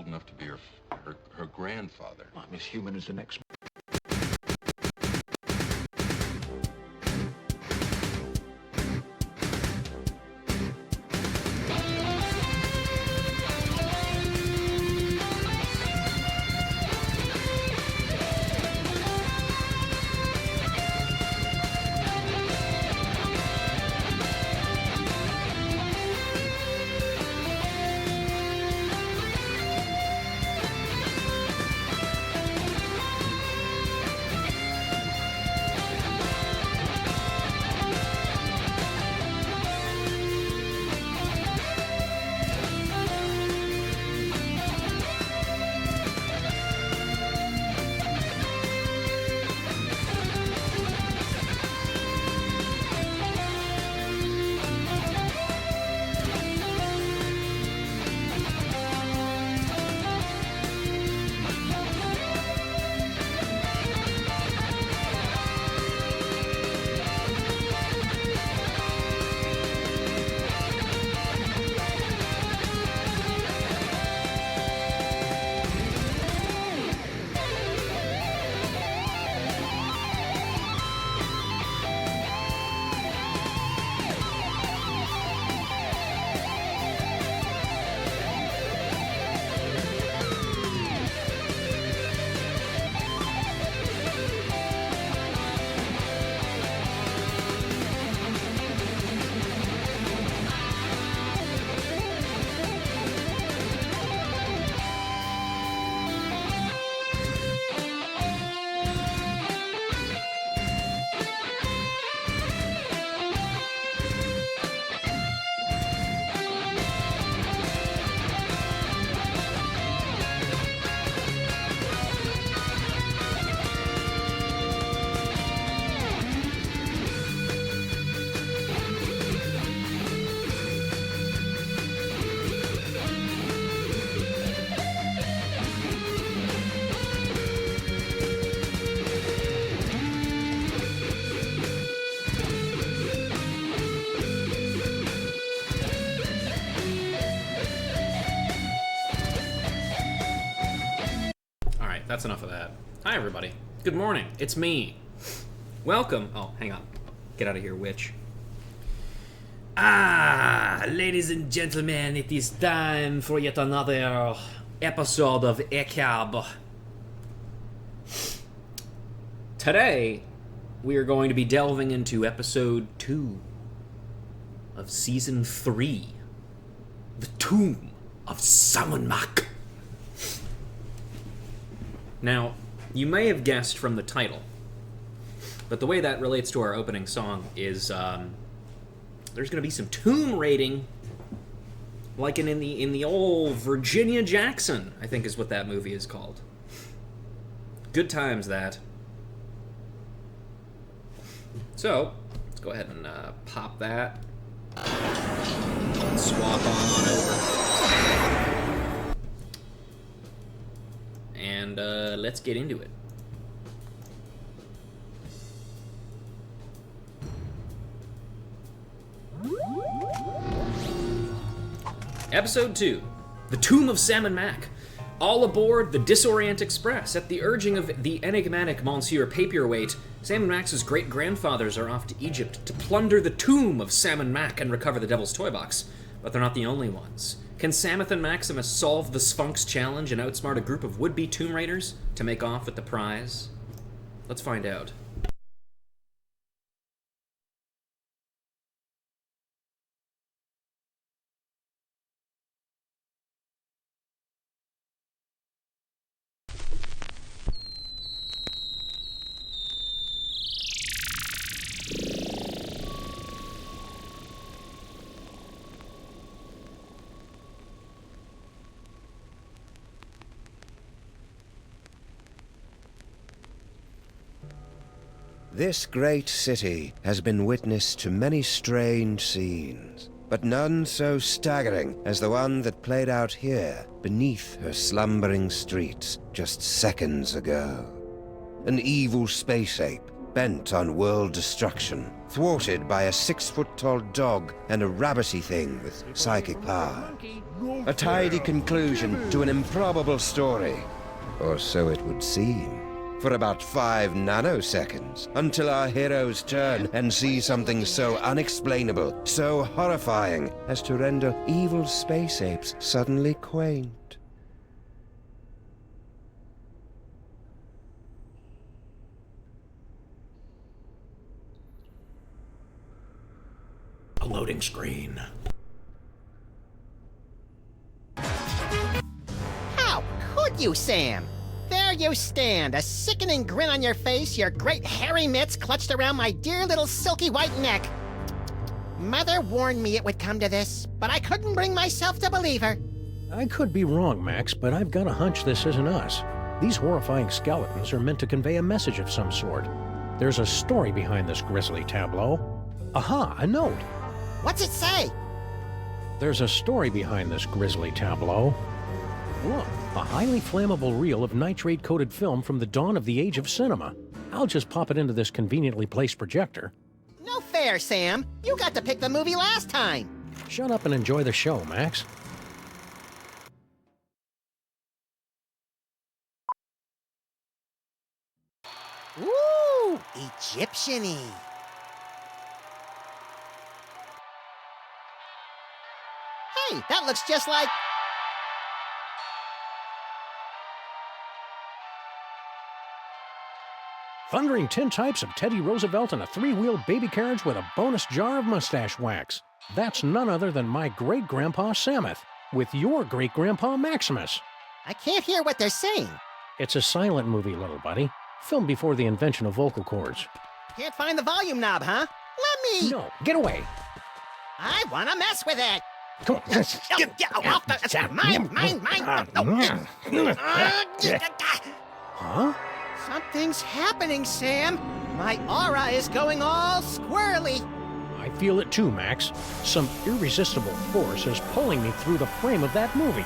old enough to be her grandfather. I'm as human as the next. That's enough of that. Hi, everybody. Good morning. It's me. Welcome. Oh, hang on. Get out of here, witch. Ladies and gentlemen, it is time for yet another episode of Affable. Today, we are going to be delving into episode 2 of season 3, The Tomb of Samun-Mak. Now, you may have guessed from the title, but the way that relates to our opening song is there's going to be some tomb raiding, like in the old Virginia Jackson, I think is what that movie is called. Good times, that. So, let's go ahead and pop that. Swap on over. And let's get into it. Episode 2, The Tomb of Samun-Mak. All aboard the Disorient Express. At the urging of the enigmatic Monsieur Paperweight, Samun-Mak's great-grandfathers are off to Egypt to plunder the tomb of Samun-Mak and recover the Devil's Toy Box. But they're not the only ones. Can Samuth and Maximus solve the Sphinx challenge and outsmart a group of would-be tomb raiders to make off with the prize? Let's find out. This great city has been witness to many strange scenes, but none so staggering as the one that played out here beneath her slumbering streets just seconds ago. An evil space ape bent on world destruction, thwarted by a 6-foot-tall dog and a rabbity thing with psychic power. A tidy conclusion to an improbable story. Or so it would seem. For about 5 nanoseconds, until our heroes turn and see something so unexplainable, so horrifying, as to render evil space apes suddenly quaint. A loading screen. How could you, Sam? There you stand, a sickening grin on your face, your great hairy mitts clutched around my dear little silky white neck. Mother warned me it would come to this, but I couldn't bring myself to believe her. I could be wrong, Max, but I've got a hunch this isn't us. These horrifying skeletons are meant to convey a message of some sort. There's a story behind this grisly tableau. Aha, a note. What's it say? There's a story behind this grisly tableau. Look, a highly flammable reel of nitrate-coated film from the dawn of the age of cinema. I'll just pop it into this conveniently placed projector. No fair, Sam. You got to pick the movie last time. Shut up and enjoy the show, Max. Ooh, Egyptian-y. Hey, that looks just like... Thundering tintypes of Teddy Roosevelt and a 3-wheeled baby carriage with a bonus jar of mustache wax. That's none other than my great-grandpa Samuth, with your great-grandpa Maximus. I can't hear what they're saying. It's a silent movie, little buddy. Filmed before the invention of vocal cords. Can't find the volume knob, huh? Let me... No, get away! I want to mess with it. Come on. Get off the... Mine. Huh? Something's happening, Sam. My aura is going all squirrely. I feel it too, Max. Some irresistible force is pulling me through the frame of that movie.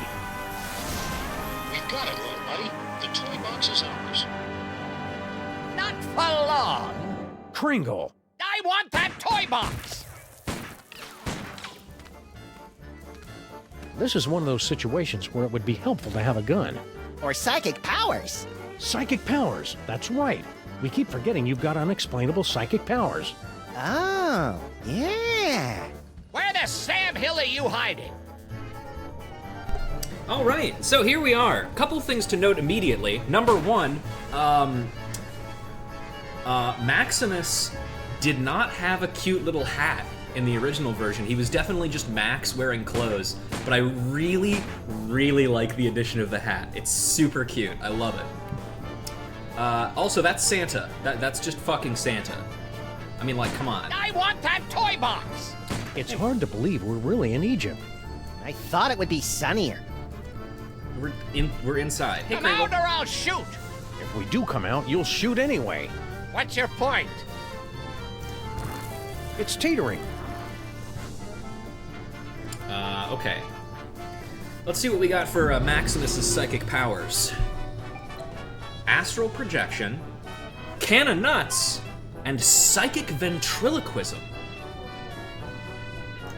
We've got it, little buddy. The toy box is ours. Not for long. Kringle! I want that toy box! This is one of those situations where it would be helpful to have a gun. Or psychic powers. Psychic powers, that's right. We keep forgetting you've got unexplainable psychic powers. Oh, yeah. Where the Sam Hill are you hiding? All right, so here we are. Couple things to note immediately. Number one, Maximus did not have a cute little hat in the original version. He was definitely just Max wearing clothes, but I really, really like the addition of the hat. It's super cute. I love it. Also, that's Santa. That's just fucking Santa. I mean, like, come on. I want that toy box! It's hard to believe we're really in Egypt. I thought it would be sunnier. We're inside. Hey, Come Kringle. out or I'll shoot! If we do come out, you'll shoot anyway. What's your point? It's teetering. Okay. Let's see what we got for Maximus's psychic powers. Astral projection, can of nuts, and psychic ventriloquism.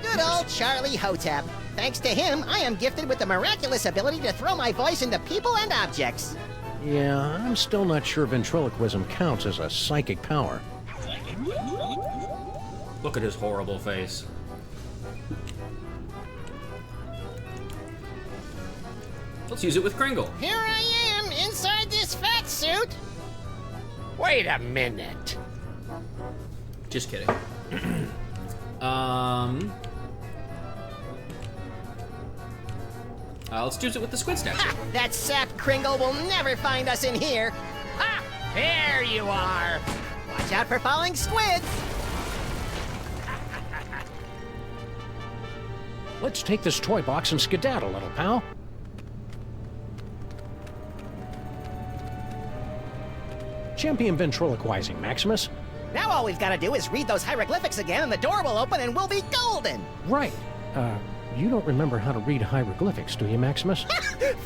Good old Charlie Hotep. Thanks to him, I am gifted with the miraculous ability to throw my voice into people and objects. Yeah, I'm still not sure ventriloquism counts as a psychic power. Look at his horrible face. Let's use it with Kringle. Here I am, inside this fat suit. Wait a minute. Just kidding. Let's use it with the squid statue. Ha! That sap Kringle will never find us in here. Ha! There you are! Watch out for falling squids. Let's take this toy box and skedaddle, little pal. Champion ventriloquizing, Maximus. Now all we've got to do is read those hieroglyphics again and the door will open and we'll be golden. Right. You don't remember how to read hieroglyphics, do you, Maximus?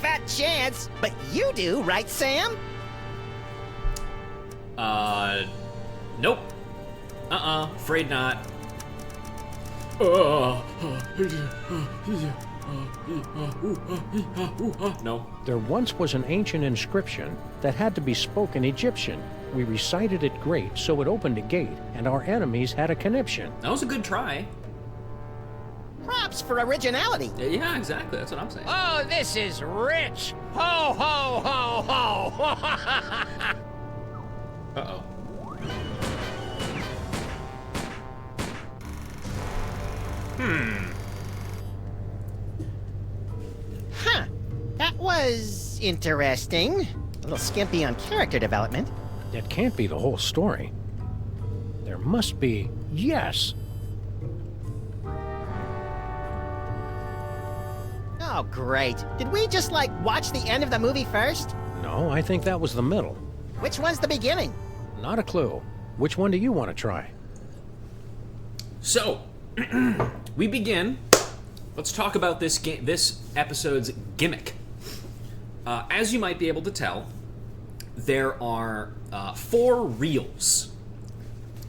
Fat chance. But you do, right, Sam? Nope. Afraid not. No. There once was an ancient inscription that had to be spoken Egyptian. We recited it great, so it opened a gate, and our enemies had a conniption. That was a good try. Props for originality. Yeah, exactly. That's what I'm saying. Oh, this is rich. Ho, ho, ho, ho. Uh-oh. Huh. That was interesting. A little skimpy on character development. That can't be the whole story. There must be... Yes! Oh, great. Did we just, watch the end of the movie first? No, I think that was the middle. Which one's the beginning? Not a clue. Which one do you want to try? So, we begin. Let's talk about this episode's gimmick. As you might be able to tell, there are 4 reels.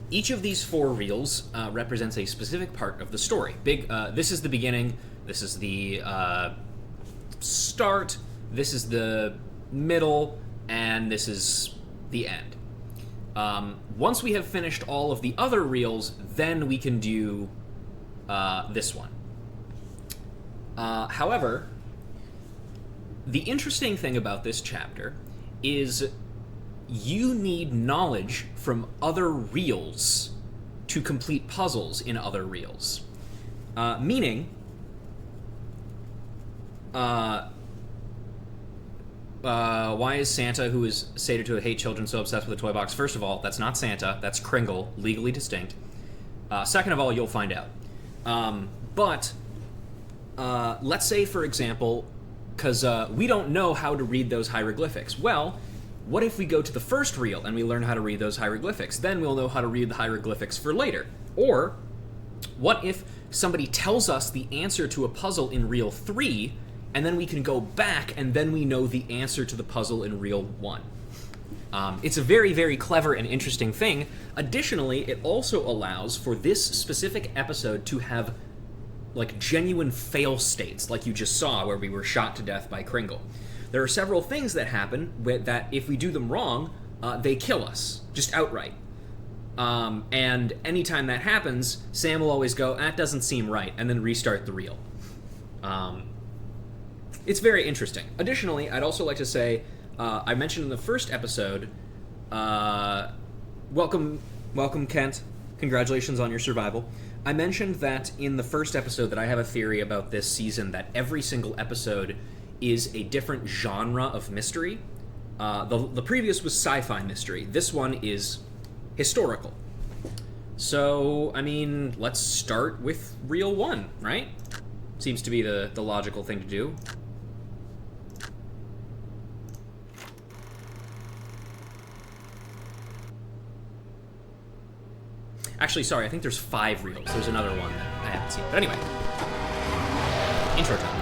Each of these 4 reels represents a specific part of the story. This is the beginning. This is the start. This is the middle, and this is the end. Once we have finished all of the other reels, then we can do this one. However, the interesting thing about this chapter is you need knowledge from other reels to complete puzzles in other reels. Meaning, why is Santa, who is sated to hate children, so obsessed with a toy box? First of all, that's not Santa. That's Kringle, legally distinct. Second of all, you'll find out. But let's say, for example, because we don't know how to read those hieroglyphics. Well, what if we go to the first reel and we learn how to read those hieroglyphics? Then we'll know how to read the hieroglyphics for later. Or, what if somebody tells us the answer to a puzzle in reel 3, and then we can go back and then we know the answer to the puzzle in reel 1? It's a very, very clever and interesting thing. Additionally, it also allows for this specific episode to have genuine fail states, like you just saw where we were shot to death by Kringle. There are several things that happen that if we do them wrong, they kill us, just outright. And anytime that happens, Sam will always go, that doesn't seem right, and then restart the reel. It's very interesting. Additionally, I'd also like to say, I mentioned in the first episode, welcome Kent, congratulations on your survival. I mentioned that in the first episode that I have a theory about this season that every single episode is a different genre of mystery. The previous was sci-fi mystery. This one is historical. So, I mean, let's start with reel 1, right? Seems to be the logical thing to do. Actually, sorry, I think there's 5 reels. There's another one that I haven't seen. But anyway, intro time.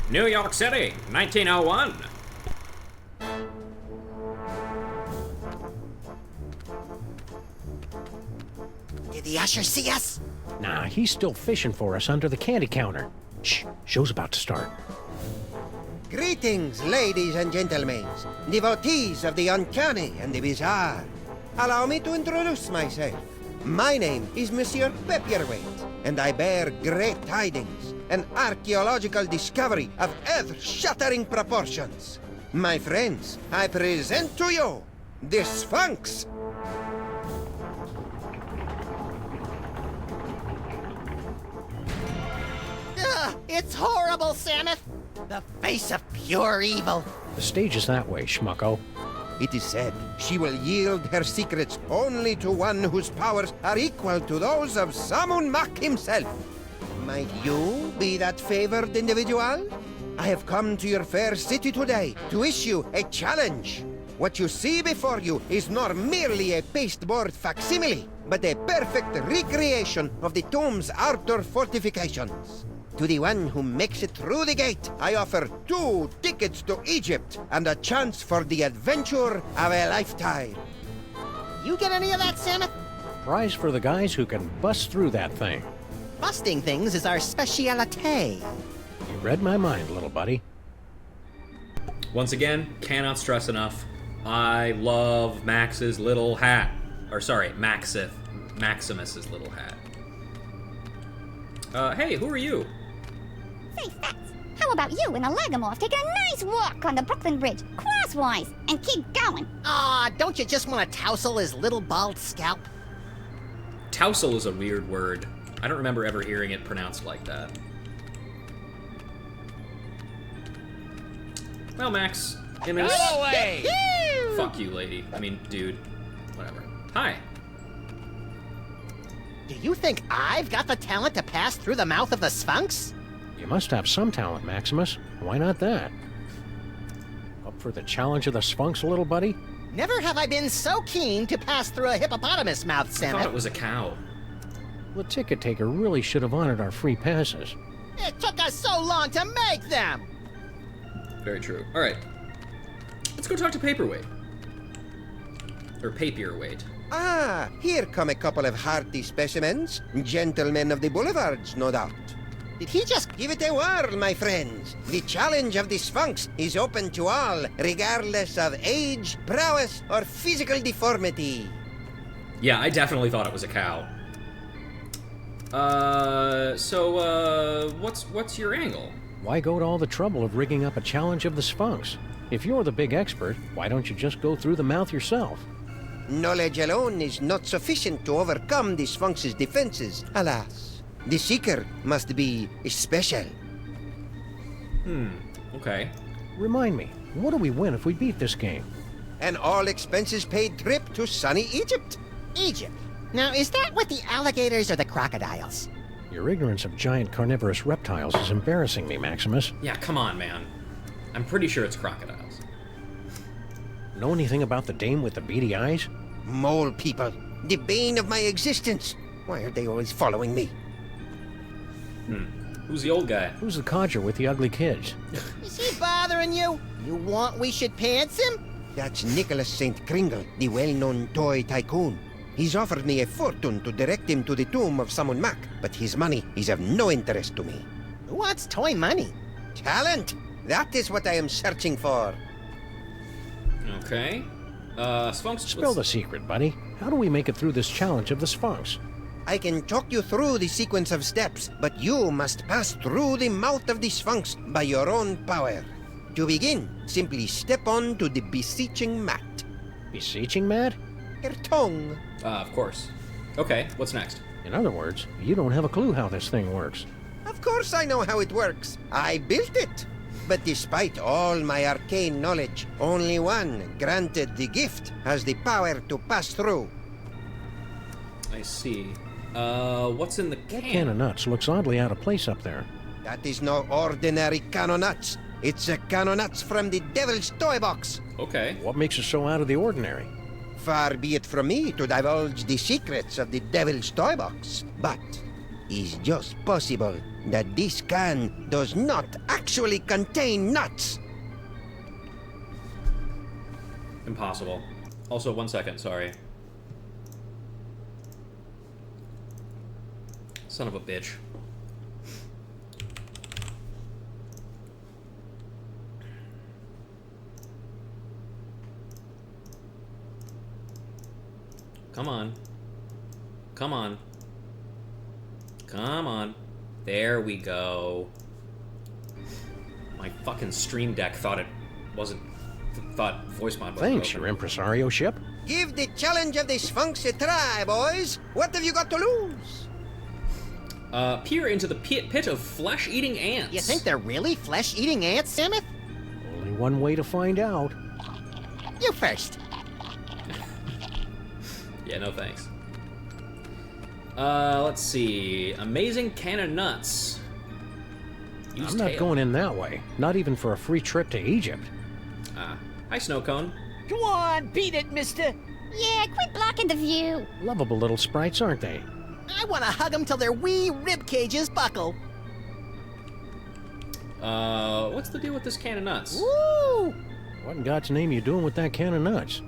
New York City, 1901. Did the usher see us? Nah, he's still fishing for us under the candy counter. Shh, show's about to start. Greetings, ladies and gentlemen, devotees of the uncanny and the bizarre. Allow me to introduce myself. My name is Monsieur Paperweight, and I bear great tidings, an archaeological discovery of earth-shattering proportions. My friends, I present to you the Sphinx. Ugh, it's horrible, Samus. The face of pure evil. The stage is that way, schmucko. It is said she will yield her secrets only to one whose powers are equal to those of Samun-Mak himself. Might you be that favored individual? I have come to your fair city today to issue a challenge. What you see before you is not merely a pasteboard facsimile, but a perfect recreation of the tomb's outer fortifications. To the one who makes it through the gate, I offer 2 tickets to Egypt and a chance for the adventure of a lifetime. You get any of that, Samus? Prize for the guys who can bust through that thing. Busting things is our speciality. You read my mind, little buddy. Once again, cannot stress enough. I love Max's little hat. Or sorry, Maximus's little hat. Hey, who are you? Say, Fats, how about you and the Lagomorph taking a nice walk on the Brooklyn Bridge, crosswise, and keep going? Aw, don't you just want to tousle his little bald scalp? Tousle is a weird word. I don't remember ever hearing it pronounced like that. Well, Max, him and Go away! Fuck you, lady. I mean, dude. Whatever. Hi. Do you think I've got the talent to pass through the mouth of the Sphinx? You must have some talent, Maximus. Why not that? Up for the challenge of the Sphinx, little buddy? Never have I been so keen to pass through a hippopotamus mouth, I thought it Samus. was a cow. The ticket taker really should have honored our free passes. It took us so long to make them! Very true. Alright. Let's go talk to Paperweight. Or Paperweight. Ah, here come a couple of hearty specimens. Gentlemen of the boulevards, no doubt. Did he just... Give it a whirl, my friends. The challenge of the Sphinx is open to all, regardless of age, prowess, or physical deformity. Yeah, I definitely thought it was a cow. What's your angle? Why go to all the trouble of rigging up a challenge of the Sphinx? If you're the big expert, why don't you just go through the mouth yourself? Knowledge alone is not sufficient to overcome the Sphinx's defenses, alas. The seeker must be special. Okay. Remind me, what do we win if we beat this game? An all-expenses-paid trip to sunny Egypt. Egypt. Now, is that with the alligators or the crocodiles? Your ignorance of giant carnivorous reptiles is embarrassing me, Maximus. Yeah, come on, man. I'm pretty sure it's crocodiles. Know anything about the dame with the beady eyes? Mole people, the bane of my existence. Why are they always following me? Who's the old guy? Who's the codger with the ugly kids? Is he bothering you? You want we should pants him? That's Nicholas St. Kringle, the well-known toy tycoon. He's offered me a fortune to direct him to the tomb of Samun-Mak, but his money is of no interest to me. Who wants toy money? Talent! That is what I am searching for. Okay. Sphinx. Spill the secret, buddy. How do we make it through this challenge of the Sphinx? I can talk you through the sequence of steps, but you must pass through the mouth of the Sphinx by your own power. To begin, simply step on to the beseeching mat. Beseeching mat? Your tongue. Of course. Okay, what's next? In other words, you don't have a clue how this thing works. Of course I know how it works. I built it. But despite all my arcane knowledge, only one, granted the gift, has the power to pass through. I see. What's in the That can? can of nuts looks oddly out of place up there. That is no ordinary can of nuts. It's a can of nuts from the Devil's Toy Box. Okay. What makes it so out of the ordinary? Far be it from me to divulge the secrets of the Devil's Toy Box, but it's just possible that this can does not actually contain nuts. Impossible. Also, 1 second, sorry. Son of a bitch. Come on. Come on. Come on. There we go. My fucking Stream Deck thought voice mod wasn't Thanks, open. your impresario ship. Give the challenge of the Sphinx a try, boys. What have you got to lose? Peer into the pit of flesh-eating ants. You think they're really flesh-eating ants, Samuth? Only one way to find out. You first. Yeah, no thanks. Let's see. Amazing can of nuts. Use I'm not tail. going in that way. Not even for a free trip to Egypt. Hi, snow cone. Go on, beat it, mister. Yeah, quit blocking the view. Lovable little sprites, aren't they? I want to hug them till their wee rib cages buckle. What's the deal with this can of nuts? Woo! What in God's name are you doing with that can of nuts?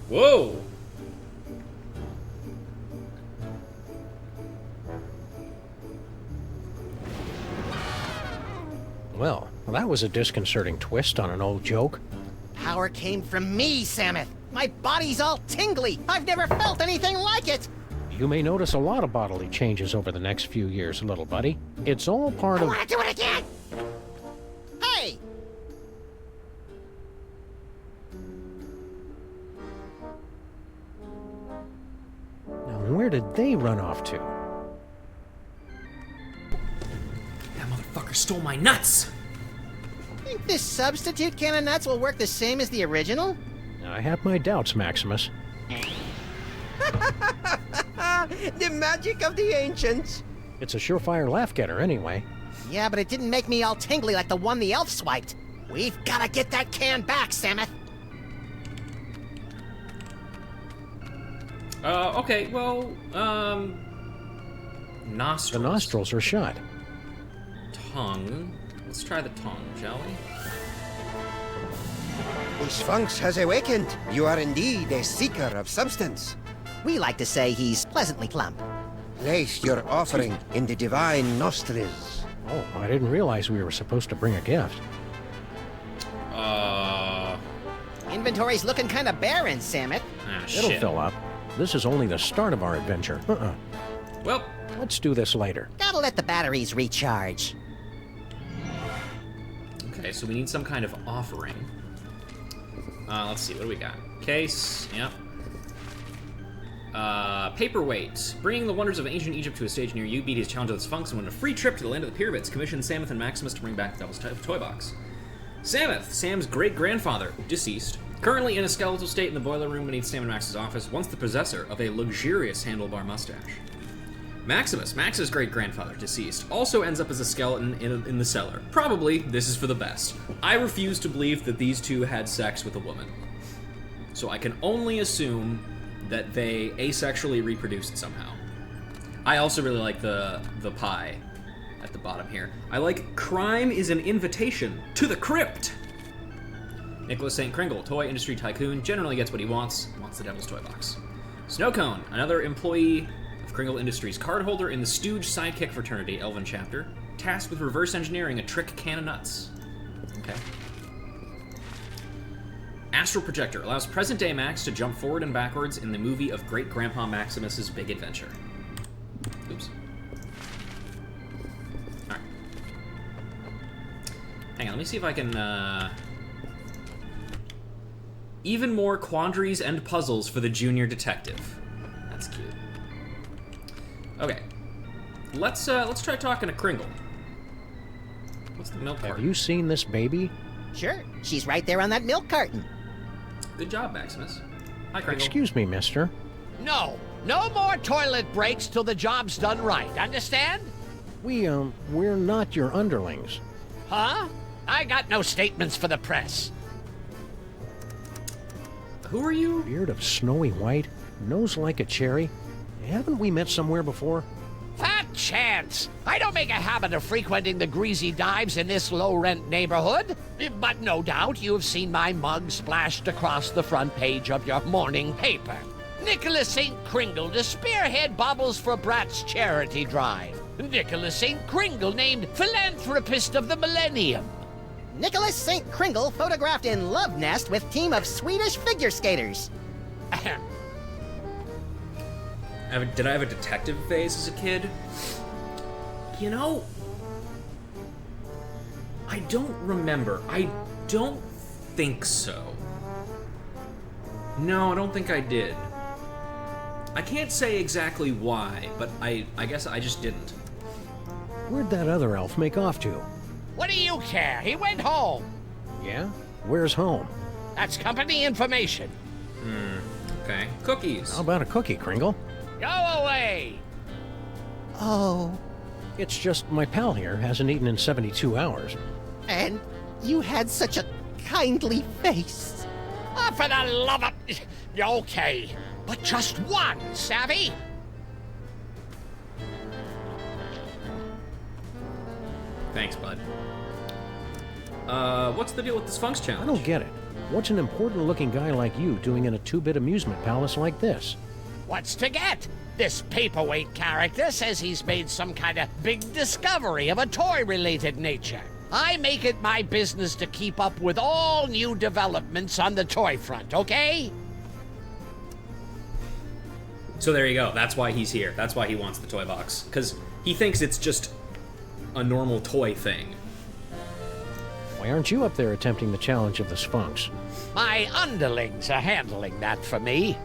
Whoa! Well, that was a disconcerting twist on an old joke. Power came from me, Samuth. My body's all tingly. I've never felt anything like it. You may notice a lot of bodily changes over the next few years, little buddy. It's all part I of... want to do it again. Hey! Now, where did they run off to? That motherfucker stole my nuts! Think this substitute can of nuts will work the same as the original? I have my doubts, Maximus. The magic of the ancients. It's a surefire laugh-getter, anyway. Yeah, but it didn't make me all tingly like the one the elf swiped. We've got to get that can back, Samuth. Okay, well, nostrils. The nostrils are shut. Tongue. Let's try the tongue, shall we? The Sphinx has awakened. You are indeed a seeker of substance. We like to say he's pleasantly plump. Place your offering in the divine nostrils. Oh, I didn't realize we were supposed to bring a gift. Inventory's looking kind of barren, Samuth. It'll Shit. fill up. This is only the start of our adventure. Well, Let's do this later. Gotta let the batteries recharge. okay, so we need some kind of offering. Let's see, what do we got? Case, yep. Paperweight. Bringing the wonders of ancient Egypt to a stage near you, beat his challenge of the Sphinx, and win a free trip to the land of the pyramids. Commission Samuth and Maximus to bring back the Devil's Toy Box. Samuth, Sam's great-grandfather, deceased, currently in a skeletal state in the boiler room beneath Sam and Max's office, once the possessor of a luxurious handlebar mustache. Maximus, Max's great-grandfather, deceased, also ends up as a skeleton in the cellar. Probably, this is for the best. I refuse to believe that these two had sex with a woman. So I can only assume that they asexually reproduced somehow. I also really like the pie at the bottom here. I like crime is an invitation to the crypt. Nicholas St. Kringle, toy industry tycoon, generally gets what he wants the Devil's Toy Box. Snowcone, another employee of Kringle Industries, cardholder in the Stooge Sidekick Fraternity Elven chapter, tasked with reverse engineering a trick can of nuts. Okay. Astral Projector allows present-day Max to jump forward and backwards in the movie of Great Grandpa Maximus's Big Adventure. Oops. Alright. Hang on, let me see if I can, even more quandaries and puzzles for the junior detective. That's cute. Okay. Let's try talking to Kringle. What's the milk Have carton? you seen this baby? Sure, she's right there on that milk carton. Good job, Maximus. Hi, Kringle. Excuse me, mister. No more toilet breaks till the job's done right. Understand? We're not your underlings. Huh? I got no statements for the press. Who are you? Beard of snowy white, nose like a cherry. Haven't we met somewhere before? Fat chance! I don't make a habit of frequenting the greasy dives in this low-rent neighborhood. But no doubt you've seen my mug splashed across the front page of your morning paper. Nicholas St. Kringle to spearhead Bobbles for Brats charity drive. Nicholas St. Kringle named Philanthropist of the Millennium. Nicholas St. Kringle photographed in love nest with team of Swedish figure skaters. Did I have a detective phase as a kid? You know, I don't remember. I don't think so. No, I don't think I did. I can't say exactly why, but I guess I just didn't. Where'd that other elf make off to? What do you care? He went home. Yeah? Where's home? That's company information. Okay. Cookies. How about a cookie, Kringle? Go away. Oh, It's just my pal here hasn't eaten in 72 hours. and you had such a kindly face. Oh, for the love of... Okay, but just one, savvy? Thanks, bud. What's the deal with this Funks I challenge? don't get it. What's an important-looking guy like you doing in a two-bit amusement palace like this? What's to get? This paperweight character says he's made some kind of big discovery of a toy-related nature. I make it my business to keep up with all new developments on the toy front, okay? So there you go. That's why he's here. That's why he wants the toy box. Because he thinks it's just a normal toy thing. Why aren't you up there attempting the challenge of the Sphinx? My underlings are handling that for me.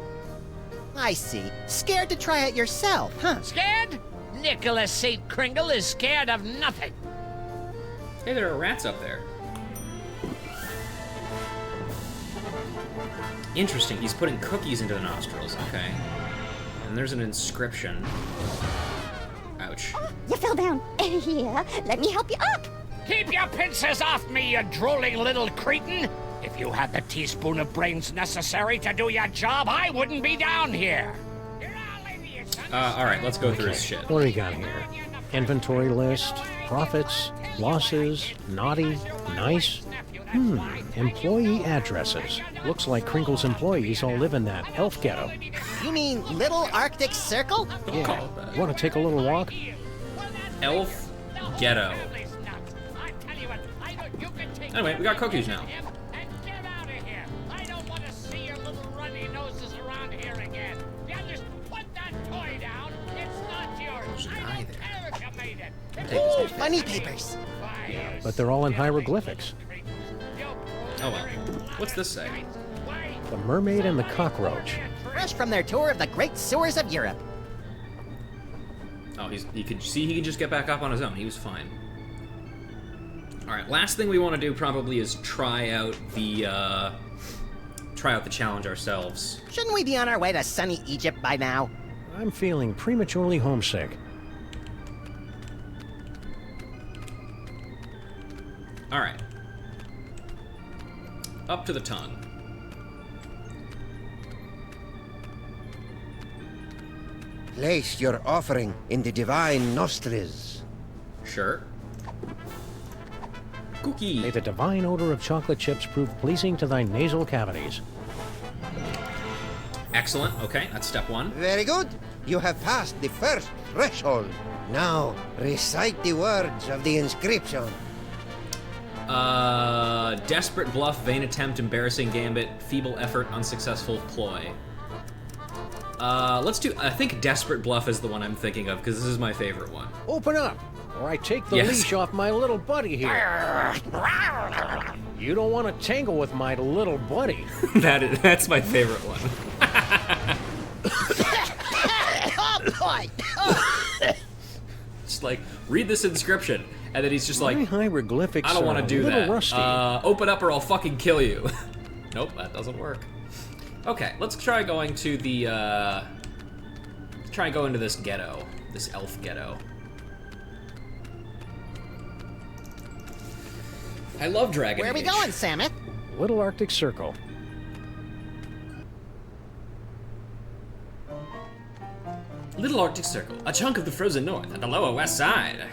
I see. Scared to try it yourself, huh? Scared? Nicholas St. Kringle is scared of nothing. Hey, there are rats up there. Interesting. He's putting cookies into the nostrils. Okay. And there's an inscription. Ouch. You fell down. Here, let me help you up. Keep your pincers off me, you drooling little cretin! If you had the teaspoon of brains necessary to do your job, I wouldn't be down here. You're all idiots. Alright, let's go through his shit. What do we got here? Inventory list, profits, losses, naughty, nice. Employee addresses. Looks like Kringle's employees all live in that elf ghetto. You mean Little Arctic Circle? Don't call it that. Want to take a little walk? Elf Ghetto. Anyway, we got cookies now. And get out of here. I don't want to see your little runny noses around here again. You just put that toy down. It's not yours. I don't care if you made it. Ooh, funny papers. But they're all in hieroglyphics. Oh well. What's this say? The mermaid and the cockroach. Fresh from their tour of the great sewers of Europe. Oh, he can just get back up on his own. He was fine. Alright, last thing we want to do probably is try out the challenge ourselves. Shouldn't we be on our way to sunny Egypt by now? I'm feeling prematurely homesick. Alright. Up to the tongue. Place your offering in the divine nostrils. Sure. Cookie. May the divine odor of chocolate chips prove pleasing to thy nasal cavities. Excellent. Okay, that's step one. Very good. You have passed the first threshold. Now, recite the words of the inscription. Desperate bluff, vain attempt, embarrassing gambit, feeble effort, unsuccessful ploy. Let's do, I think desperate bluff is the one I'm thinking of, because this is my favorite one. Open up, or I take the Yes. leash off my little buddy here. You don't want to tangle with my little buddy. That's my favorite one. Oh, boy! Just like, read this inscription, and then he's just My like, hieroglyphics I don't want are to a do little that. rusty. Open up or I'll fucking kill you. Nope, that doesn't work. Okay, let's try going to the, try and go into this ghetto. This elf ghetto. I love Dragon Where are we Age. going, Samus? Little Arctic Circle. Little Arctic Circle, a chunk of the frozen north and the lower west side.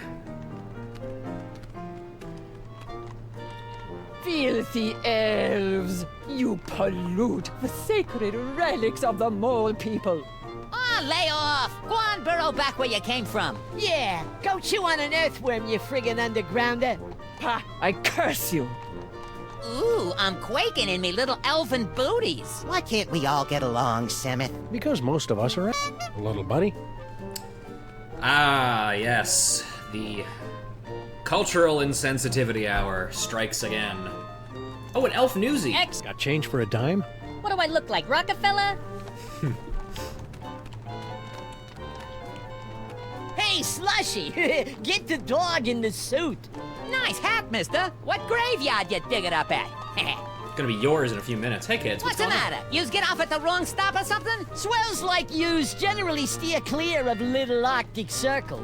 Filthy elves! You pollute the sacred relics of the mole people! Oh, lay off! Go on, burrow back where you came from. Yeah, go chew on an earthworm, you friggin' undergrounder! Ha! I curse you! Ooh, I'm quaking in me little elfin booties. Why can't we all get along, Samet? Because most of us are little buddy. Ah, yes. The cultural insensitivity hour strikes again. Oh, an elf newsie. Got change for a dime? What do I look like, Rockefeller? Hey, Slushy, get the dog in the suit. Nice hat, mister. What graveyard you digging up at? Gonna be yours in a few minutes. Hey, kids, What's the going on? matter? Yous get off at the wrong stop or something? Swells like yous generally steer clear of Little Arctic Circle.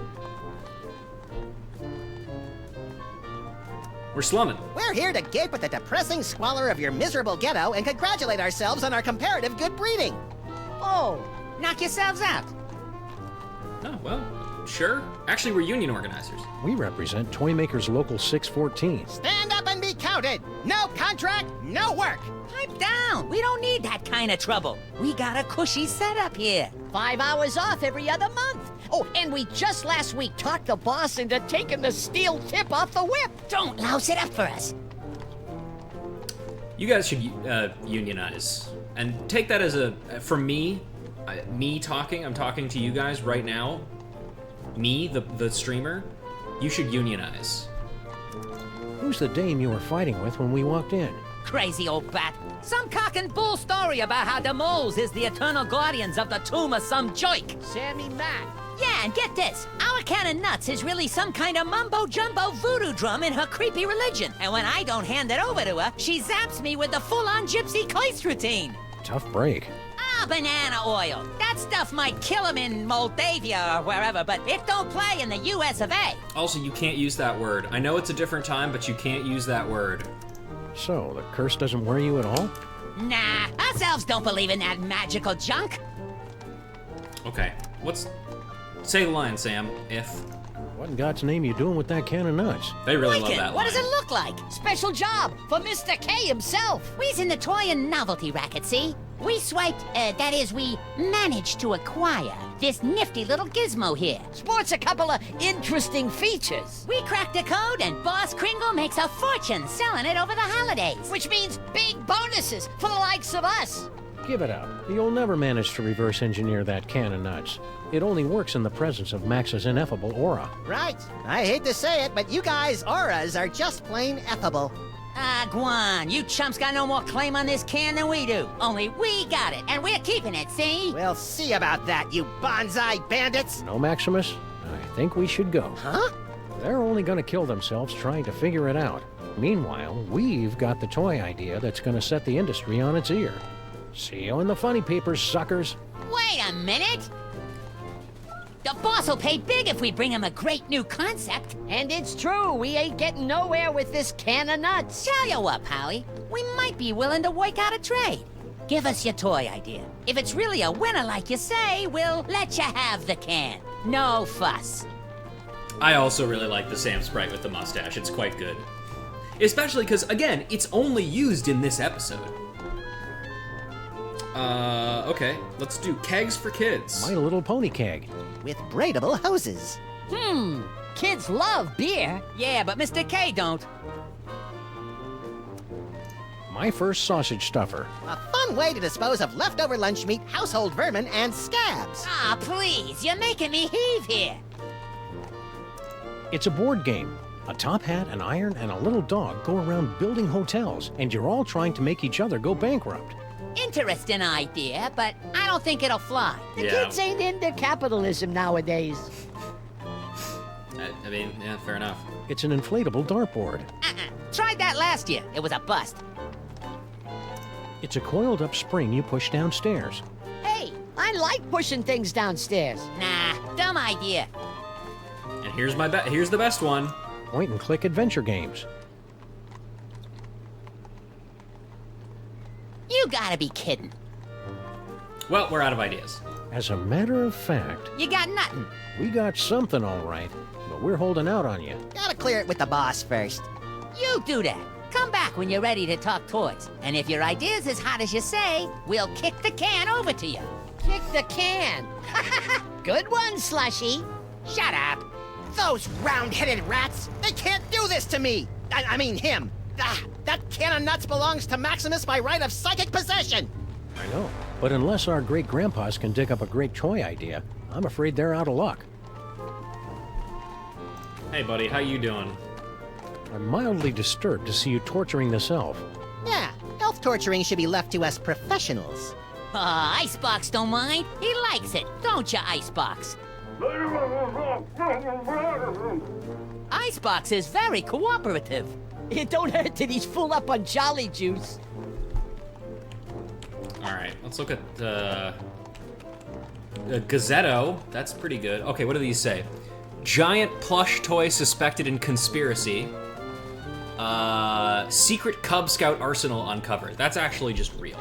We're slumming. We're here to gape at the depressing squalor of your miserable ghetto and congratulate ourselves on our comparative good breeding. Oh, knock yourselves out. Oh, well, sure. Actually, we're union organizers. We represent Toymakers Local 614. Stand up and be counted. No contract, no work. Pipe down. We don't need that kind of trouble. We got a cushy setup here. 5 hours off every other month. Oh, and we just last week talked the boss into taking the steel tip off the whip. Don't louse it up for us. You guys should unionize. And take that as a, from me, me talking, I'm talking to you guys right now. Me, the streamer, you should unionize. Who's the dame you were fighting with when we walked in? Crazy old bat. Some cock and bull story about how the moles is the eternal guardians of the tomb of some joik. Samun-Mak. Yeah, and get this. Our can of nuts is really some kind of mumbo-jumbo voodoo drum in her creepy religion. And when I don't hand it over to her, she zaps me with the full-on gypsy Kleist routine. Tough break. Ah, banana oil. That stuff might kill him in Moldavia or wherever, but it don't play in the US of A. Also, you can't use that word. I know it's a different time, but you can't use that word. So, the curse doesn't wear you at all? Nah, us elves don't believe in that magical junk. Okay, say the line, Sam, if... What in God's name you doing with that can of nuts? They really love Wicked. that What line. does it look like? Special job for Mr. K himself. We's in the toy and novelty racket, see? We swiped, that is, we managed to acquire this nifty little gizmo here. Sports a couple of interesting features. We cracked a code and Boss Kringle makes a fortune selling it over the holidays. Which means big bonuses for the likes of us. Give it up. You'll never manage to reverse engineer that can of nuts. It only works in the presence of Max's ineffable aura. Right. I hate to say it, but you guys' auras are just plain affable. Ah, Guan, you chumps got no more claim on this can than we do. Only we got it, and we're keeping it, see? We'll see about that, you bonsai bandits. No, Maximus? I think we should go. Huh? They're only gonna kill themselves trying to figure it out. Meanwhile, we've got the toy idea that's gonna set the industry on its ear. See you in the funny papers, suckers. Wait a minute! The boss will pay big if we bring him a great new concept. And it's true, we ain't getting nowhere with this can of nuts. Tell you what, Howie, we might be willing to work out a trade. Give us your toy idea. If it's really a winner like you say, we'll let you have the can. No fuss. I also really like the Sam Sprite with the mustache. It's quite good. Especially because, again, it's only used in this episode. Okay, let's do kegs for kids. My Little Pony keg. With braidable hoses. Kids love beer. Yeah, but Mr. K don't. My first sausage stuffer. A fun way to dispose of leftover lunch meat, household vermin, and scabs. Ah, please, you're making me heave here. It's a board game. A top hat, an iron, and a little dog go around building hotels, and you're all trying to make each other go bankrupt. Interesting idea, but I don't think it'll fly. The kids ain't into capitalism nowadays. I mean, yeah, fair enough. It's an inflatable dartboard. Tried that last year. It was a bust. It's a coiled-up spring you push downstairs. Hey, I like pushing things downstairs. Nah, dumb idea. And here's the best one. Point-and-click adventure games. You gotta be kidding. Well, we're out of ideas. As a matter of fact, You got nothing. we got something all right, but we're holding out on you. Gotta clear it with the boss first. You do that. Come back when you're ready to talk toys. And if your idea's as hot as you say, we'll kick the can over to you. Kick the can. Good one, Slushy. Shut up. Those round-headed rats! They can't do this to me! I mean him! Ah, that can of nuts belongs to Maximus by right of psychic possession! I know, but unless our great-grandpas can dig up a great toy idea, I'm afraid they're out of luck. Hey, buddy, how you doing? I'm mildly disturbed to see you torturing this elf. Yeah, elf torturing should be left to us professionals. Icebox don't mind. He likes it, don't you, Icebox? Icebox is very cooperative. It don't hurt that he's full up on Jolly Juice. Alright, let's look at Gazetto. That's pretty good. Okay, what do these say? Giant plush toy suspected in conspiracy. Secret Cub Scout arsenal uncovered. That's actually just real.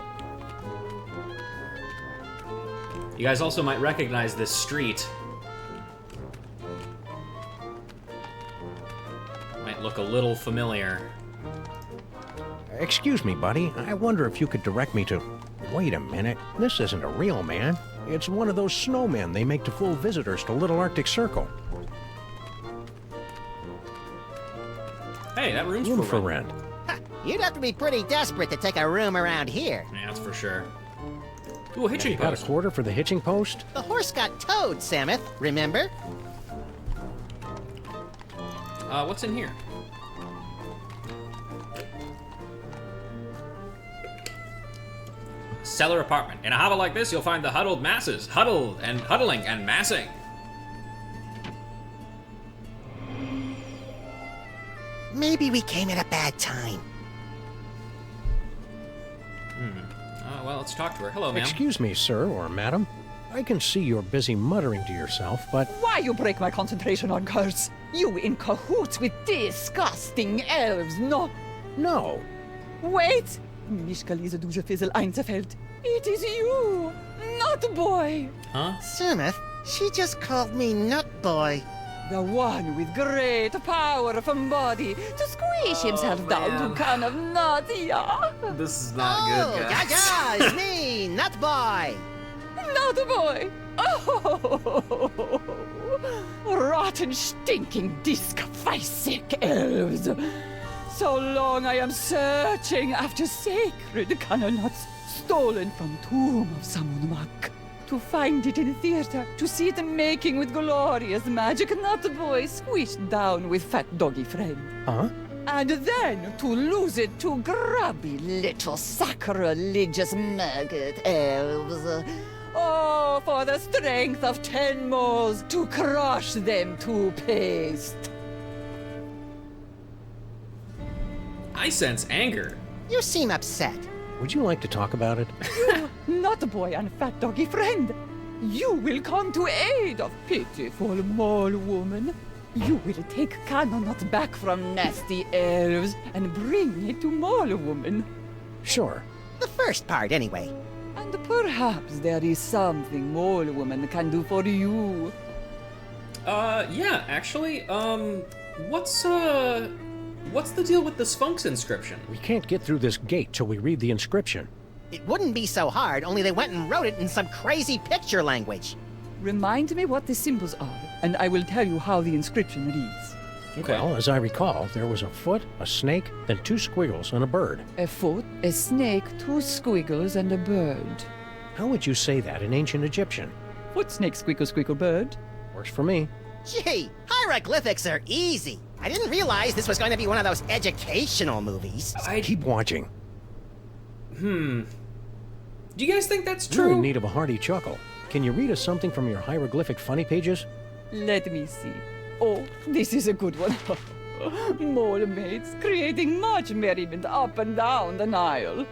You guys also might recognize this street. Might look a little familiar. Excuse me, buddy. I wonder if you could direct me to... Wait a minute. This isn't a real man. It's one of those snowmen they make to fool visitors to Little Arctic Circle. Hey, that room's Room for for rent. Ha, you'd have to be pretty desperate to take a room around here. Yeah, that's for sure. Ooh, a hitching Got a post. quarter for the hitching post? The horse got towed, Samuth, remember? What's in here? Cellar apartment. In a hovel like this, you'll find the huddled masses. Huddled and huddling and massing. Maybe we came at a bad time. Well, let's talk to her. Hello, ma'am. Excuse me, sir or madam. I can see you're busy muttering to yourself, but... Why you break my concentration on curse? You in cahoots with disgusting elves, no? No. Wait! Mich gelesen du Fizzle Einzelfeld. It is you, Nut Boy. Huh? Samuth, she just called me Nut Boy. The one with great power from body to squish himself down to kind of nut, yeah? This is not good, guys. Yeah, it's me, Nut Boy. Nut Boy. Oh, rotten, stinking, disc-sick elves. So long I am searching after sacred nuts stolen from tomb of Samun-Mak. To find it in theater, to see it making with glorious magic nut boy squished down with fat doggy friend. Huh? And then to lose it to grubby little sacrilegious maggot elves. Oh, for the strength of 10 moles to crush them to paste. I sense anger. You seem upset. Would you like to talk about it? Not boy and fat doggy friend. You will come to aid of pitiful mole woman. You will take Canonut back from nasty elves and bring it to mole woman. Sure. The first part, anyway. And perhaps there is something mole woman can do for you. Yeah, actually, what's the deal with the Sphinx inscription? We can't get through this gate till we read the inscription. It wouldn't be so hard, only they went and wrote it in some crazy picture language. Remind me what the symbols are, and I will tell you how the inscription reads. Okay. Well, as I recall, there was a foot, a snake, then 2 squiggles, and a bird. A foot, a snake, 2 squiggles, and a bird. How would you say that in ancient Egyptian? Foot, snake, squiggle, squiggle, bird. Works for me. Gee, hieroglyphics are easy. I didn't realize this was going to be one of those educational movies. Keep watching. Do you guys think that's You're true? in need of a hearty chuckle. Can you read us something from your hieroglyphic funny pages? Let me see. Oh, this is a good one. Mole mates creating much merriment up and down the Nile.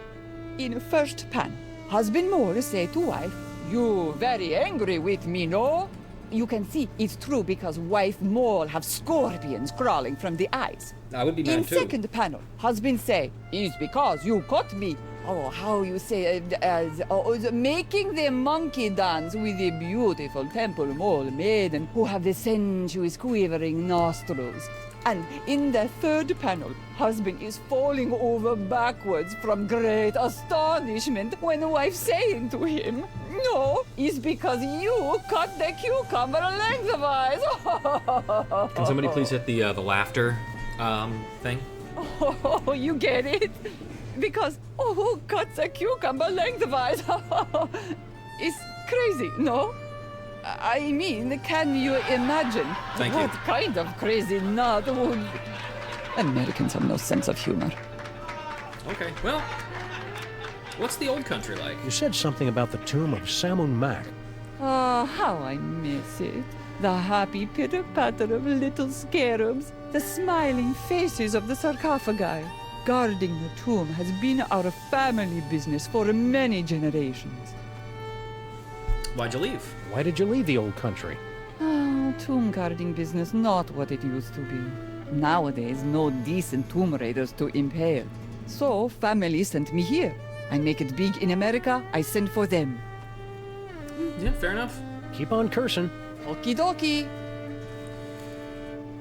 In first pan, husband mole say to wife, "You very angry with me, no?" You can see it's true because wife mole have scorpions crawling from the eyes. I would be mad In too. second panel, husband say, "It's because you caught me." Oh, how you say, making the monkey dance with the beautiful temple mole maiden who have the sensuous quivering nostrils. And in the third panel, husband is falling over backwards from great astonishment when wife saying to him, "No, it's because you cut the cucumber lengthwise." Can somebody please hit the laughter thing? Oh, you get it? Because, who cuts a cucumber lengthwise? It's crazy, no? I mean, can you imagine what kind of crazy nut would... Americans have no sense of humor. Okay, well, what's the old country like? You said something about the tomb of Samun-Mak. How I miss it. The happy pitter-patter of little scarabs, the smiling faces of the sarcophagi. Guarding the tomb has been our family business for many generations. Why'd you leave? Why did you leave the old country? Oh, tomb guarding business, not what it used to be. Nowadays, no decent tomb raiders to impale. So, family sent me here. I make it big in America, I send for them. Yeah, fair enough. Keep on cursing. Okie dokie.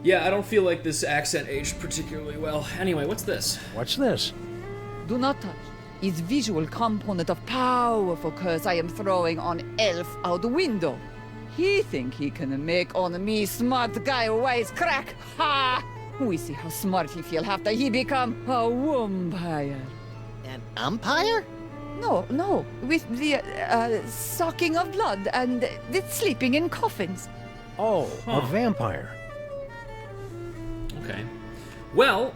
Yeah, I don't feel like this accent aged particularly well. Anyway, what's this? What's this? Do not touch. It's visual component of powerful curse I am throwing on Elf out the window. He think he can make on me smart guy wise crack. Ha! We see how smart he feel after he become a vampire. An umpire? No, with the sucking of blood and the sleeping in coffins. Oh, a vampire. Okay. Well,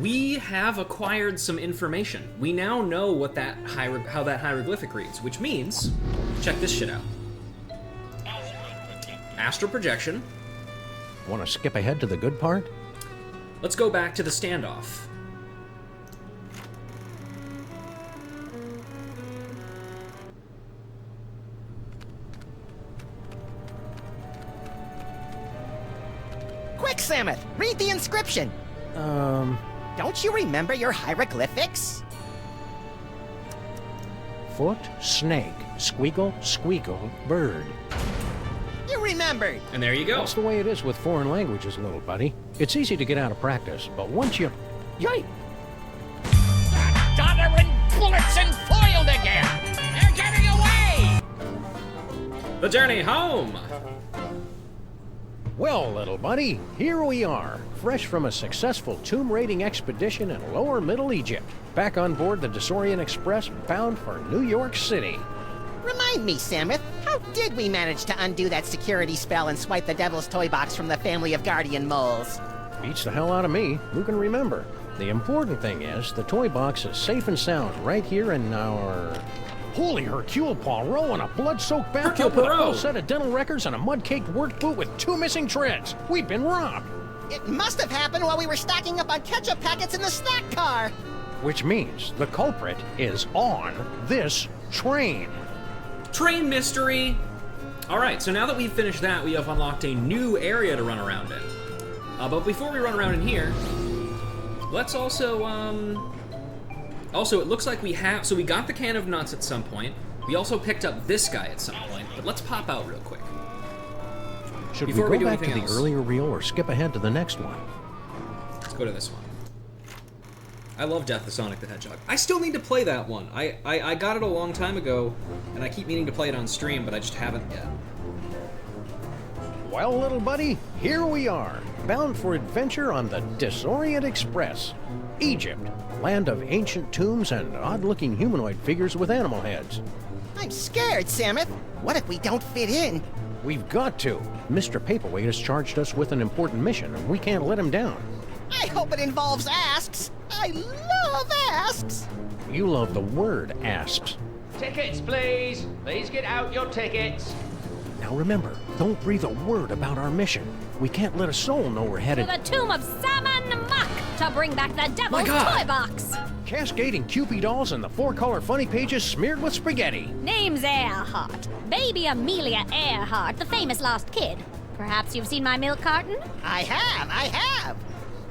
we have acquired some information. We now know what that how that hieroglyphic reads, which means, check this shit out. Astral projection. Want to skip ahead to the good part? Let's go back to the standoff. Quick, Samuth, read the inscription. Don't you remember your hieroglyphics? Foot, snake, squeakle, squeakle, bird. You remembered. And there you go. That's the way it is with foreign languages, little buddy. It's easy to get out of practice, but once you... Yay! Doddering bullets and foiled again! They're getting away! The journey home! Well, little buddy, here we are, fresh from a successful tomb raiding expedition in lower Middle Egypt, back on board the Disorient Express bound for New York City. Remind me, Samuth, how did we manage to undo that security spell and swipe the Devil's Toy Box from the family of guardian moles? Beats the hell out of me. Who can remember? The important thing is, the toy box is safe and sound right here in our... Holy Hercule Poirot and a blood-soaked Hercule bathtub with a full Poirot. set of dental records and a mud-caked work boot with 2 missing treads. We've been robbed. It must have happened while we were stocking up on ketchup packets in the snack car. Which means the culprit is on this train. Train mystery! Alright, so now that we've finished that, we have unlocked a new area to run around in. But before we run around in here, let's also, Also, it looks like we have... So we got the can of nuts at some point. We also picked up this guy at some point. But let's pop out real quick. Should Before we we go do back to anything the else. earlier reel or skip ahead to the next one? Let's go to this one. I love Death of Sonic the Hedgehog. I still need to play that one. I got it a long time ago, and I keep meaning to play it on stream, but I just haven't yet. Well, little buddy, here we are, bound for adventure on the Disorient Express. Egypt, land of ancient tombs and odd-looking humanoid figures with animal heads. I'm scared, Samuth. What if we don't fit in? We've got to. Mr. Paperweight has charged us with an important mission, and we can't let him down. I hope it involves asps. I love asps. You love the word asps. Tickets, please. Please get out your tickets. Now remember, don't breathe a word about our mission. We can't let a soul know we're To headed... the tomb of Samun-Mak to bring back the Devil's Toy Box. Cascading Kewpie dolls and the 4-color funny pages smeared with spaghetti. Name's Earhart. Baby Amelia Earhart, the famous lost kid. Perhaps you've seen my milk carton? I have.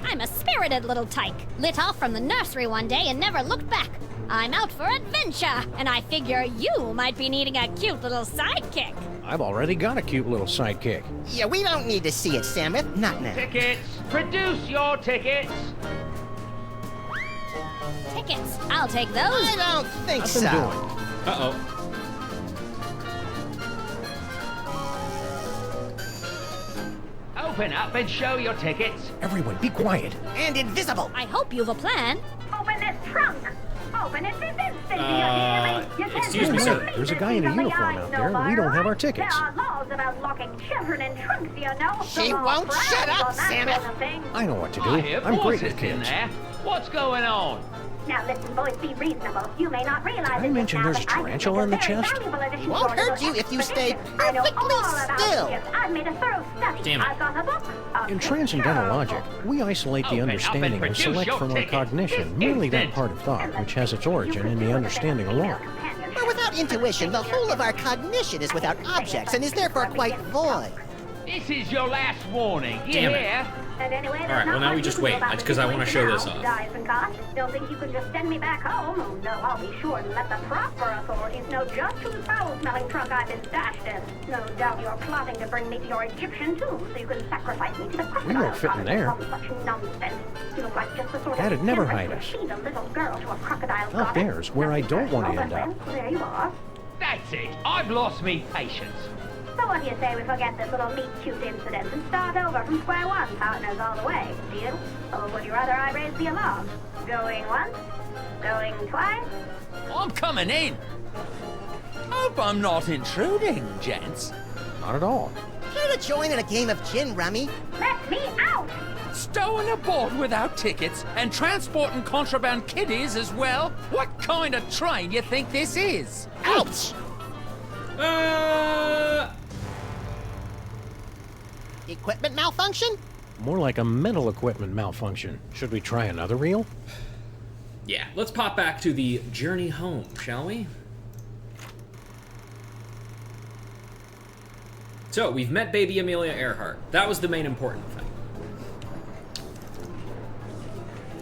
I'm a spirited little tyke, lit off from the nursery one day and never looked back. I'm out for adventure, and I figure you might be needing a cute little sidekick. I've already got a cute little sidekick. Yeah, we don't need to see it, Samuth. Not now. Tickets. Produce your tickets. Tickets, I'll take those. I don't think Nothing so. doing. Uh-oh. Open up and show your tickets. Everyone, be quiet. And invisible. I hope you've a plan. Open this trunk. Open it this instant. Excuse me, sir. There's a guy in a uniform out there, and we don't have our tickets. There are laws about locking children in trunks, you know. She won't shut up, Santa. I know what to do. I hear I'm great voices with in kids. there. What's going on? Now listen, boys, be reasonable. You may not realize Did I mention there's a tarantula in the chest? It won't hurt you if you stay perfectly still. I've made a thorough study. Damn it. I've got a book. In transcendental logic, we isolate the Open up and understanding and produce select your from our ticket. cognition merely that part of thought which has its origin in the understanding alone. But without intuition, the whole of our cognition is without objects and is therefore quite void. This is your last warning. You Damn it. hear? And anyway, All right, well, now we just wait, because I want to show this off. Don't think you can just send me back home? Oh, no, I'll be sure and let the proper authorities know just whose foul-smelling trunk I've been stashed in. No doubt you're plotting to bring me to your Egyptian tomb so you can sacrifice me to the crocodile. We won't fit in there. Such nonsense. You look like just the sort That'd of never parent hide who'd us. feed a little girl to a crocodile Up goddess. there's where I don't want to end up. Well, there you are. That's it. I've lost me patience. So what do you say we forget this little meet-cute incident and start over from square one, partners all the way? Deal? Or would you rather I raise the alarm? Going once? Going twice? I'm coming in. Hope I'm not intruding, gents. Not at all. Care to join in a game of gin rummy? Let me out! Stowing aboard without tickets and transporting contraband kiddies as well? What kind of train you think this is? Ouch! Equipment malfunction? More like a mental equipment malfunction. Should we try another reel? Yeah, let's pop back to the journey home, shall we? So, we've met baby Amelia Earhart. That was the main important thing.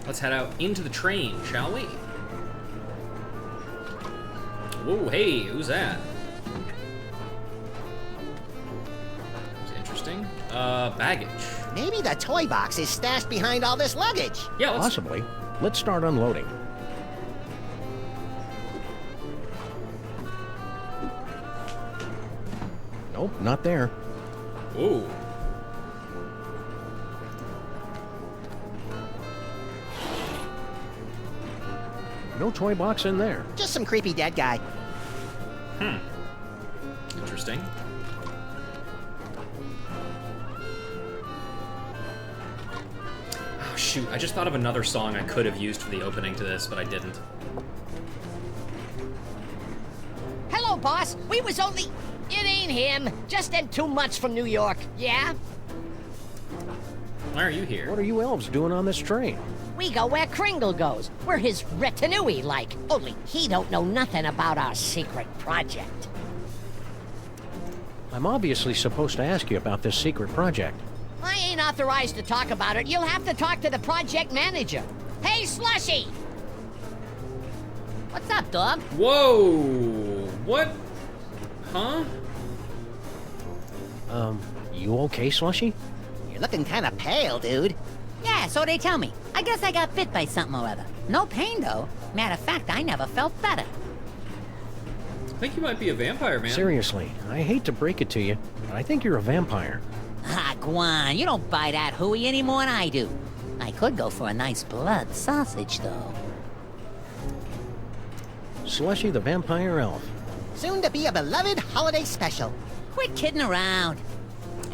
Let's head out into the train, shall we? Whoa, hey, who's that? It's interesting. Baggage. Maybe the toy box is stashed behind all this luggage. Yeah, let's... Possibly. Let's start unloading. Nope, not there. Whoa. No toy box in there. Just some creepy dead guy. Interesting. Oh, shoot. I just thought of another song I could have used for the opening to this, but I didn't. Hello, boss. We was only... It ain't him. Just them 2 months from New York. Yeah? Why are you here? What are you elves doing on this train? We go where Kringle goes. We're his retinue like. Only he don't know nothing about our secret project. I'm obviously supposed to ask you about this secret project. I ain't authorized to talk about it. You'll have to talk to the project manager. Hey, Slushy! What's up, dog? Whoa! What? Huh? You okay, Slushy? You're looking kind of pale, dude. Yeah, so they tell me. I guess I got bit by something or other. No pain, though. Matter of fact, I never felt better. I think you might be a vampire, man. Seriously, I hate to break it to you, but I think you're a vampire. Ah, Guan, you don't buy that hooey any more than I do. I could go for a nice blood sausage, though. Slushy the vampire elf. Soon to be a beloved holiday special. Quit kidding around.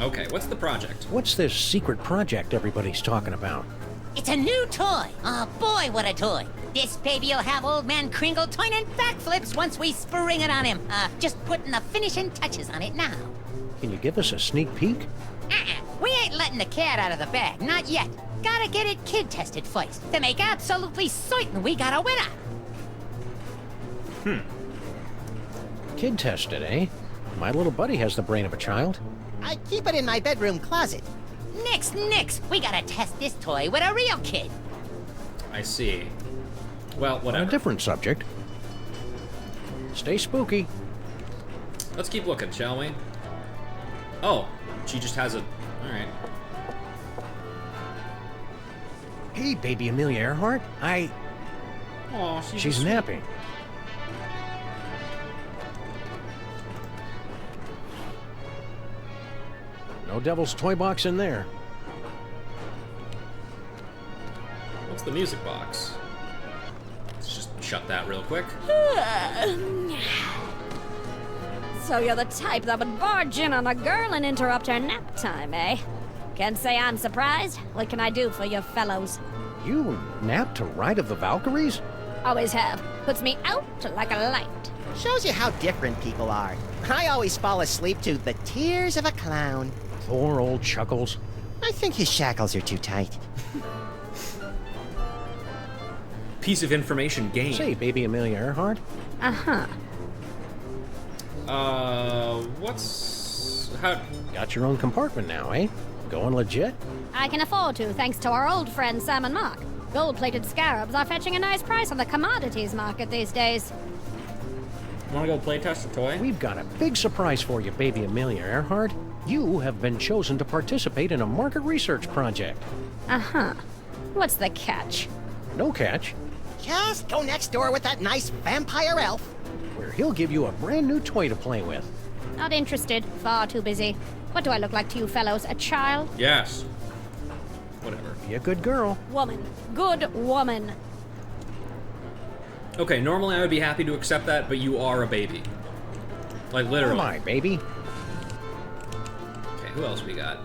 Okay, what's the project? What's this secret project everybody's talking about? It's a new toy. Oh, boy, what a toy. This baby'll have old man Kringle turning backflips once we spring it on him. Just putting the finishing touches on it now. Can you give us a sneak peek? We ain't letting the cat out of the bag, not yet. Gotta get it kid-tested first, to make absolutely certain we got a winner. Kid tested, eh? My little buddy has the brain of a child. I keep it in my bedroom closet. Nix. We gotta test this toy with a real kid. I see. Well, On whatever. a different subject. Stay spooky. Let's keep looking, shall we? Oh, she just has a... Alright. Hey, baby Amelia Earhart. Aw, She's napping. No devil's toy box in there. What's the music box? Let's just shut that real quick. So you're the type that would barge in on a girl and interrupt her nap time, eh? Can't say I'm surprised. What can I do for you fellows? You nap to Ride of the Valkyries? Always have. Puts me out like a light. Shows you how different people are. I always fall asleep to The Tears of a Clown. Poor old Chuckles. I think his shackles are too tight. Piece of information gained. Say, baby Amelia Earhart. Uh-huh. How... Got your own compartment now, eh? Going legit? I can afford to, thanks to our old friend Samun-Mak. Gold-plated scarabs are fetching a nice price on the commodities market these days. Wanna go play test a toy? We've got a big surprise for you, baby Amelia Earhart. You have been chosen to participate in a market research project. Uh-huh. What's the catch? No catch. Just go next door with that nice vampire elf. Where he'll give you a brand new toy to play with. Not interested. Far too busy. What do I look like to you fellows? A child? Yes. Whatever. Be a good girl. Woman. Good woman. Okay, normally I would be happy to accept that, but you are a baby. Like, literally. Oh my, baby. Okay, who else we got?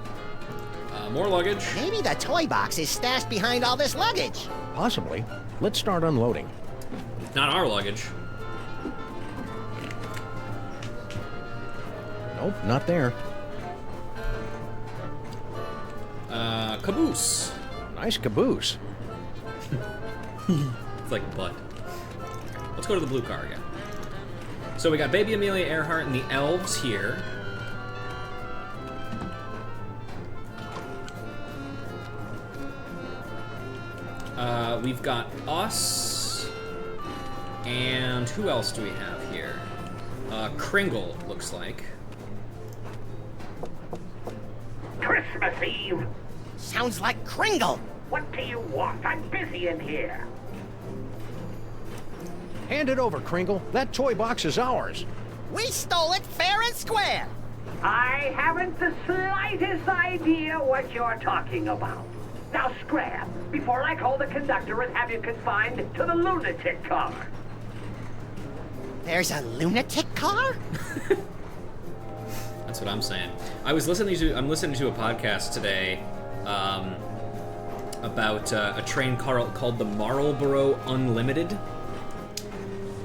More luggage. Maybe the toy box is stashed behind all this luggage. Possibly. Let's start unloading. Not our luggage. Nope, not there. Caboose. Nice caboose. It's like butt. Let's go to the blue car again. So we got baby Amelia Earhart and the elves here. We've got us, and who else do we have here? Kringle, looks like. Christmas Eve. Sounds like Kringle. What do you want? I'm busy in here. Hand it over, Kringle. That toy box is ours. We stole it fair and square. I haven't the slightest idea what you're talking about. Now scram, before I call the conductor and have you confined to the lunatic car. There's a lunatic car? That's what I'm saying. I'm listening to a podcast today about a train called the Marlboro Unlimited,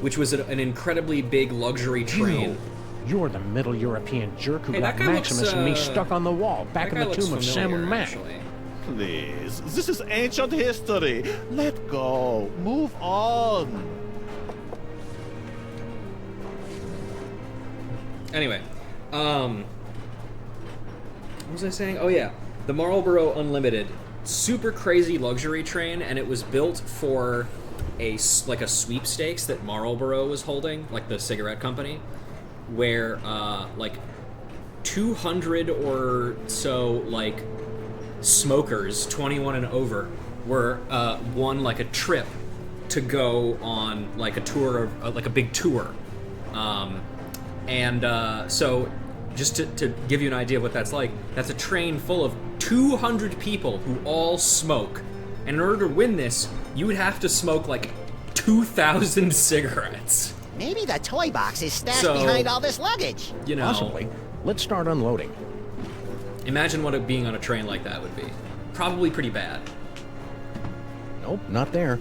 which was an incredibly big luxury train. You're the Middle European jerk who Hey, got that guy Maximus looks, and me stuck on the wall back in the tomb of Samun-Mak. Please, this is ancient history. Let go. Move on. Anyway, what was I saying? Oh yeah, the Marlboro Unlimited, super crazy luxury train, and it was built for a sweepstakes that Marlboro was holding, like the cigarette company, where like 200 or so like smokers 21 and over were won like a trip to go on like a tour of like a big tour, so just to give you an idea of what that's like, that's a train full of 200 people who all smoke, and in order to win this you would have to smoke like 2,000 cigarettes. Maybe the toy box is stashed behind all this luggage. You know, possibly. Let's start unloading. Imagine what being on a train like that would be. Probably pretty bad. Nope, not there.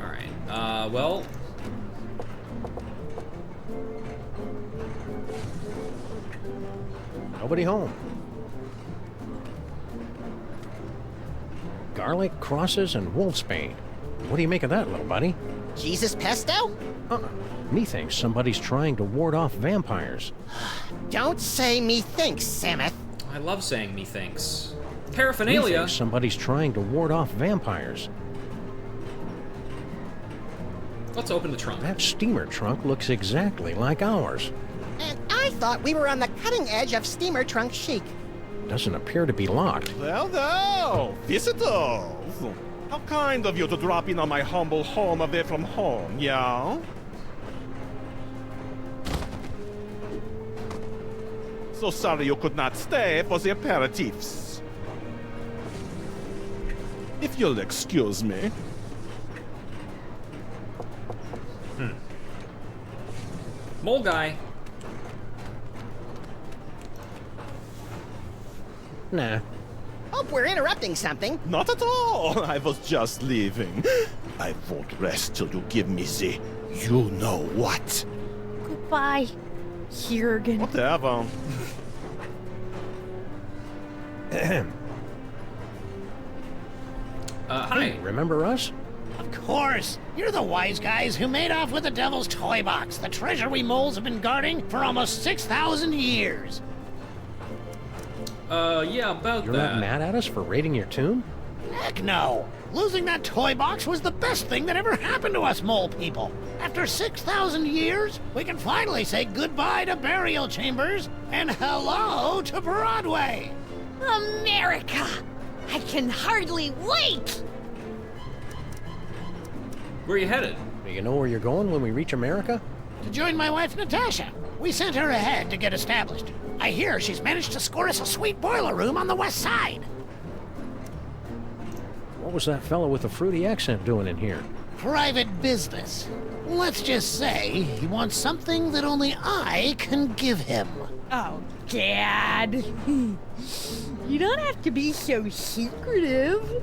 Alright, well... Nobody home. Garlic, crosses, and wolfsbane. What do you make of that, little buddy? Jesus pesto? Methinks somebody's trying to ward off vampires. Don't say methinks, Sameth. I love saying methinks. Paraphernalia. Methinks somebody's trying to ward off vampires. Let's open the trunk. That steamer trunk looks exactly like ours. And I thought we were on the cutting edge of steamer trunk chic. doesn't appear to be locked. Well, visitors. How kind of you to drop in on my humble home away from home, yeah? So sorry you could not stay for the aperitifs. If you'll excuse me. Mole guy. Nah. Hope we're interrupting something. Not at all. I was just leaving. I won't rest till you give me the you-know-what. Goodbye, Jurgen. Whatever. Hi. Remember us? Of course. You're the wise guys who made off with the Devil's Toy Box, the treasure we moles have been guarding for almost 6,000 years. Yeah, about You're that. not mad at us for raiding your tomb? Heck no. Losing that toy box was the best thing that ever happened to us mole people. After 6,000 years, we can finally say goodbye to burial chambers and hello to Broadway. America! I can hardly wait! Where are you headed? Do you know where you're going when we reach America? To join my wife Natasha. We sent her ahead to get established. I hear she's managed to score us a sweet boiler room on the west side. What was that fellow with the fruity accent doing in here? Private business. Let's just say he wants something that only I can give him. Oh, Dad. You don't have to be so secretive.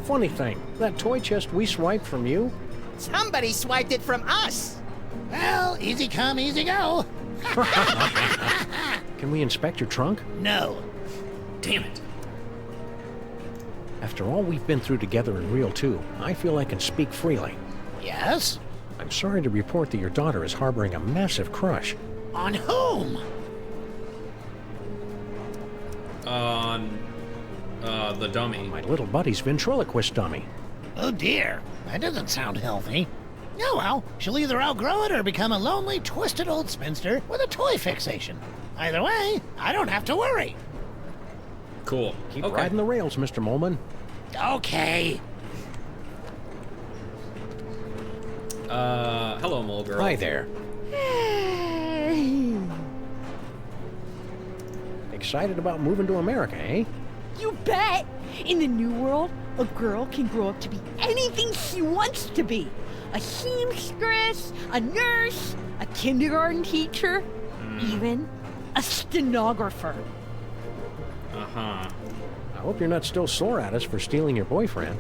Funny thing, that toy chest we swiped from you? Somebody swiped it from us. Well, easy come, easy go. Can we inspect your trunk? No. Damn it. After all we've been through together in Real 2, I feel I can speak freely. Yes? I'm sorry to report that your daughter is harboring a massive crush. On whom? On the dummy. My little buddy's ventriloquist dummy. Oh dear, that doesn't sound healthy. Oh well, she'll either outgrow it or become a lonely, twisted old spinster with a toy fixation. Either way, I don't have to worry. Cool. Keep riding the rails, Mr. Molman. Okay. Hello, mole girl. Hi there. Excited about moving to America, eh? You bet! In the new world, a girl can grow up to be anything she wants to be. A seamstress, a nurse, a kindergarten teacher, even a stenographer. Uh-huh. I hope you're not still sore at us for stealing your boyfriend.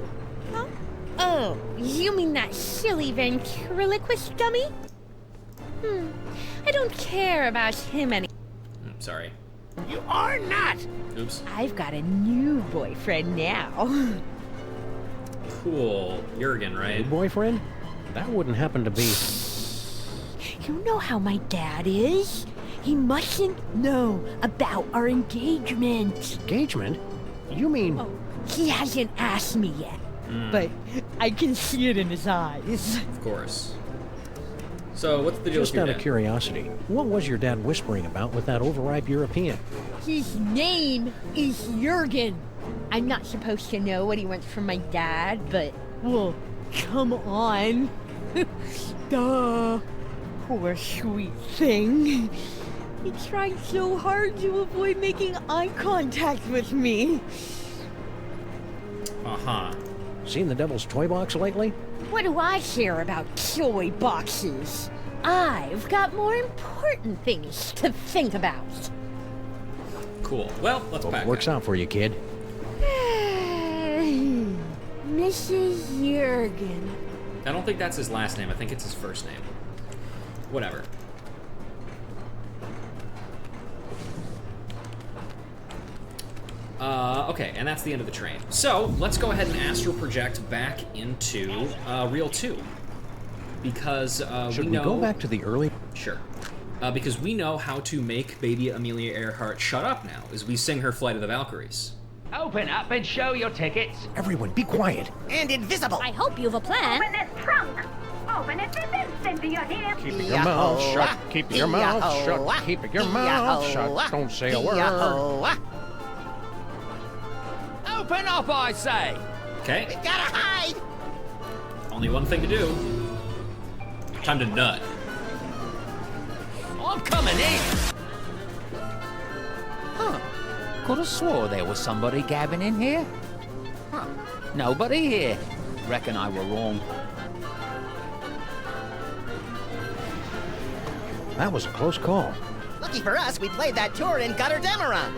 Huh? Oh, you mean that silly ventriloquist dummy? I don't care about him any. Sorry. You are not! Oops. I've got a new boyfriend now. Cool. Jurgen, right? Your boyfriend? That wouldn't happen to be... You know how my dad is? He mustn't know about our engagement. Engagement? You mean... Oh, he hasn't asked me yet, but I can see it in his eyes. Of course. So, what's the deal Just with your out of dad? curiosity, what was your dad whispering about with that overripe European? His name is Jurgen. I'm not supposed to know what he wants from my dad, but, well, come on. Duh. Poor sweet thing. He tried so hard to avoid making eye contact with me. Uh-huh. Seen the Devil's Toy Box lately? What do I care about toy boxes? I've got more important things to think about. Cool. Well, let's Hope pack it works out for you, kid. Mrs. Jurgen. I don't think that's his last name. I think it's his first name. Whatever. Okay, and that's the end of the train. So, let's go ahead and astral project back into Reel 2. Because Should we we know... go back to the early... Sure. Because we know how to make baby Amelia Earhart shut up now, as we sing her Flight of the Valkyries. Open up and show your tickets. Everyone, be quiet. And invisible. I hope you've a plan. Open this trunk! Oh, open it this instant, do you hear? Keep your mouth shut. Keep your mouth shut. Keep your mouth shut. Don't say a word. Open up, I say! Okay. We gotta hide. Only one thing to do. Time to nut. I'm coming in! Huh. Could have swore there was somebody gabbing in here. Huh. Nobody here. Reckon I were wrong. That was a close call. Lucky for us, we played that tour in Gutter Demeron.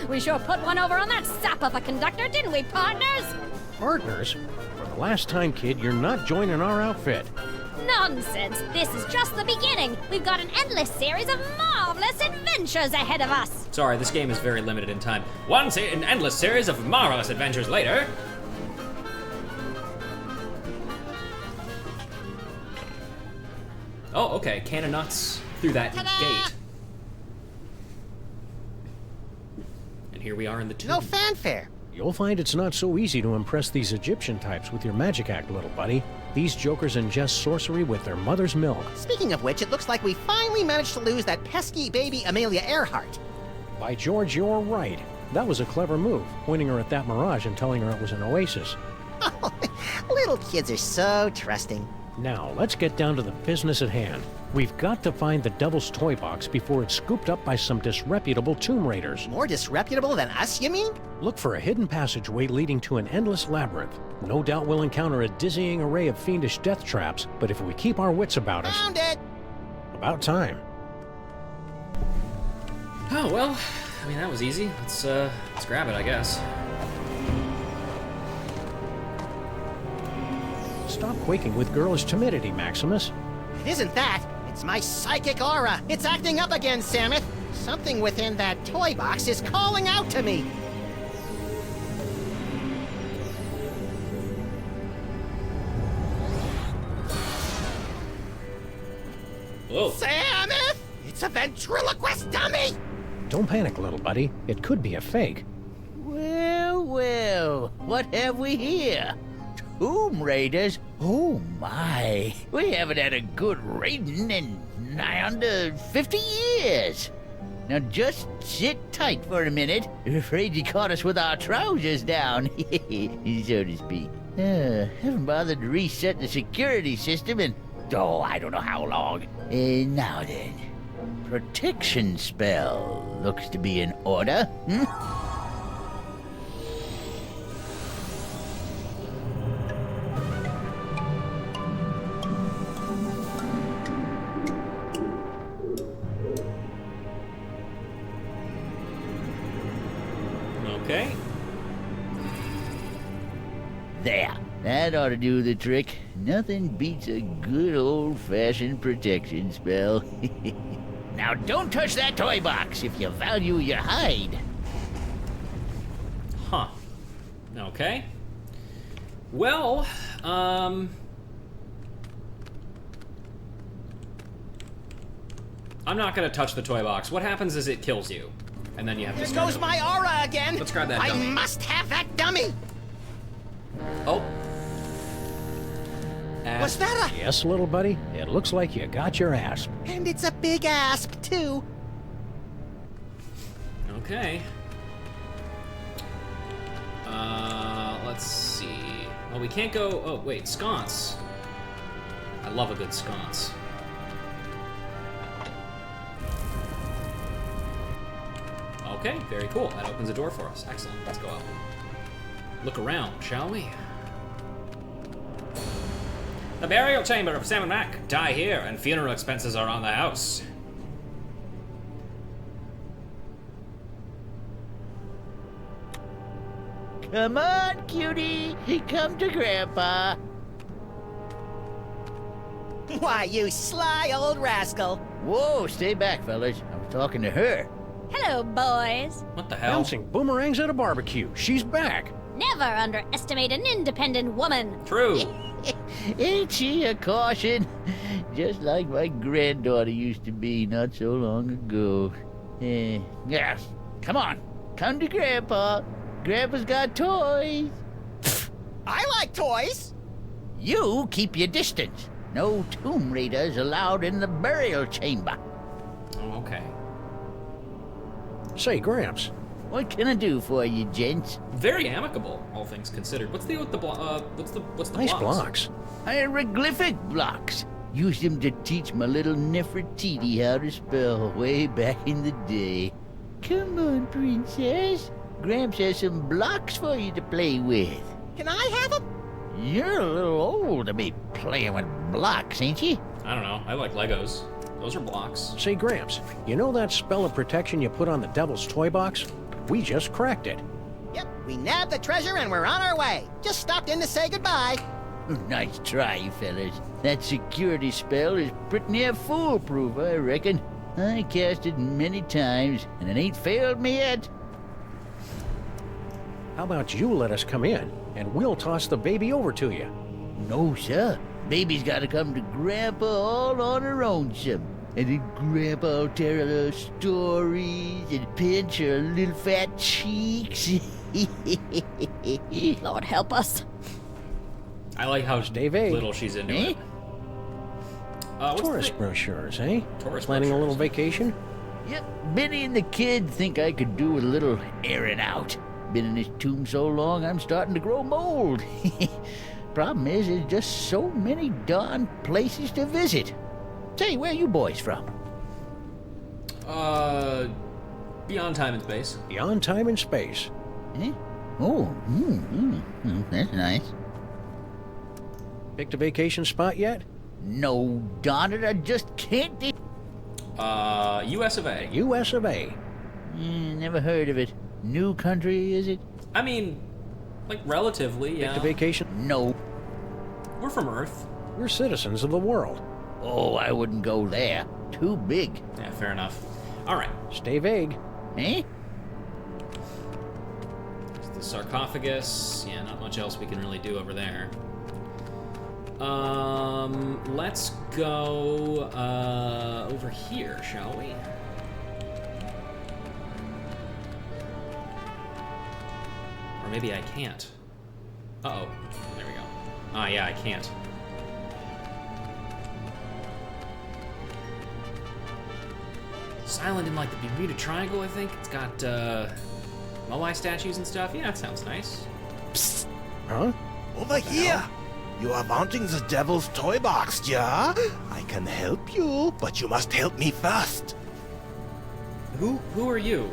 We sure put one over on that sap of a conductor, didn't we, partners? Partners? For the last time, kid, you're not joining our outfit. Nonsense! This is just the beginning. We've got an endless series of marvelous adventures ahead of us. Sorry, this game is very limited in time. An endless series of marvelous adventures later. Oh, okay. Can of nuts through that gate. And here we are in the tomb. No fanfare. You'll find it's not so easy to impress these Egyptian types with your magic act, little buddy. These jokers ingest sorcery with their mother's milk. Speaking of which, it looks like we finally managed to lose that pesky baby Amelia Earhart. By George, you're right. That was a clever move, pointing her at that mirage and telling her it was an oasis. Oh, little kids are so trusting. Now, let's get down to the business at hand. We've got to find the Devil's Toy Box before it's scooped up by some disreputable tomb raiders. More disreputable than us, you mean? Look for a hidden passageway leading to an endless labyrinth. No doubt we'll encounter a dizzying array of fiendish death traps, but if we keep our wits about us... Found it! About time. Oh, well, I mean, that was easy. Let's grab it, I guess. Stop quaking with girlish timidity, Maximus. It isn't that. It's my psychic aura. It's acting up again, Samus. Something within that toy box is calling out to me. Whoa. Samus! It's a ventriloquist dummy! Don't panic, little buddy. It could be a fake. Well, well, what have we here? Tomb Raiders? Oh my, we haven't had a good raiding in nigh under 50 years. Now just sit tight for a minute. I'm afraid you caught us with our trousers down, so to speak. Haven't bothered to reset the security system in, I don't know how long. Now then, protection spell looks to be in order, Okay. There. That ought to do the trick. Nothing beats a good old-fashioned protection spell. Now don't touch that toy box if you value your hide. Huh. Okay. Well, I'm not gonna touch the toy box. What happens is it kills you. And then you have to There goes my aura again! Let's grab that dummy. I must have that dummy! Oh. Was that Yes, little buddy. It looks like you got your asp. And it's a big asp, too. Okay. Let's see. Well, we can't go... Oh, wait, sconce. I love a good sconce. Okay, very cool. That opens a door for us. Excellent. Let's go up. Look around, shall we? The burial chamber of Samun-Mak. Die here, and funeral expenses are on the house. Come on, cutie. Come to Grandpa. Why, you sly old rascal. Whoa, stay back, fellas. I was talking to her. Hello, boys. What the hell? Bouncing boomerangs at a barbecue. She's back. Never underestimate an independent woman. True. Ain't she a caution? Just like my granddaughter used to be not so long ago. Yeah, come on. Come to Grandpa. Grandpa's got toys. I like toys. You keep your distance. No tomb raiders allowed in the burial chamber. Oh, okay. Say, Gramps. What can I do for you, gents? Very amicable, all things considered. What's the deal with the what's the Nice blocks? blocks. Hieroglyphic blocks. Used them to teach my little Nefertiti how to spell way back in the day. Come on, princess. Gramps has some blocks for you to play with. Can I have them? You're a little old to be playing with blocks, ain't you? I don't know. I like Legos. Those are blocks. Say, Gramps, you know that spell of protection you put on the devil's toy box? We just cracked it. Yep, we nabbed the treasure and we're on our way. Just stopped in to say goodbye. Nice try, fellas. That security spell is pretty near foolproof, I reckon. I cast it many times, and it ain't failed me yet. How about you let us come in, and we'll toss the baby over to you? No, sir. Baby's gotta come to Grandpa all on her own, some. And then Grandpa'll tell her little stories and pinch her little fat cheeks. Lord help us. I like how Stay vague. little she's into it. What's Tourist brochures, eh? Tourist Planning a brochures. little vacation? Yep, Benny and the kid think I could do with a little airing out. Been in this tomb so long, I'm starting to grow mold. Problem is, there's just so many darn places to visit. Say, where you boys from? Beyond time and space. Beyond time and space. Eh? Oh, that's nice. Picked a vacation spot yet? No, darn it, I just can't. US of A. US of A. Never heard of it. New country, is it? I mean, like relatively, yeah. Picked a vacation? No. We're from Earth. We're citizens of the world. Oh, I wouldn't go there. Too big. Yeah, fair enough. All right. Stay vague. Eh? There's the sarcophagus. Yeah, not much else we can really do over there. Let's go over here, shall we? Or maybe I can't. Uh-oh. There we go. Ah, yeah, I can't. Silent in, like, the Bermuda Triangle, I think. It's got, Moai statues and stuff. Yeah, that sounds nice. Psst. Huh? Over here! You are wanting the devil's toy box, yeah? I can help you, but you must help me first. Who are you?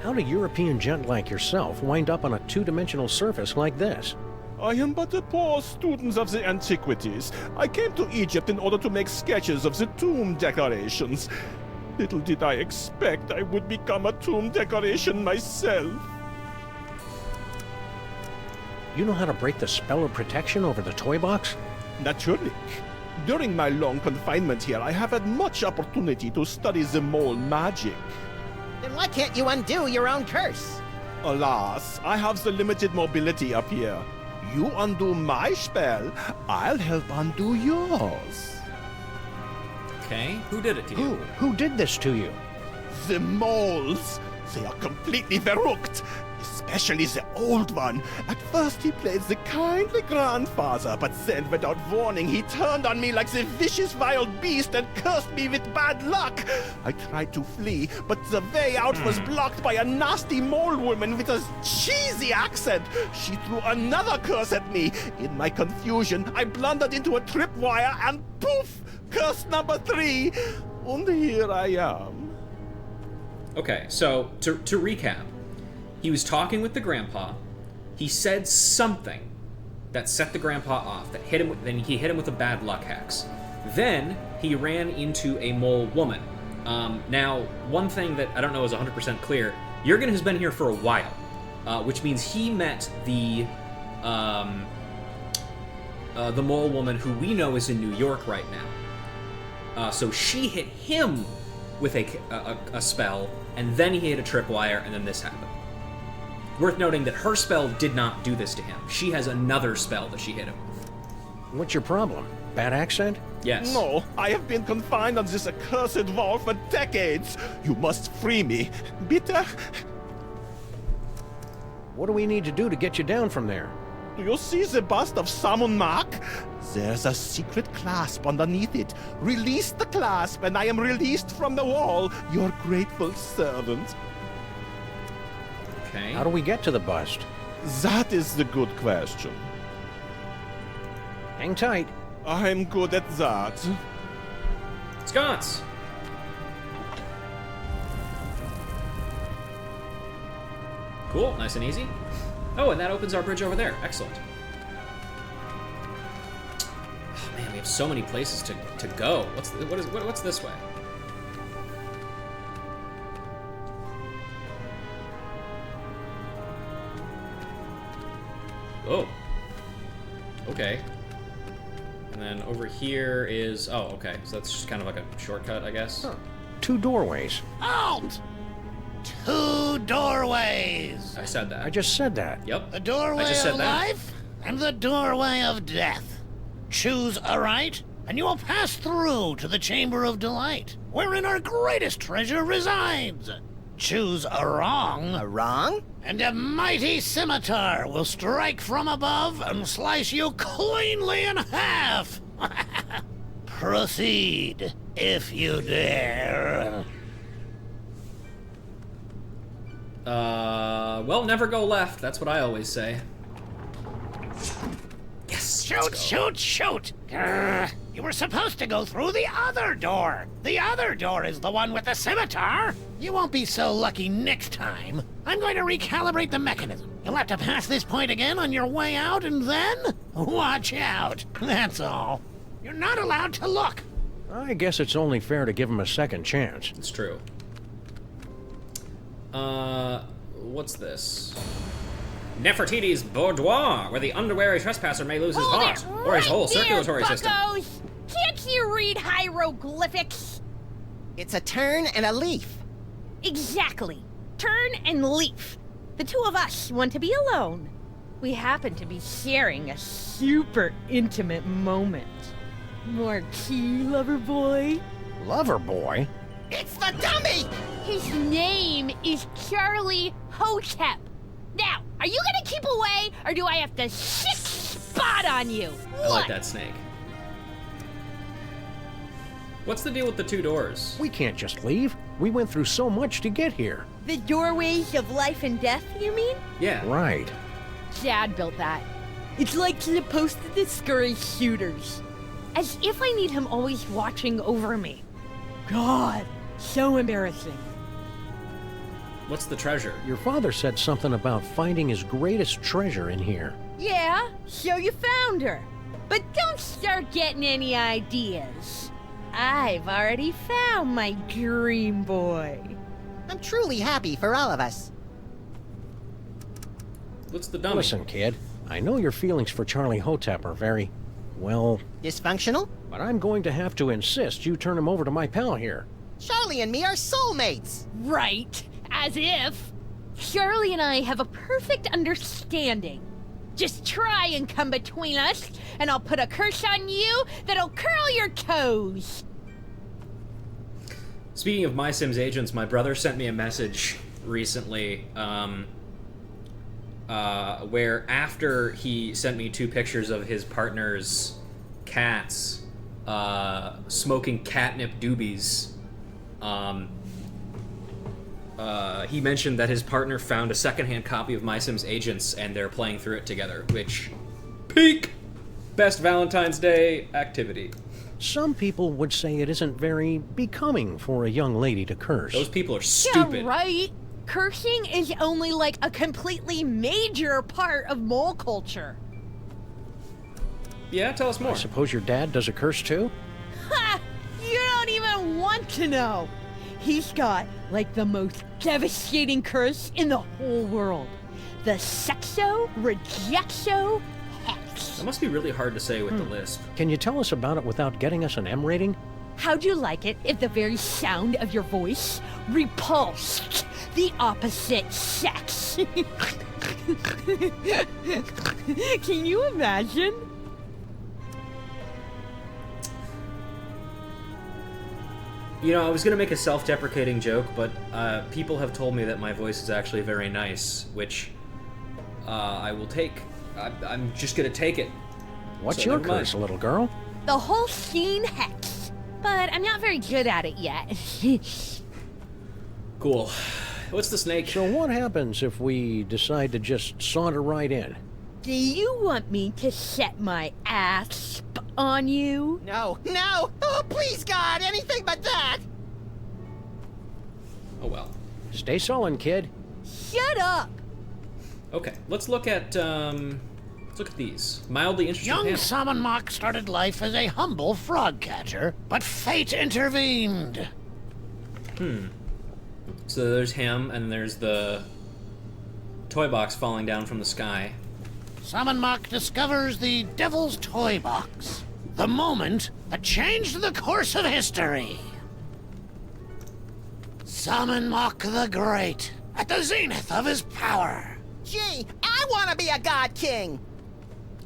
How'd a European gent like yourself wind up on a two-dimensional surface like this? I am but a poor student of the antiquities. I came to Egypt in order to make sketches of the tomb decorations. Little did I expect I would become a tomb decoration myself. You know how to break the spell of protection over the toy box? Naturally. During my long confinement here, I have had much opportunity to study the mole magic. Then why can't you undo your own curse? Alas, I have the limited mobility up here. You undo my spell, I'll help undo yours. Okay, who did it to you? Who did this to you? The moles. They are completely verrückt. Especially the old one. At first he played the kindly grandfather, but then without warning he turned on me like the vicious wild beast and cursed me with bad luck. I tried to flee, but the way out was blocked by a nasty mole woman with a cheesy accent. She threw another curse at me. In my confusion, I blundered into a tripwire and poof! Curse number 3. And here I am. Okay, so to recap, he was talking with the grandpa. He said something that set the grandpa off. That hit him. Then he hit him with a bad luck hex. Then he ran into a mole woman. Now, one thing that I don't know is 100% clear. Jurgen has been here for a while, which means he met the mole woman who we know is in New York right now. So she hit him with a spell, and then he hit a tripwire, and then this happened. Worth noting that her spell did not do this to him. She has another spell that she hit him with. What's your problem? Bad accent? Yes. No, I have been confined on this accursed wall for decades. You must free me. Bitte? What do we need to do to get you down from there? Do you see the bust of Samun-Mak? There's a secret clasp underneath it. Release the clasp, and I am released from the wall. Your grateful servant. Okay. How do we get to the bust? That is the good question. Hang tight. I'm good at that. Scots! Cool, nice and easy. Oh, and that opens our bridge over there. Excellent. Oh, man, we have so many places to go. What's this way? Oh. Okay. And then over here is... Oh, okay. So that's just kind of like a shortcut, I guess. Huh. 2 doorways. Halt! 2 doorways. I said that. I just said that. Yep. The doorway of life and the doorway of death. Choose aright, and you will pass through to the Chamber of Delight, wherein our greatest treasure resides. Choose a wrong. A wrong? And a mighty scimitar will strike from above and slice you cleanly in half. Proceed, if you dare. Well, never go left. That's what I always say. Yes! Shoot, shoot, shoot! Grr. You were supposed to go through the other door. The other door is the one with the scimitar. You won't be so lucky next time. I'm going to recalibrate the mechanism. You'll have to pass this point again on your way out, and then watch out. That's all. You're not allowed to look. I guess it's only fair to give him a second chance. It's true. What's this? Nefertiti's boudoir, where the underweary trespasser may lose his heart, or his whole circulatory system. Can't you read hieroglyphics? It's a turn and a leaf. Exactly. Turn and leaf. The 2 of us want to be alone. We happen to be sharing a super intimate moment. Marquis, lover boy. Lover boy? It's the dummy! His name is Charlie Hotep. Now, are you gonna keep away, or do I have to sick spot on you? I like that snake. What's the deal with the 2 doors? We can't just leave. We went through so much to get here. The doorways of life and death, you mean? Yeah. Right. Dad built that. It's like supposed to discourage shooters. As if I need him always watching over me. God, so embarrassing. What's the treasure? Your father said something about finding his greatest treasure in here. Yeah, so you found her. But don't start getting any ideas. I've already found my dream boy. I'm truly happy for all of us. What's the dummy? Listen, kid. I know your feelings for Charlie Hotep are very, well... Dysfunctional? But I'm going to have to insist you turn him over to my pal here. Charlie and me are soulmates. Right. As if. Charlie and I have a perfect understanding. Just try and come between us, and I'll put a curse on you that'll curl your toes. Speaking of My Sims agents, my brother sent me a message recently, where after he sent me 2 pictures of his partner's cats, smoking catnip doobies, he mentioned that his partner found a secondhand copy of My Sims Agents, and they're playing through it together, which... peak! Best Valentine's Day activity. Some people would say it isn't very becoming for a young lady to curse. Those people are stupid. Yeah, right. Cursing is only like a completely major part of mole culture. Yeah, tell us more. I suppose your dad does a curse too? Ha! You don't even want to know. He's got, like, the most devastating curse in the whole world. The Sexo Rejexo Hex. That must be really hard to say with the lisp. Can you tell us about it without getting us an M rating? How'd you like it if the very sound of your voice repulsed the opposite sex? Can you imagine? You know, I was gonna make a self-deprecating joke, but people have told me that my voice is actually very nice, which I will take I'm just gonna take it. What's So your never mind. curse, little girl? The whole scene hex. But I'm not very good at it yet. Cool. What's the snake? So what happens if we decide to just saunter right in? Do you want me to set my ass on you? No, no! Oh, please, God, anything but that! Oh well. Stay sullen, kid. Shut up! Okay, let's look at these. Mildly interesting Young panel. Samun-Mak started life as a humble frog catcher, but fate intervened. So there's him, and there's the toy box falling down from the sky. Samun-Mak discovers the Devil's Toy Box, the moment that changed the course of history. Samun-Mak the Great, at the zenith of his power. Gee, I want to be a god king!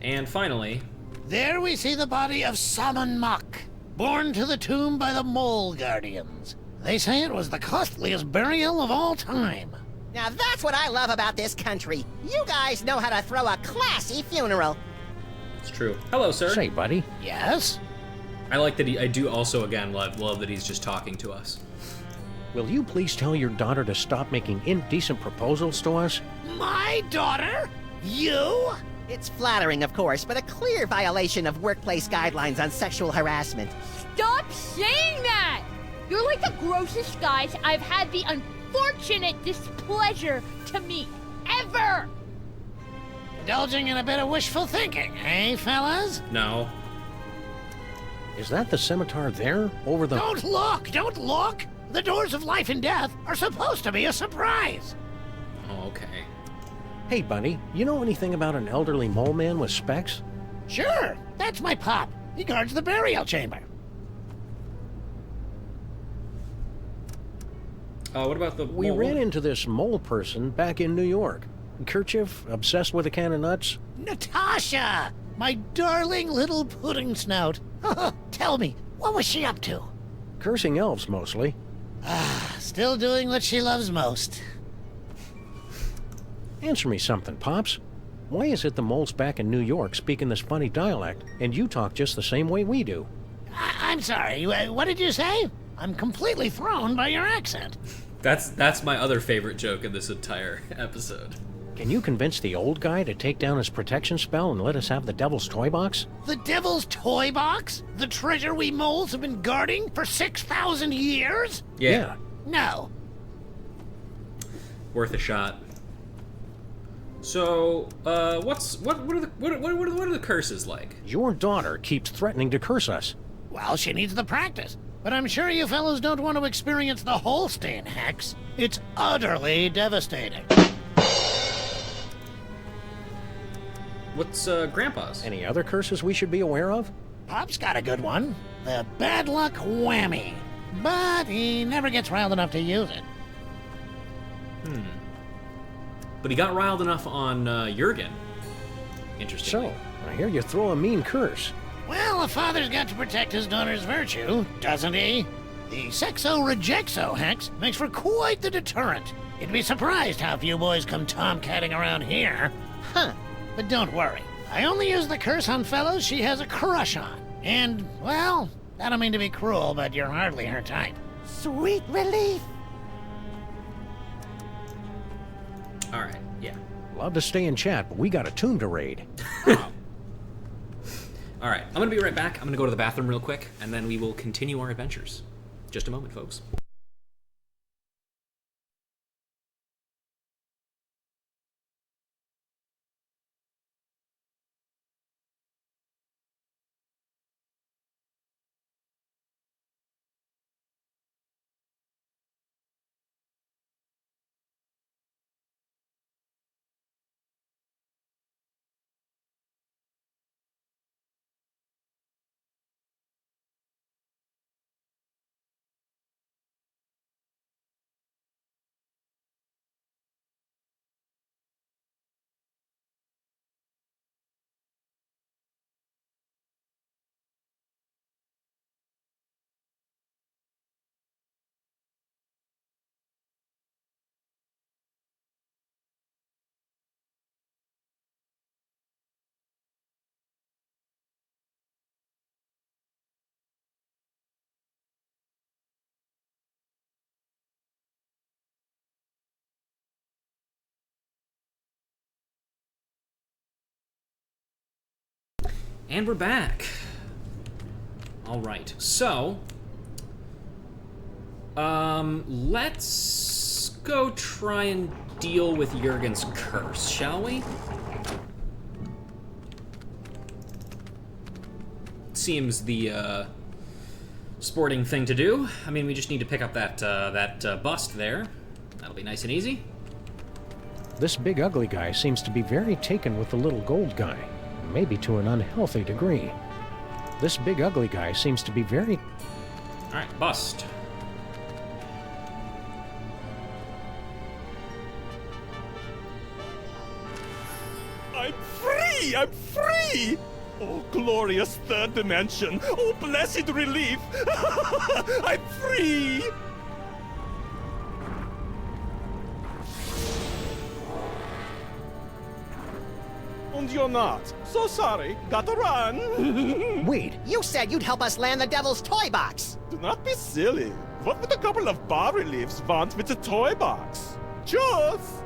And finally, There we see the body of Samun-Mak, borne to the tomb by the Mole Guardians. They say it was the costliest burial of all time. Now that's what I love about this country. You guys know how to throw a classy funeral. it's true. Hello, sir. Say, buddy. Yes? I like that I do also, again, love that he's just talking to us. Will you please tell your daughter to stop making indecent proposals to us? My daughter? You? It's flattering, of course, but a clear violation of workplace guidelines on sexual harassment. Stop saying that! You're like the grossest guys I've had the unfortunate displeasure to meet, ever! Indulging in a bit of wishful thinking, eh, fellas? No. Is that the scimitar there, over the... Don't look! Don't look! The doors of life and death are supposed to be a surprise. Oh, okay. Hey, buddy, you know anything about an elderly mole man with specs? Sure, that's my pop. He guards the burial chamber. What about the We ran into this mole person back in New York. Kerchief, obsessed with a can of nuts. Natasha! My darling little pudding snout. Tell me, what was she up to? Cursing elves, mostly. Still doing what she loves most. Answer me something, Pops. Why is it the moles back in New York speaking this funny dialect, and you talk just the same way we do? I'm sorry, what did you say? I'm completely thrown by your accent. That's my other favorite joke in this entire episode. Can you convince the old guy to take down his protection spell and let us have the Devil's Toy Box? The Devil's Toy Box? The treasure we moles have been guarding for 6,000 years? Yeah. No. Worth a shot. So, what are the curses like? Your daughter keeps threatening to curse us. Well, she needs the practice. But I'm sure you fellows don't want to experience the Holstein hex. It's utterly devastating. What's Grandpa's? Any other curses we should be aware of? Pop's got a good one. The bad luck whammy. But he never gets riled enough to use it. But he got riled enough on Jurgen. Interesting. So, I hear you throw a mean curse. Well, a father's got to protect his daughter's virtue, doesn't he? The sexo-rejexo hex makes for quite the deterrent. You'd be surprised how few boys come tomcatting around here. Huh. But don't worry. I only use the curse on fellows she has a crush on. And, well, I don't mean to be cruel, but you're hardly her type. Sweet relief. All right, yeah. Love to stay and chat, but we got a tomb to raid. All right, I'm going to be right back. I'm going to go to the bathroom real quick, and then we will continue our adventures. Just a moment, folks. And we're back. All right, so let's go try and deal with Jurgen's curse, shall we? Seems the sporting thing to do. I mean, we just need to pick up that bust there. That'll be nice and easy. This big ugly guy seems to be very taken with the little gold guy, maybe to an unhealthy degree. This big ugly guy seems to be very... All right, bust. I'm free! I'm free! Oh, glorious third dimension! Oh, blessed relief! I'm free! And you're not. So sorry. Gotta run. Wait. You said you'd help us land the devil's toy box. Do not be silly. What would a couple of bas-reliefs want with a toy box? Just...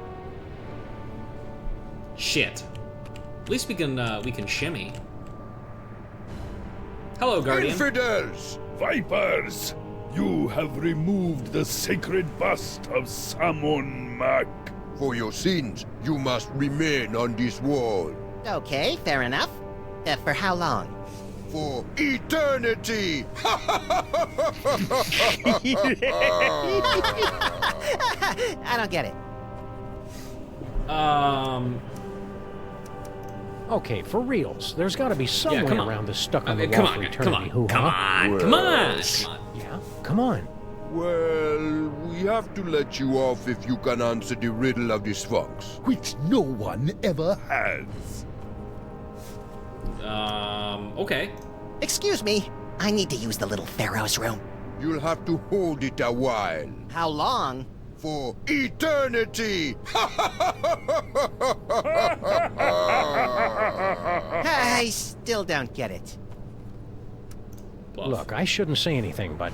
Shit. At least we can shimmy. Hello, Guardian. Infidels! Vipers! You have removed the sacred bust of Samun-Mak. For your sins, you must remain on this wall. Okay, fair enough. For how long? For eternity! I don't get it. Okay, for reals. There's got to be some way around this stuck on the wall for eternity. Come on. Yeah, come on. Well, we have to let you off if you can answer the riddle of the Sphinx, which no one ever has. Okay. Excuse me. I need to use the little pharaoh's room. You'll have to hold it a while. How long? For eternity! I still don't get it. Look, I shouldn't say anything, but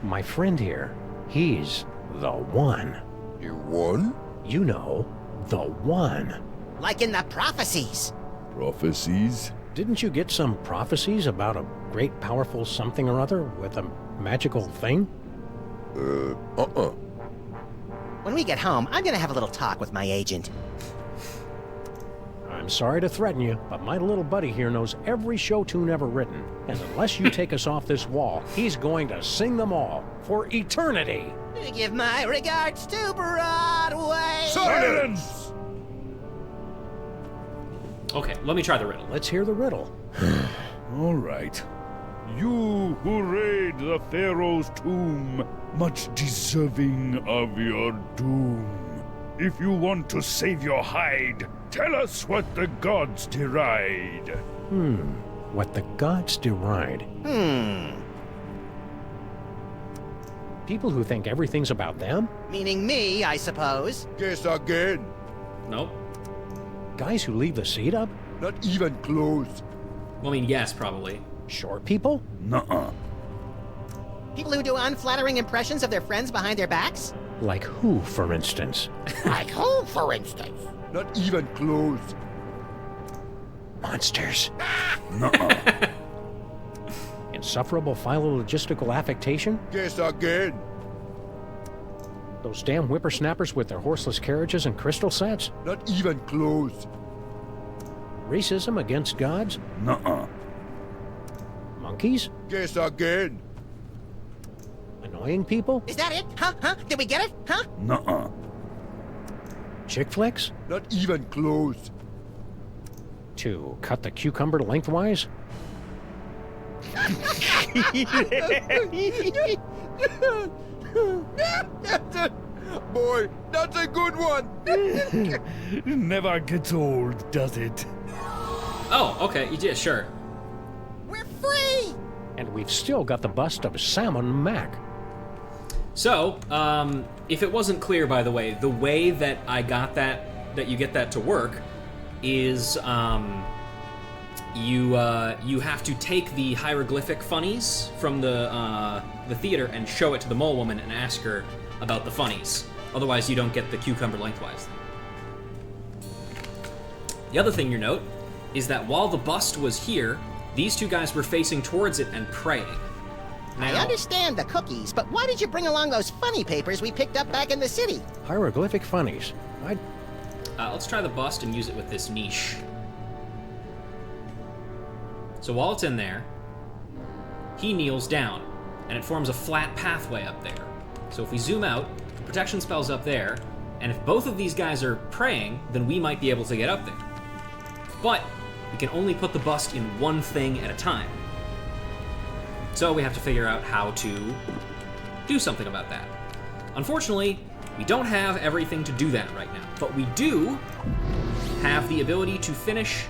my friend here, he's the one. The one? You know, the one. Like in the prophecies. Prophecies? Didn't you get some prophecies about a great powerful something or other with a magical thing? When we get home, I'm gonna have a little talk with my agent. I'm sorry to threaten you, but my little buddy here knows every show tune ever written. And unless you take us off this wall, he's going to sing them all for eternity. Give my regards to Broadway. Silence! Okay, let me try the riddle. Let's hear the riddle. All right. You who raid the Pharaoh's tomb, much deserving of your doom. If you want to save your hide, tell us what the gods deride. What the gods deride. People who think everything's about them? Meaning me, I suppose. Guess again. Nope. Guys who leave the seat up? Not even close. Well, I mean, yes, probably. Short people? Nuh-uh. People who do unflattering impressions of their friends behind their backs? Like who, for instance? Like who, for instance? Not even close. Monsters. Nuh-uh. Insufferable philologistical affectation? Guess again. Those damn whippersnappers with their horseless carriages and crystal sets? Not even close. Racism against gods? Nuh-uh. Monkeys? Guess again. Annoying people? Is that it? Huh? Did we get it? Huh? Nuh-uh. Chick flicks? Not even close. To cut the cucumber lengthwise? Boy, that's a good one. Never gets old, does it? Oh, okay. Yeah, sure. We're free! And we've still got the bust of Samun-Mak. So, if it wasn't clear, by the way that I got that you get that to work is, you have to take the hieroglyphic funnies from the theater and show it to the mole woman and ask her about the funnies. Otherwise, you don't get the cucumber lengthwise. The other thing you note is that while the bust was here, These two guys were facing towards it and praying. I understand the cookies, but why did you bring along those funny papers we picked up back in the city? Hieroglyphic funnies. Let's try the bust and use it with this niche. So while it's in there, he kneels down, and it forms a flat pathway up there. So if we zoom out, the protection spell's up there, and if both of these guys are praying, then we might be able to get up there. But we can only put the bust in one thing at a time. So we have to figure out how to do something about that. Unfortunately, we don't have everything to do that right now, but we do have the ability to finish...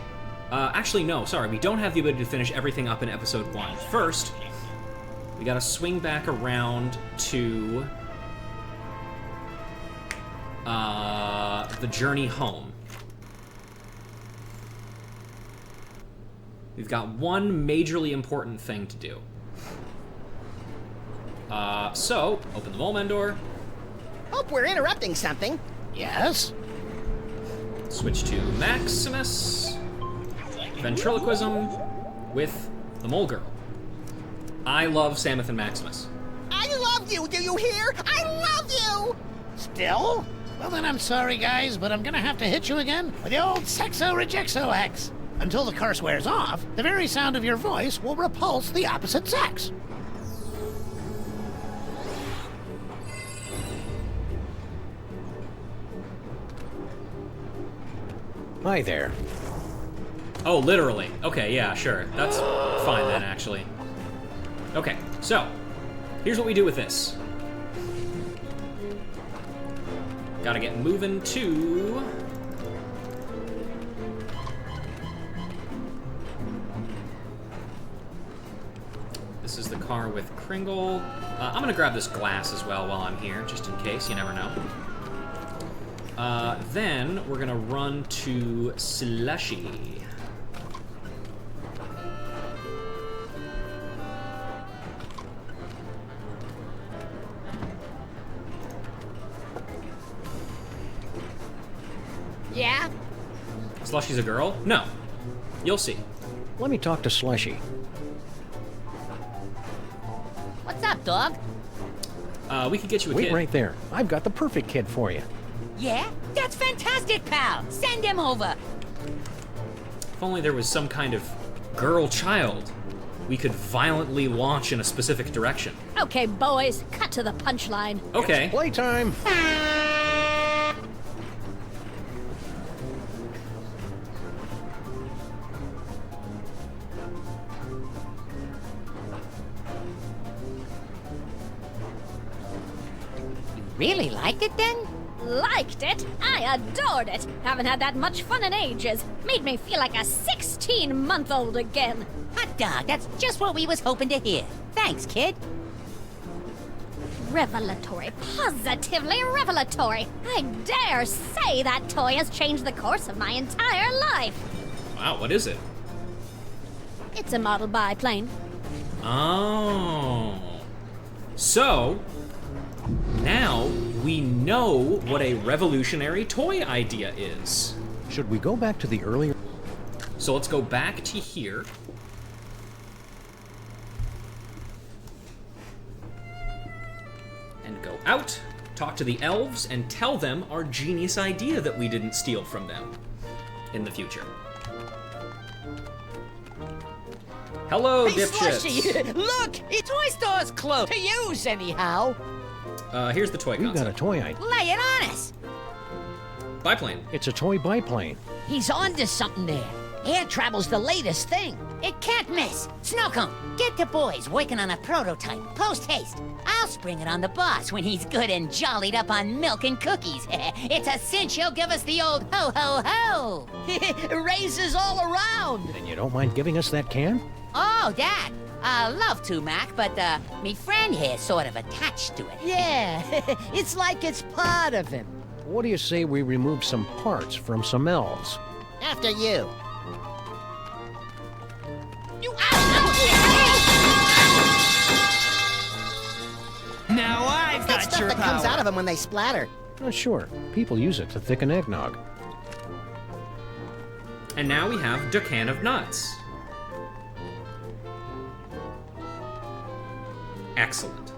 actually, no, sorry, we don't have the ability to finish everything up in episode 1. First, we gotta swing back around to the journey home. We've got one majorly important thing to do. So, open the Volman door. Hope we're interrupting something. Yes? Switch to Maximus. Ventriloquism with the Mole Girl. I love Samuth and Maximus. I love you, do you hear? I love you! Still? Well then I'm sorry guys, but I'm gonna have to hit you again with the old Sexo-Rejexo X. Until the curse wears off, the very sound of your voice will repulse the opposite sex. Hi there. Oh, literally. Okay, yeah, sure. That's fine then, actually. Okay, so, here's what we do with this. Gotta get moving to... This is the car with Kringle. I'm gonna grab this glass as well while I'm here, just in case, you never know. Then we're gonna run to Slushy. Yeah? Slushy's a girl? No. You'll see. Let me talk to Slushy. What's up, dog? We could get you a Wait kid. right there. I've got the perfect kid for you. Yeah? That's fantastic, pal! Send him over! If only there was some kind of girl child we could violently launch in a specific direction. Okay, boys, cut to the punchline. Okay. It's playtime! Really liked it then? Liked it? I adored it. Haven't had that much fun in ages. Made me feel like a 16-month-old again. Hot dog, that's just what we was hoping to hear. Thanks, kid. Revelatory. Positively revelatory. I dare say that toy has changed the course of my entire life. Wow, what is it? It's a model biplane. Oh. So, now we know what a revolutionary toy idea is. Should we go back to the earlier... So let's go back to here. And go out, talk to the elves, and tell them our genius idea that we didn't steal from them in the future. Hello, Hey, dipshits. Slushy, look! It's toy store's closed. To use, anyhow. Here's the toy We've got concept. a toy idea. Lay it on us! Biplane. It's a toy biplane. He's onto something there. Air travel's the latest thing. It can't miss! Snowcone, get the boys working on a prototype, post haste. I'll spring it on the boss when he's good and jollied up on milk and cookies. It's a cinch he'll give us the old ho-ho-ho! Raises all around. And you don't mind giving us that can? Oh, that? Love to, Mac, but, me friend here's sort of attached to it. Yeah, it's like it's part of him. What do you say we remove some parts from some elves? After you. Now I've That got stuff your that power. comes out of them when they splatter. Sure. People use it to thicken eggnog. And now we have the can of nuts. Excellent.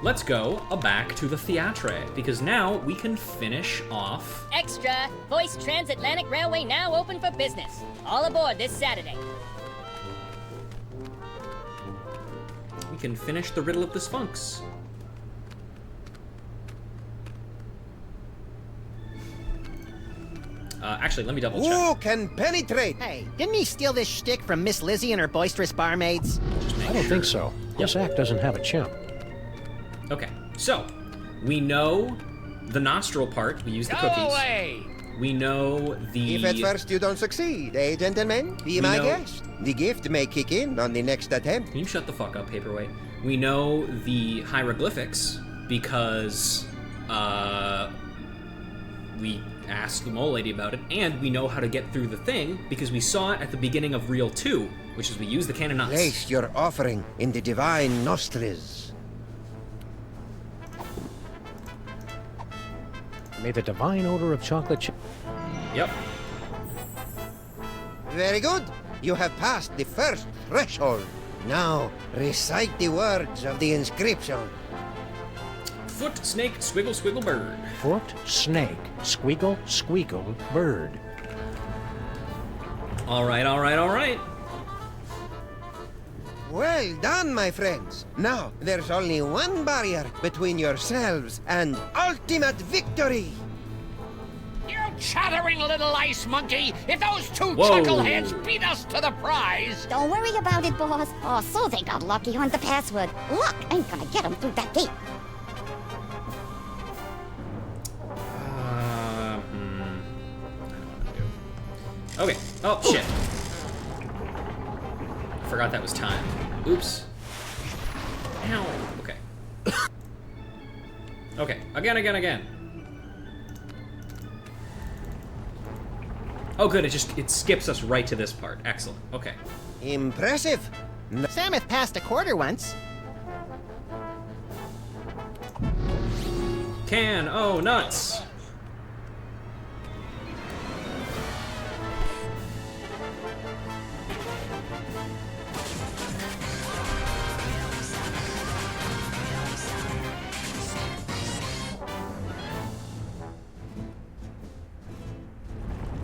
Let's go back to the theatre, because now we can finish off... Extra! Voice Transatlantic Railway now open for business. All aboard this Saturday. We can finish the riddle of the Sphinx. Actually, let me double check. Who can penetrate? Hey, didn't he steal this shtick from Miss Lizzie and her boisterous barmaids? I don't think so. This act doesn't have a chimp. Okay, so we know the nostril part. We use the Go cookies. away! We know the... If at first you don't succeed, eh, gentlemen? Be my guest. The gift may kick in on the next attempt. Can you shut the fuck up, Paperweight? We know the hieroglyphics because we asked the mole lady about it, and we know how to get through the thing because we saw it at the beginning of Reel 2, which is we use the can of nuts. Place your offering in the divine nostrils. May the divine odor of chocolate chip... Yep. Very good. You have passed the first threshold. Now, recite the words of the inscription. Foot, snake, squiggle, squiggle, bird. Foot, snake, squeakle, squeakle, bird. All right, all right, all right. Well done, my friends. Now, there's only one barrier between yourselves and ultimate victory. You chattering little ice monkey! If those two Whoa. chuckleheads beat us to the prize! Don't worry about it, boss. Oh, so they got lucky on the password. Look, I'm gonna get them through that gate. Okay. Oh, shit. Forgot that was time. Oops. Ow. Okay. Okay. Again. Oh, good. It skips us right to this part. Excellent. Okay. Impressive. Samuth passed a quarter once. Can. Oh, nuts.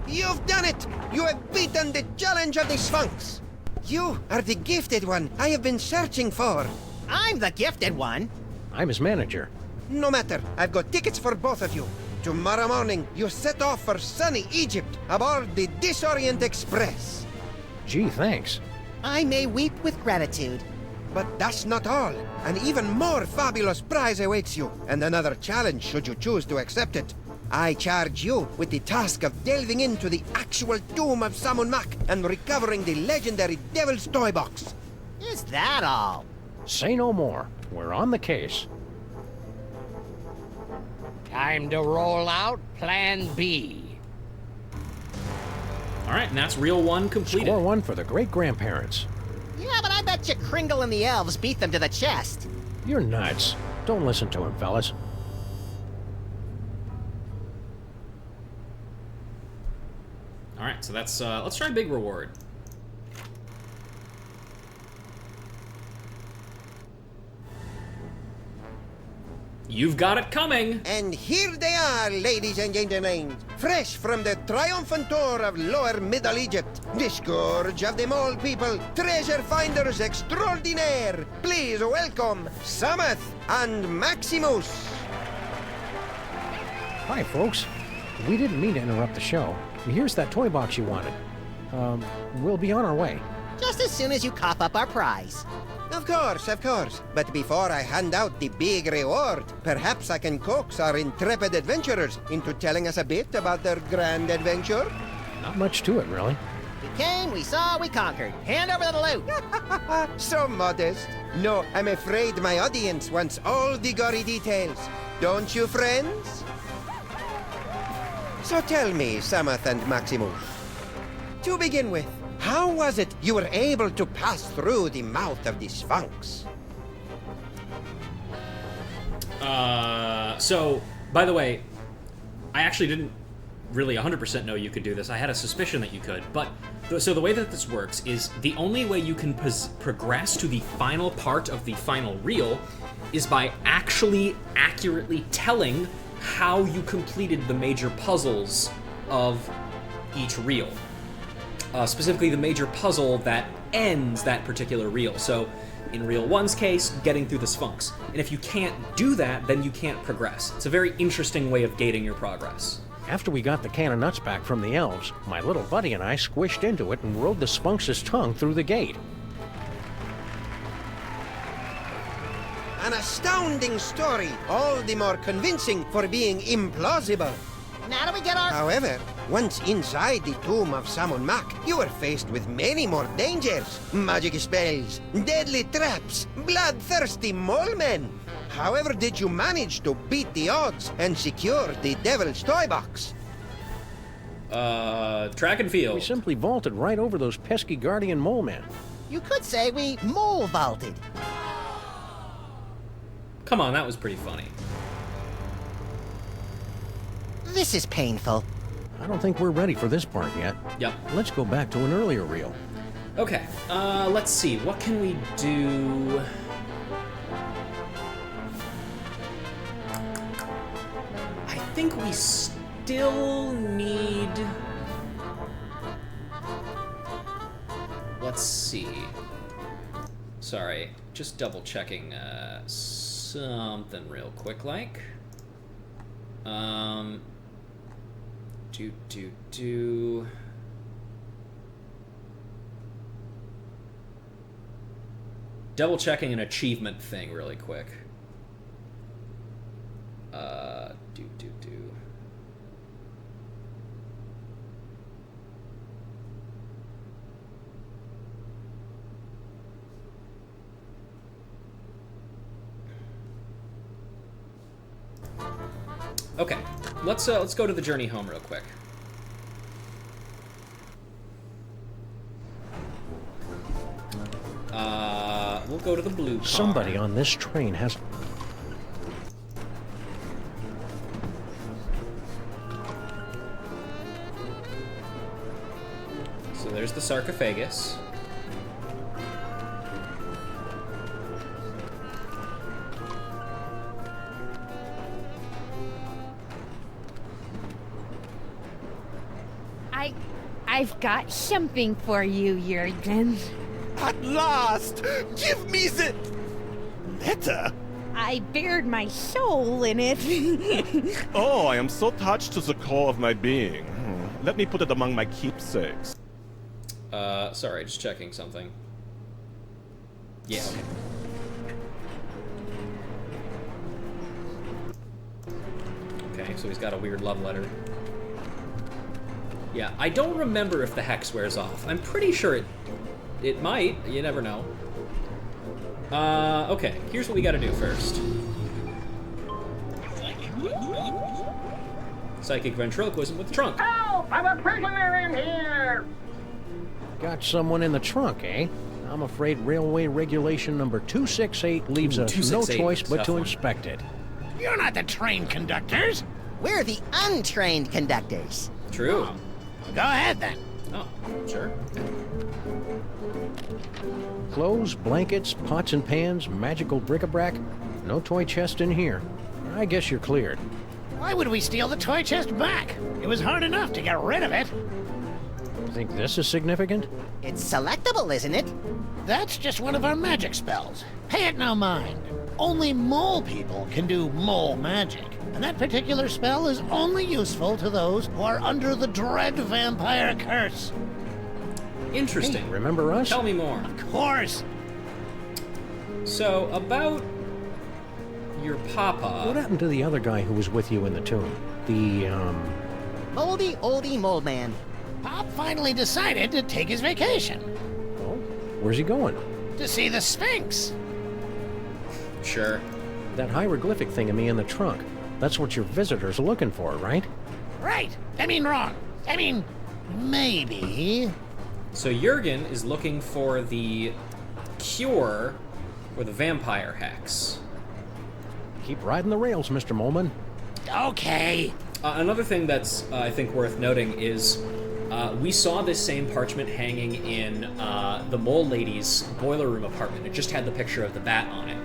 You've done it! You have beaten the challenge of the Sphinx! You are the gifted one I have been searching for. I'm the gifted one. I'm his manager. No matter, I've got tickets for both of you. Tomorrow morning, you set off for sunny Egypt aboard the Disorient Express. Gee, thanks. I may weep with gratitude. But that's not all. An even more fabulous prize awaits you, and another challenge should you choose to accept it. I charge you with the task of delving into the actual tomb of Samun-Mak and recovering the legendary Devil's Toy Box. Is that all? Say no more. We're on the case. Time to roll out Plan B. All right, and that's Reel 1 completed. Score 1 for the great-grandparents. Yeah, but I bet you Kringle and the elves beat them to the chest. You're nuts. Don't listen to him, fellas. All right, so that's let's try big reward. You've got it coming. And here they are, ladies and gentlemen, fresh from the triumphant tour of Lower Middle Egypt, the scourge of the mole people, treasure finders extraordinaire. Please welcome Samuth and Maximus. Hi, folks. We didn't mean to interrupt the show. Here's that toy box you wanted. We'll be on our way. Just as soon as you cough up our prize. Of course. But before I hand out the big reward, perhaps I can coax our intrepid adventurers into telling us a bit about their grand adventure. Not much to it, really. We came, we saw, we conquered. Hand over the loot. So modest. No, I'm afraid my audience wants all the gory details. Don't you, friends? So tell me, Samuth and Maximus. To begin with, how was it you were able to pass through the mouth of the Sphinx? So, by the way, I actually didn't really 100% know you could do this. I had a suspicion that you could, but so the way that this works is the only way you can progress to the final part of the final reel is by actually accurately telling how you completed the major puzzles of each reel. Specifically, the major puzzle that ends that particular reel. So, in Reel 1's case, getting through the Sphinx. And if you can't do that, then you can't progress. It's a very interesting way of gating your progress. After we got the can of nuts back from the elves, my little buddy and I squished into it and rode the Sphinx's tongue through the gate. An astounding story, all the more convincing for being implausible. Now do we get our... However, once inside the tomb of Samun-Mak, you were faced with many more dangers. Magic spells, deadly traps, bloodthirsty mole men. However did you manage to beat the odds and secure the Devil's Toy Box? Track and field. We simply vaulted right over those pesky guardian mole men. You could say we mole vaulted. Come on, that was pretty funny. This is painful. I don't think we're ready for this part yet. Yep. Let's go back to an earlier reel. Okay, let's see. What can we do? I think we still need... Let's see. Sorry, just double checking something real quick like. Double checking an achievement thing really quick. Okay, let's go to the journey home real quick. We'll go to the blue car. Somebody on this train has... So there's the sarcophagus. I've got something for you, Jurgen. At last! Give me the letter! I bared my soul in it. Oh, I am so touched to the core of my being. Let me put it among my keepsakes. Sorry, just checking something. Yeah, okay. Okay, so he's got a weird love letter. Yeah, I don't remember if the hex wears off. I'm pretty sure it might. You never know. Okay, here's what we gotta do first. Psychic ventriloquism with the trunk. Help! I'm a prisoner in here! Got someone in the trunk, eh? I'm afraid railway regulation number 268 leaves us no choice but to inspect it. You're not the train conductors. We're the untrained conductors. True. Go ahead, then. Oh, sure. Clothes, blankets, pots and pans, magical bric-a-brac. No toy chest in here. I guess you're cleared. Why would we steal the toy chest back? It was hard enough to get rid of it. Think this is significant? It's selectable, isn't it? That's just one of our magic spells. Pay it no mind. Only mole people can do mole magic. And that particular spell is only useful to those who are under the dread vampire curse. Interesting. Hey, remember us? Tell me more. Of course. So, about your papa... What happened to the other guy who was with you in the tomb? The, Moldy oldie mole man. Pop finally decided to take his vacation. Oh, where's he going? To see the Sphinx. Sure. That hieroglyphic thingy in the trunk. That's what your visitors are looking for, right? Right. I mean wrong. I mean, maybe. So Jurgen is looking for the cure for the vampire hex. Keep riding the rails, Mr. Moleman. Okay. Another thing that's, I think, worth noting is we saw this same parchment hanging in the mole lady's boiler room apartment. It just had the picture of the bat on it.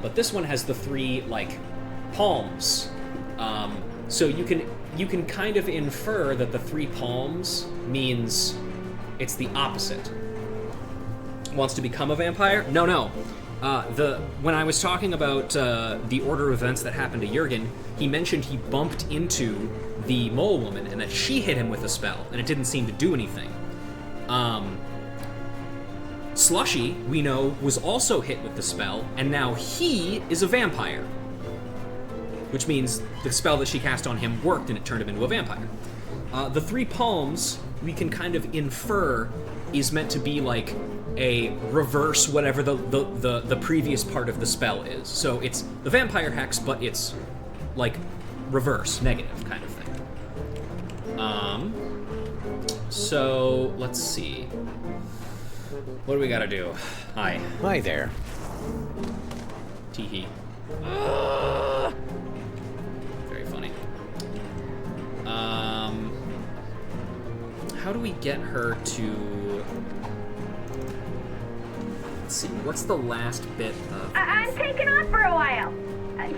But this one has the 3, like, palms. So you can kind of infer that the 3 palms means it's the opposite. Wants to become a vampire? No. When I was talking about the order of events that happened to Jurgen, he mentioned he bumped into the mole woman and that she hit him with a spell, and it didn't seem to do anything. Slushy, we know, was also hit with the spell, and now he is a vampire. Which means the spell that she cast on him worked and it turned him into a vampire. The 3 palms, we can kind of infer, is meant to be like a reverse whatever the previous part of the spell is. So it's the vampire hex, but it's like reverse, negative kind of thing. So let's see. What do we gotta do? Hi. Hi there. Teehee. Very funny. How do we get her to... Let's see, what's the last bit of... I'm taking off for a while.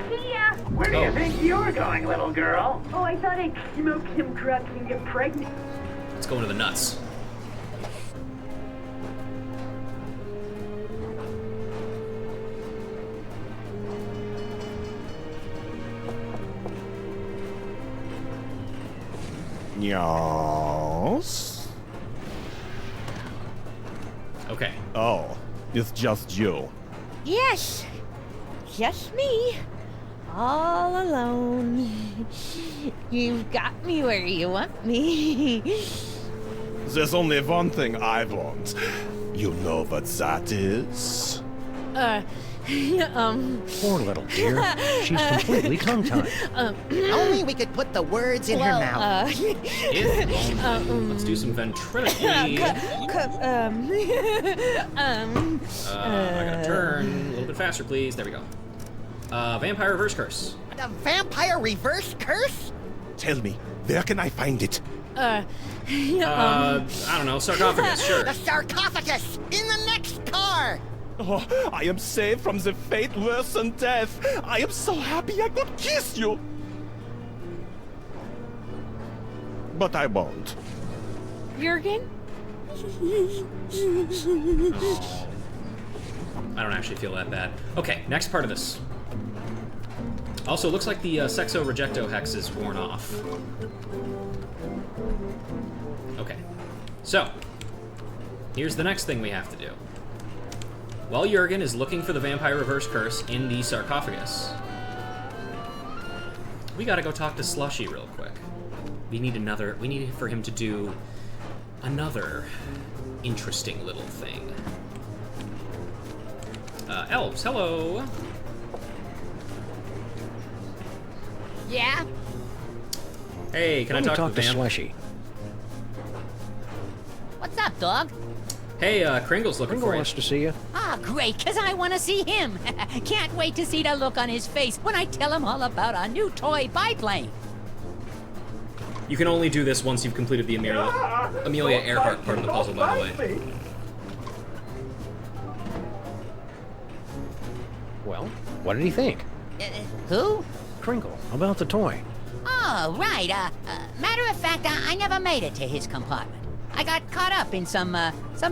See ya. Where do you think you're going, little girl? Oh, I thought I'd smoke some drugs and get pregnant. Let's go into the nuts. Yes. Okay. Oh, it's just you. Yes, just me. All alone. You've got me where you want me. There's only one thing I want. You know what that is? Poor little dear. She's completely tongue-tied. Only we could put the words in her mouth. Let's do some ventriloquy. I gotta turn a little bit faster, please. There we go. Vampire reverse curse. The vampire reverse curse? Tell me, where can I find it? I don't know, sarcophagus, sure. The sarcophagus! In the next car! Oh, I am saved from the fate worse than death. I am so happy I could kiss you. But I won't. Jurgen? I don't actually feel that bad. Okay, next part of this. Also, looks like the Sexo Rejecto hex is worn off. Okay. So, here's the next thing we have to do. While Jurgen is looking for the vampire reverse curse in the sarcophagus, we gotta go talk to Slushy real quick. We need for him to do another interesting little thing. Elves, hello! Yeah? Hey, can I talk to Slushy? What's up, dog? Hey, Kringle's looking for you. wants to see you. Ah, great, because I want to see him. Can't wait to see the look on his face when I tell him all about our new toy biplane. You can only do this once you've completed the Amelia Earhart part of the puzzle, by the way. Well, what did he think? Who? Kringle, about the toy. Oh, right. Matter of fact, I never made it to his compartment. I got caught up in some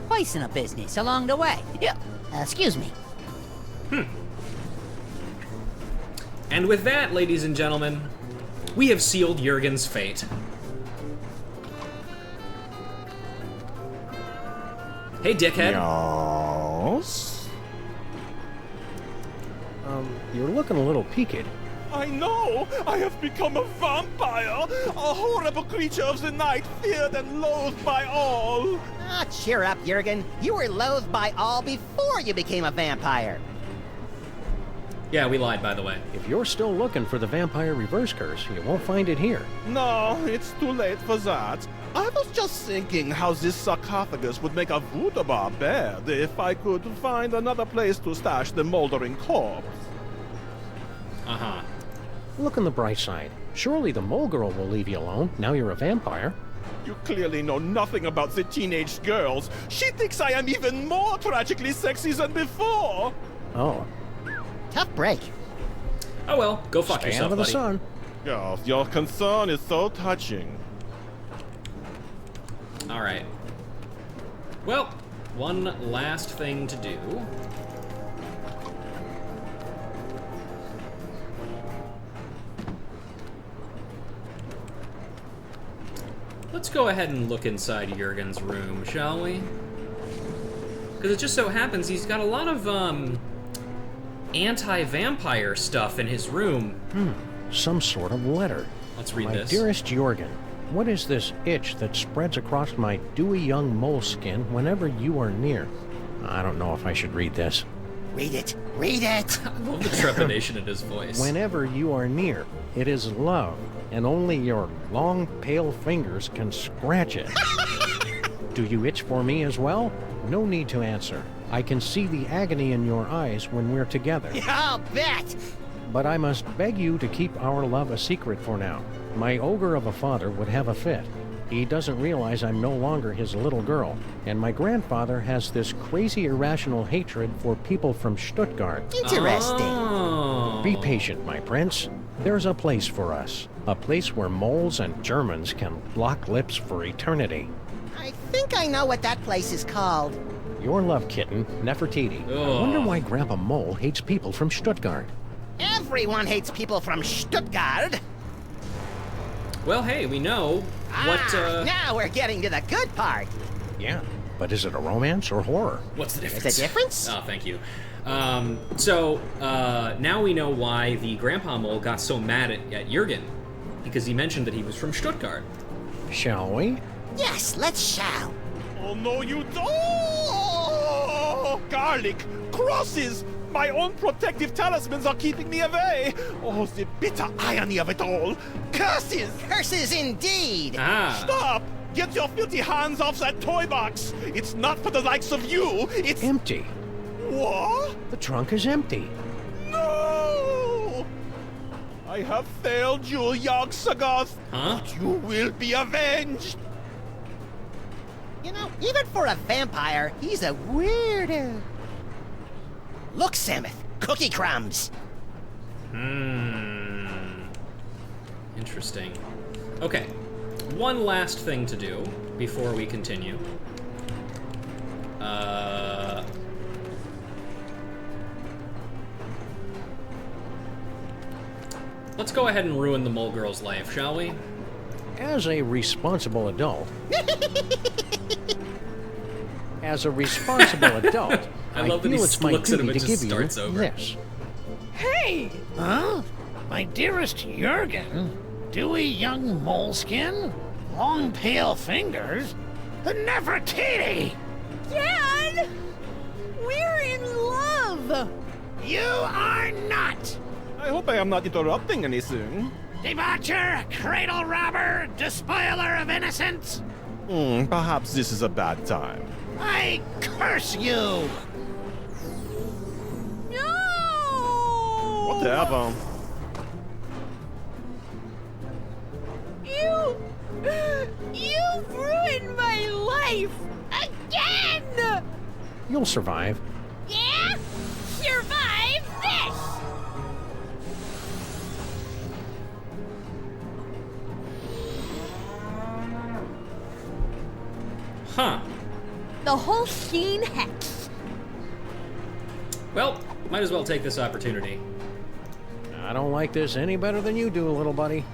personal business along the way. Excuse me. And with that, ladies and gentlemen, we have sealed Jurgen's fate. Hey, dickhead. Yes? You're looking a little peaked. I know! I have become a vampire! A horrible creature of the night, feared and loathed by all! Ah, cheer up, Jurgen. You were loathed by all before you became a vampire. Yeah, we lied, by the way. If you're still looking for the vampire reverse curse, you won't find it here. No, it's too late for that. I was just thinking how this sarcophagus would make a voodoo bar bad if I could find another place to stash the moldering corpse. Uh-huh. Look on the bright side. Surely the mole girl will leave you alone, now you're a vampire. You clearly know nothing about the teenage girls. She thinks I am even more tragically sexy than before. Oh. Tough break. Oh well, go fuck Stay yourself, out of the buddy. sun. Girls, your concern is so touching. Alright. Well, one last thing to do. Let's go ahead and look inside Jurgen's room, shall we? Because it just so happens he's got a lot of, anti-vampire stuff in his room. Some sort of letter. Let's read My this. dearest Jurgen, what is this itch that spreads across my dewy young mole skin whenever you are near? I don't know if I should read this. Read it. Read it. I love the trepidation in his voice. Whenever you are near, it is love, and only your long, pale fingers can scratch it. Do you itch for me as well? No need to answer. I can see the agony in your eyes when we're together. I'll bet. But I must beg you to keep our love a secret for now. My ogre of a father would have a fit. He doesn't realize I'm no longer his little girl, and my grandfather has this crazy irrational hatred for people from Stuttgart. Interesting. Oh. Be patient, my prince. There's a place for us. A place where moles and Germans can lock lips for eternity. I think I know what that place is called. Your love kitten, Nefertiti. I wonder why Grandpa Mole hates people from Stuttgart. Everyone hates people from Stuttgart. Well, hey, we know what, Now we're getting to the good part. Yeah, but is it a romance or horror? What's the difference? There's a difference? Oh, thank you. Now we know why the Grandpa Mole got so mad at Jurgen. Because he mentioned that he was from Stuttgart. Shall we? Yes, let's shall. Oh, no, you don't! Oh, garlic! Crosses! My own protective talismans are keeping me away! Oh, the bitter irony of it all! Curses! Curses indeed! Stop! Get your filthy hands off that toy box! It's not for the likes of you, it's... Empty. What? The trunk is empty. No! I have failed you, young Sagoth, but you will be avenged! You know, even for a vampire, he's a weirdo. Look, Samuth, cookie crumbs. Interesting. Okay, one last thing to do before we continue. Let's go ahead and ruin the mole girl's life, shall we? As a responsible adult, I love that feel he it's my looks at him duty and to just give you starts over. this. Hey! Huh? My dearest Jurgen? Dewy young moleskin? Long pale fingers? The Nefertiti! Dad! We're in love! You are not! I hope I am not interrupting anything. Debaucher, cradle robber, despoiler of innocence! Perhaps this is a bad time. I curse you! No! Whatever. You've ruined my life! Again! You'll survive. Yeah? Survive this! Huh. The whole scene hex. Well, might as well take this opportunity. I don't like this any better than you do, little buddy.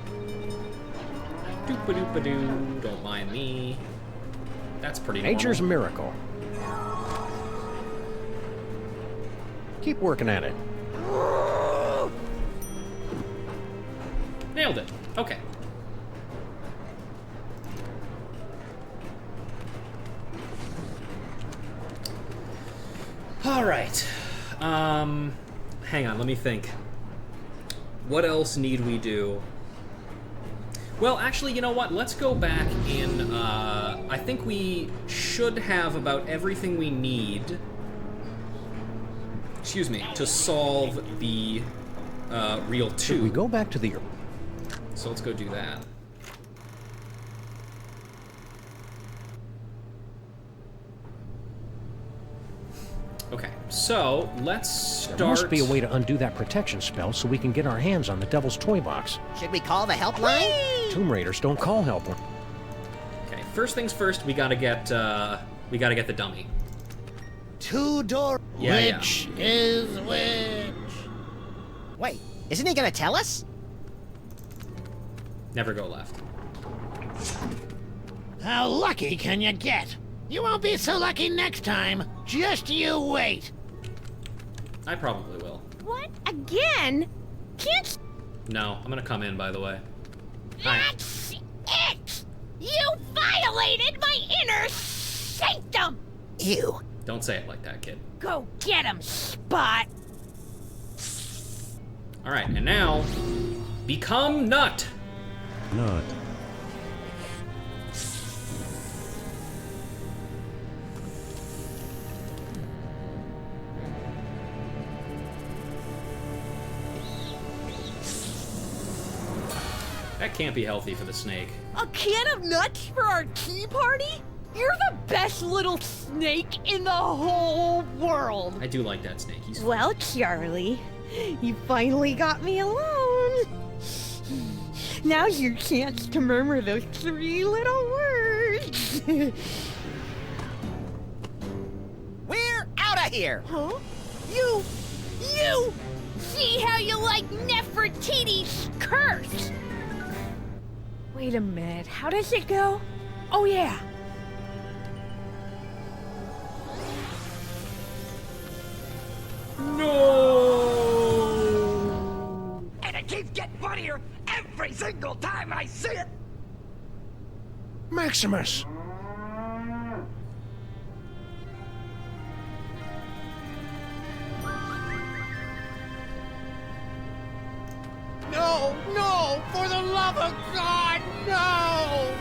Doop-a-doop-a-doo, don't mind me. That's pretty normal. Nature's miracle. Keep working at it. Nailed it. Okay. All right. Hang on, let me think. What else need we do? Well, actually, you know what? Let's go back in, I think we should have about everything we need, excuse me, to solve the reel 2. Should we go back to the... So let's go do that. Okay, so let's start... There must be a way to undo that protection spell so we can get our hands on the Devil's Toy Box. Should we call the helpline? Tomb Raiders don't call helpline. Okay, first things first, we gotta get the dummy. Two-door. Yeah, Which is which? Wait, isn't he gonna tell us? Never go left. How lucky can you get? You won't be so lucky next time. Just you wait. I probably will. What? Again? Can't... No, I'm gonna come in, by the way. Hi. That's it! You violated my inner sanctum! Ew. Don't say it like that, kid. Go get him, Spot! Alright, and now... Become Nut! Nut. That can't be healthy for the snake. A can of nuts for our tea party? You're the best little snake in the whole world. I do like that snake. He's Well, Charlie, you finally got me alone. Now's your chance to murmur those 3 little words. We're out of here. Huh? You! See how you like Nefertiti's curse? Wait a minute, how does it go? Oh yeah. No! And it keeps getting funnier every single time I see it! Maximus! No, no! For the love of God, no!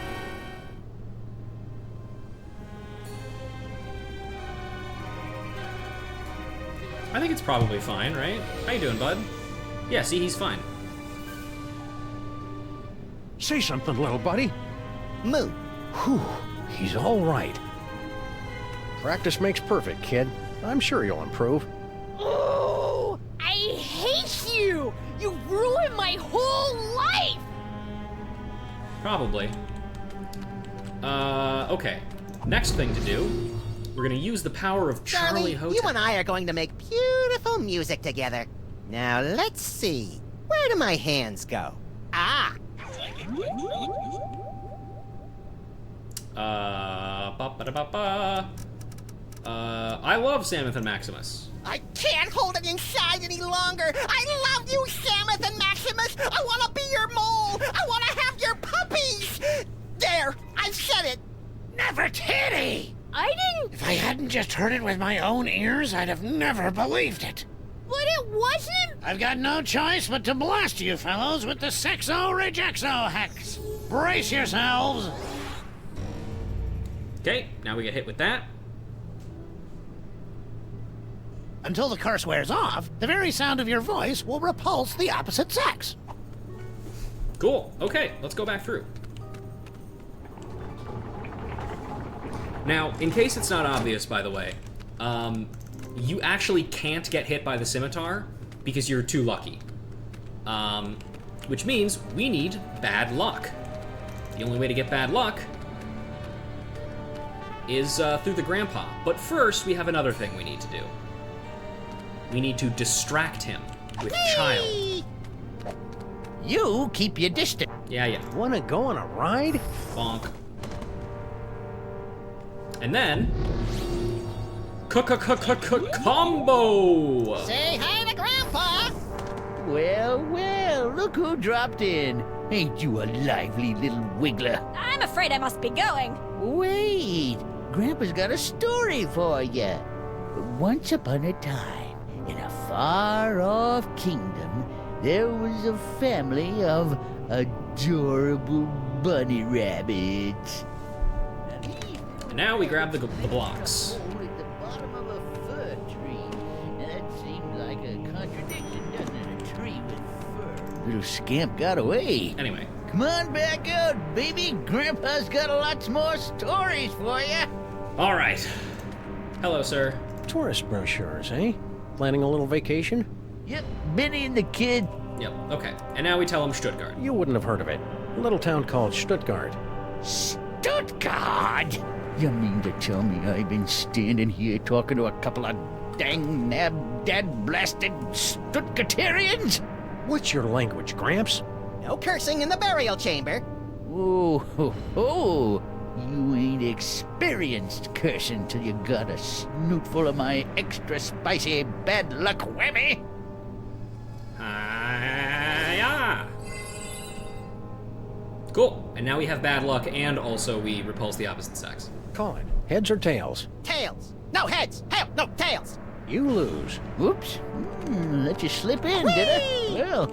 I think it's probably fine, right? How you doing, bud? Yeah, see, he's fine. Say something, little buddy. Moo. Whew, he's all right. Practice makes perfect, kid. I'm sure you'll improve. Oh, I hate you! You ruined my whole life! Probably. Okay. Next thing to do, we're gonna use the power of Charlie Hotep. You and I are going to make beautiful music together. Now let's see. Where do my hands go? Ah! I love Samuth and Maximus. I can't hold it inside any longer. I love you, Samuth and Maximus. I want to be your mole. I want to have your puppies. There, I've said it. Nefertiti! I didn't... If I hadn't just heard it with my own ears, I'd have never believed it. But it wasn't... I've got no choice but to blast you fellows with the Sexo-Rejexo hex. Brace yourselves. Okay, now we get hit with that. Until the curse wears off, the very sound of your voice will repulse the opposite sex. Cool. Okay, let's go back through. Now, in case it's not obvious, by the way, you actually can't get hit by the scimitar because you're too lucky. Which means we need bad luck. The only way to get bad luck is through the grandpa. But first, we have another thing we need to do. We need to distract him with Child. You keep your distance. Yeah. Wanna go on a ride? Bonk. And then... Combo! Say hi to Grandpa. Well, look who dropped in. Ain't you a lively little wiggler? I'm afraid I must be going. Wait, Grandpa's got a story for you. Once upon a time, in a far-off kingdom, there was a family of adorable bunny rabbits. And now we grab the blocks. At the bottom of a fir tree. That seems like a contradiction, doesn't it? A tree with Little scamp got away. Anyway. Come on back out, baby. Grandpa's got lots more stories for you. All right. Hello, sir. Tourist brochures, eh? Planning a little vacation? Yep, Benny and the kid. Yep, okay. And now we tell him Stuttgart. You wouldn't have heard of it. A little town called Stuttgart. Stuttgart? You mean to tell me I've been standing here talking to a couple of dang nab dad blasted Stuttgarterians? What's your language, Gramps? No cursing in the burial chamber. Oh, ho, ho. You ain't experienced cursing till you got a snoot full of my extra spicy bad luck whammy. Yeah. Cool. And now we have bad luck, and also we repulse the opposite sex. Call it. Heads or tails? Tails. No heads. Hell, no tails. You lose. Whoops. Let you slip in, did I? Well,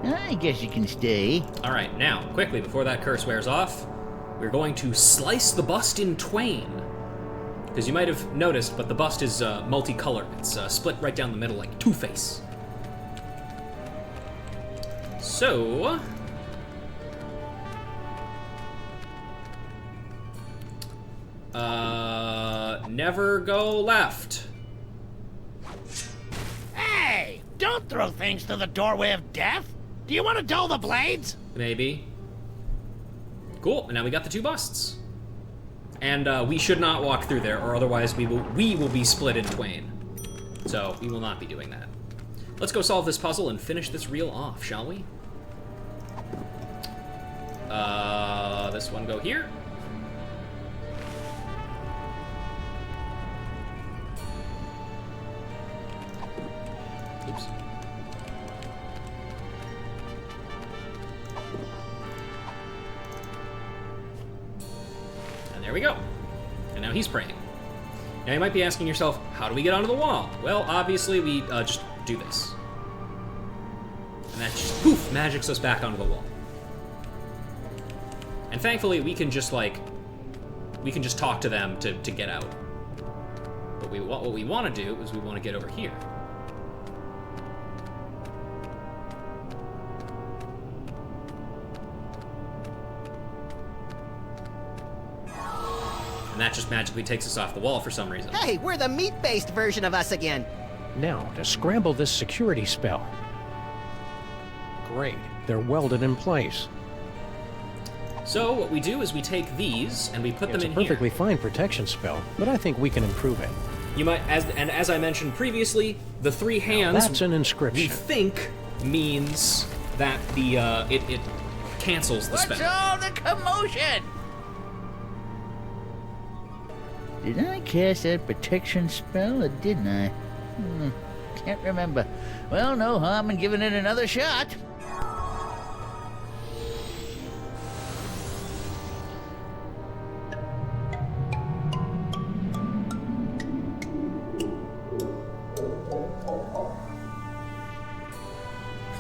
I guess you can stay. All right, now, quickly, before that curse wears off, we're going to slice the bust in twain. Because you might have noticed, but the bust is multicolored. It's split right down the middle like Two-Face. So... never go left. Hey! Don't throw things through the doorway of death! Do you want to dull the blades? Maybe. Cool, and now we got the two busts. And we should not walk through there, or otherwise we will be split in twain. So, we will not be doing that. Let's go solve this puzzle and finish this reel off, shall we? This one go here. Oops. And there we go. And now he's praying. Now you might be asking yourself, how do we get onto the wall? Well, obviously we just do this. And that just, poof, magics us back onto the wall. And thankfully we can just talk to them to get out. But what we want to do is we want to get over here. And that just magically takes us off the wall for some reason. Hey, we're the meat-based version of us again. Now, to scramble this security spell. Great, they're welded in place. So what we do is we take these and we put them in here. It's a perfectly fine protection spell, but I think we can improve it. You might, as I mentioned previously, the three hands. Now that's an inscription. We think means that the it cancels the spell. What's all the commotion? Did I cast that protection spell, or didn't I? Can't remember. Well, no harm in giving it another shot.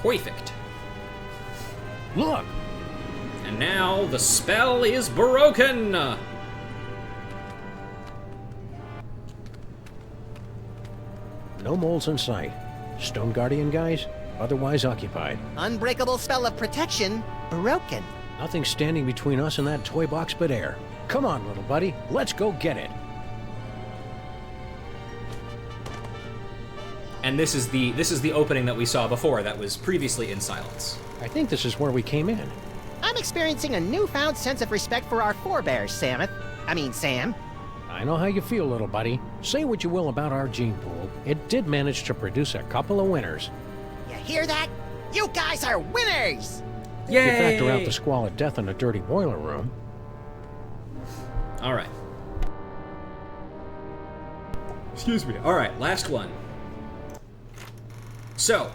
Perfect. Look! And now the spell is broken! No moles in sight. Stone Guardian guys, otherwise occupied. Unbreakable spell of protection, broken. Nothing standing between us and that toy box but air. Come on, little buddy, let's go get it. And this is the opening that we saw before that was previously in silence. I think this is where we came in. I'm experiencing a newfound sense of respect for our forebears, Sam. I know how you feel, little buddy. Say what you will about our gene pool, it did manage to produce a couple of winners. You hear that? You guys are winners! If you factor out the squalid death in a dirty boiler room. All right. Excuse me. All right, last one. So,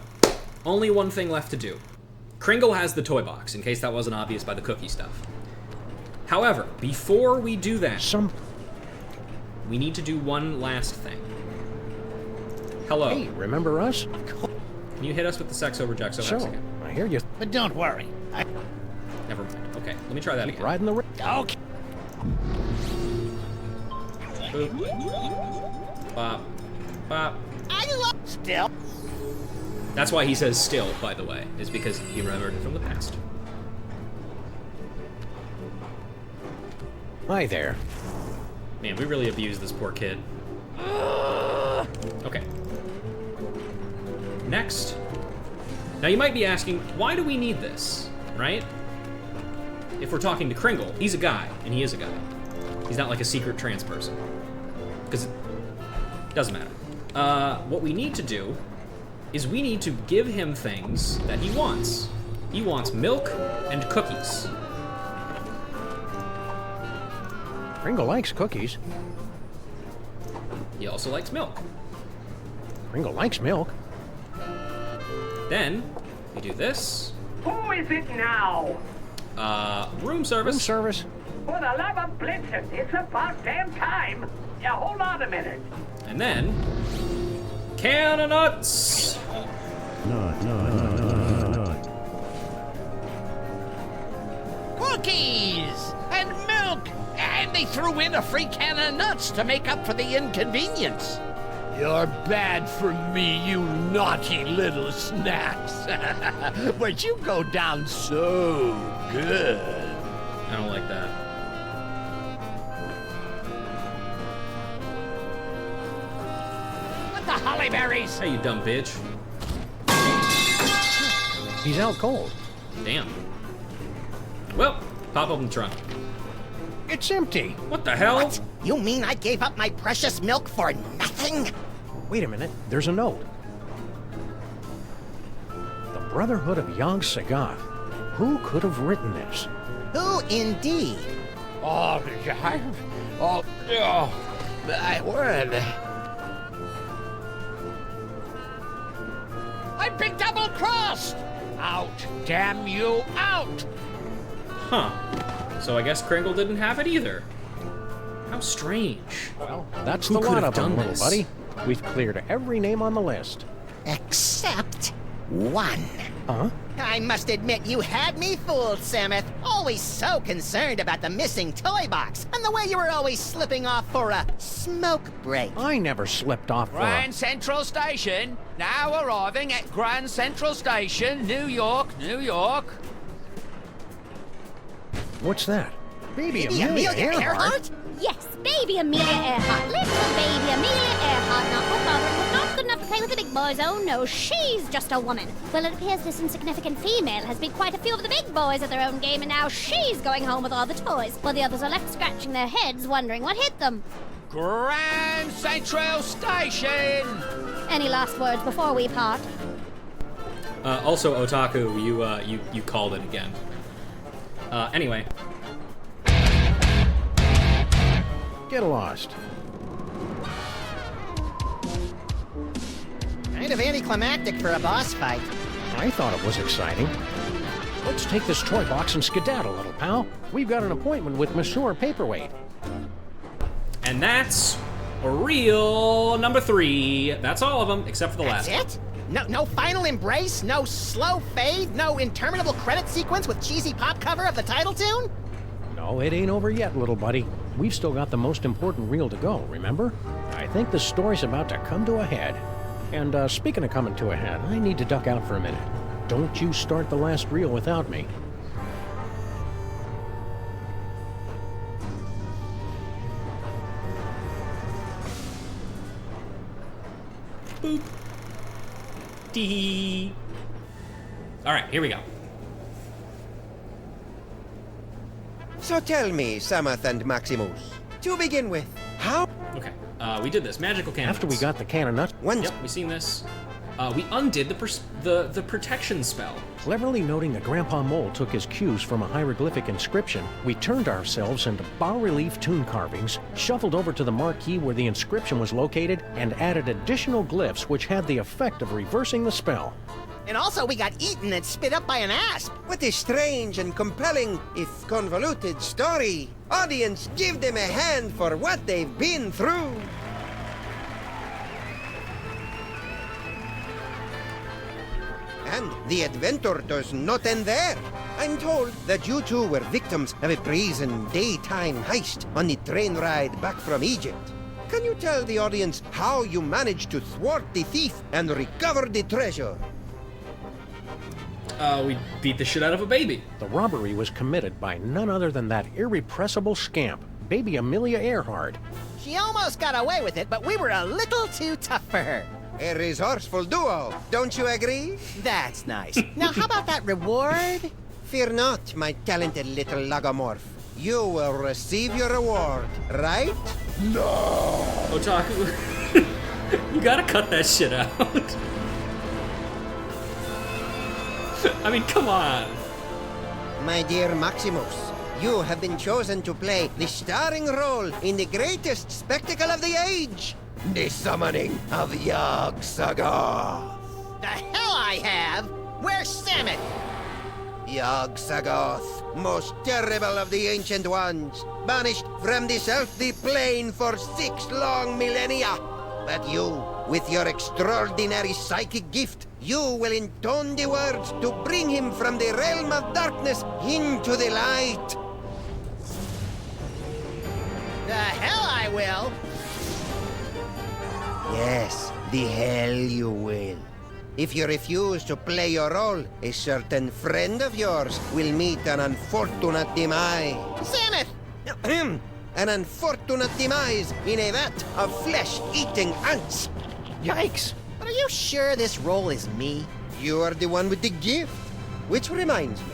only one thing left to do. Kringle has the toy box, in case that wasn't obvious by the cookie stuff. However, before we do that, we need to do one last thing. Hello. Hey, remember us? Can you hit us with the Sexo Rejexo Hex again? I hear you. But don't worry. Never mind. Okay, let me try that again. Riding the Okay. Boop. Bop. Bop. Still. That's why he says still, by the way, is because he remembered it from the past. Hi there. Man, we really abused this poor kid. Okay. Next. Now you might be asking, why do we need this, right? If we're talking to Kringle, he's a guy, and he is a guy. He's not like a secret trans person. Because it doesn't matter. What we need to do is we need to give him things that he wants. He wants milk and cookies. Kringle likes cookies. He also likes milk. Kringle likes milk. Then, we do this. Who is it now? Room service. Room service. For the love of Blitzen, it's about damn time. Yeah, hold on a minute. And then, can of nuts. Cookies and milk, and they threw in a free can of nuts to make up for the inconvenience. You're bad for me, you naughty little snacks. But you go down so good. I don't like that. What the hollyberries? Hey, you dumb bitch. He's out cold. Damn. Well, pop open the trunk. It's empty. What the hell? What? You mean I gave up my precious milk for nothing? Wait a minute. There's a note. The Brotherhood of Yog Sagoth. Who could have written this? Who indeed? Oh, my word. I've been double-crossed! Out, damn you, out! Huh. So I guess Kringle didn't have it either. How strange. Well, that's Who the could lot have of them, done little this? buddy. We've cleared every name on the list. Except one. Huh? I must admit, you had me fooled, Samuth. Always so concerned about the missing toy box, and the way you were always slipping off for a smoke break. I never slipped off for Grand Central Station. Now arriving at Grand Central Station, New York, New York. What's that? Baby Baby Amelia Amelia Earhart? Earhart? Yes, baby Amelia Earhart. Little baby Amelia Earhart. Not my father was not good enough to play with the big boys. Oh no, she's just a woman. Well, it appears this insignificant female has beat quite a few of the big boys at their own game, and now she's going home with all the toys, while the others are left scratching their heads, wondering what hit them. Grand Central Station. Any last words before we part? Also, Otaku, you called it again. Anyway. Get lost. Kind of anticlimactic for a boss fight. I thought it was exciting. Let's take this toy box and skedaddle, little pal. We've got an appointment with Monsieur Paperweight. And that's a real number 3. That's all of them, except for the last one. That's it? No final embrace? No slow fade? No interminable credit sequence with cheesy pop cover of the title tune? No, it ain't over yet, little buddy. We've still got the most important reel to go, remember? I think the story's about to come to a head. And speaking of coming to a head, I need to duck out for a minute. Don't you start the last reel without me. Boop. Dee. All right, here we go. So tell me, Samuth and Maximus, to begin with, how... Okay, we did this. Magical cannon. After we got the can of nuts... Yep, we seen this. We undid the protection spell. Cleverly noting that Grandpa Mole took his cues from a hieroglyphic inscription, we turned ourselves into bas-relief tomb carvings, shuffled over to the marquee where the inscription was located, and added additional glyphs which had the effect of reversing the spell. And also we got eaten and spit up by an asp. What a strange and compelling, if convoluted, story. Audience, give them a hand for what they've been through. And the adventure does not end there. I'm told that you two were victims of a brazen daytime heist on the train ride back from Egypt. Can you tell the audience how you managed to thwart the thief and recover the treasure? we beat the shit out of a baby. The robbery was committed by none other than that irrepressible scamp, baby Amelia Earhart. She almost got away with it, but we were a little too tough for her. A resourceful duo, don't you agree? That's nice. Now, how about that reward? Fear not, my talented little logomorph. You will receive your reward, right? No! Otaku, you gotta cut that shit out. I mean, come on. My dear Maximus, you have been chosen to play the starring role in the greatest spectacle of the age, the summoning of Yog-Sagoth. The hell I have? Where's Samun? Yog-Sagoth, most terrible of the Ancient Ones, banished from this earthly plane for 6 long millennia. But you, with your extraordinary psychic gift, you will intone the words to bring him from the realm of darkness into the light. The hell I will! Yes, the hell you will. If you refuse to play your role, a certain friend of yours will meet an unfortunate demise. Samus! An unfortunate demise in a vat of flesh-eating ants. Yikes! But are you sure this role is me? You are the one with the gift. Which reminds me.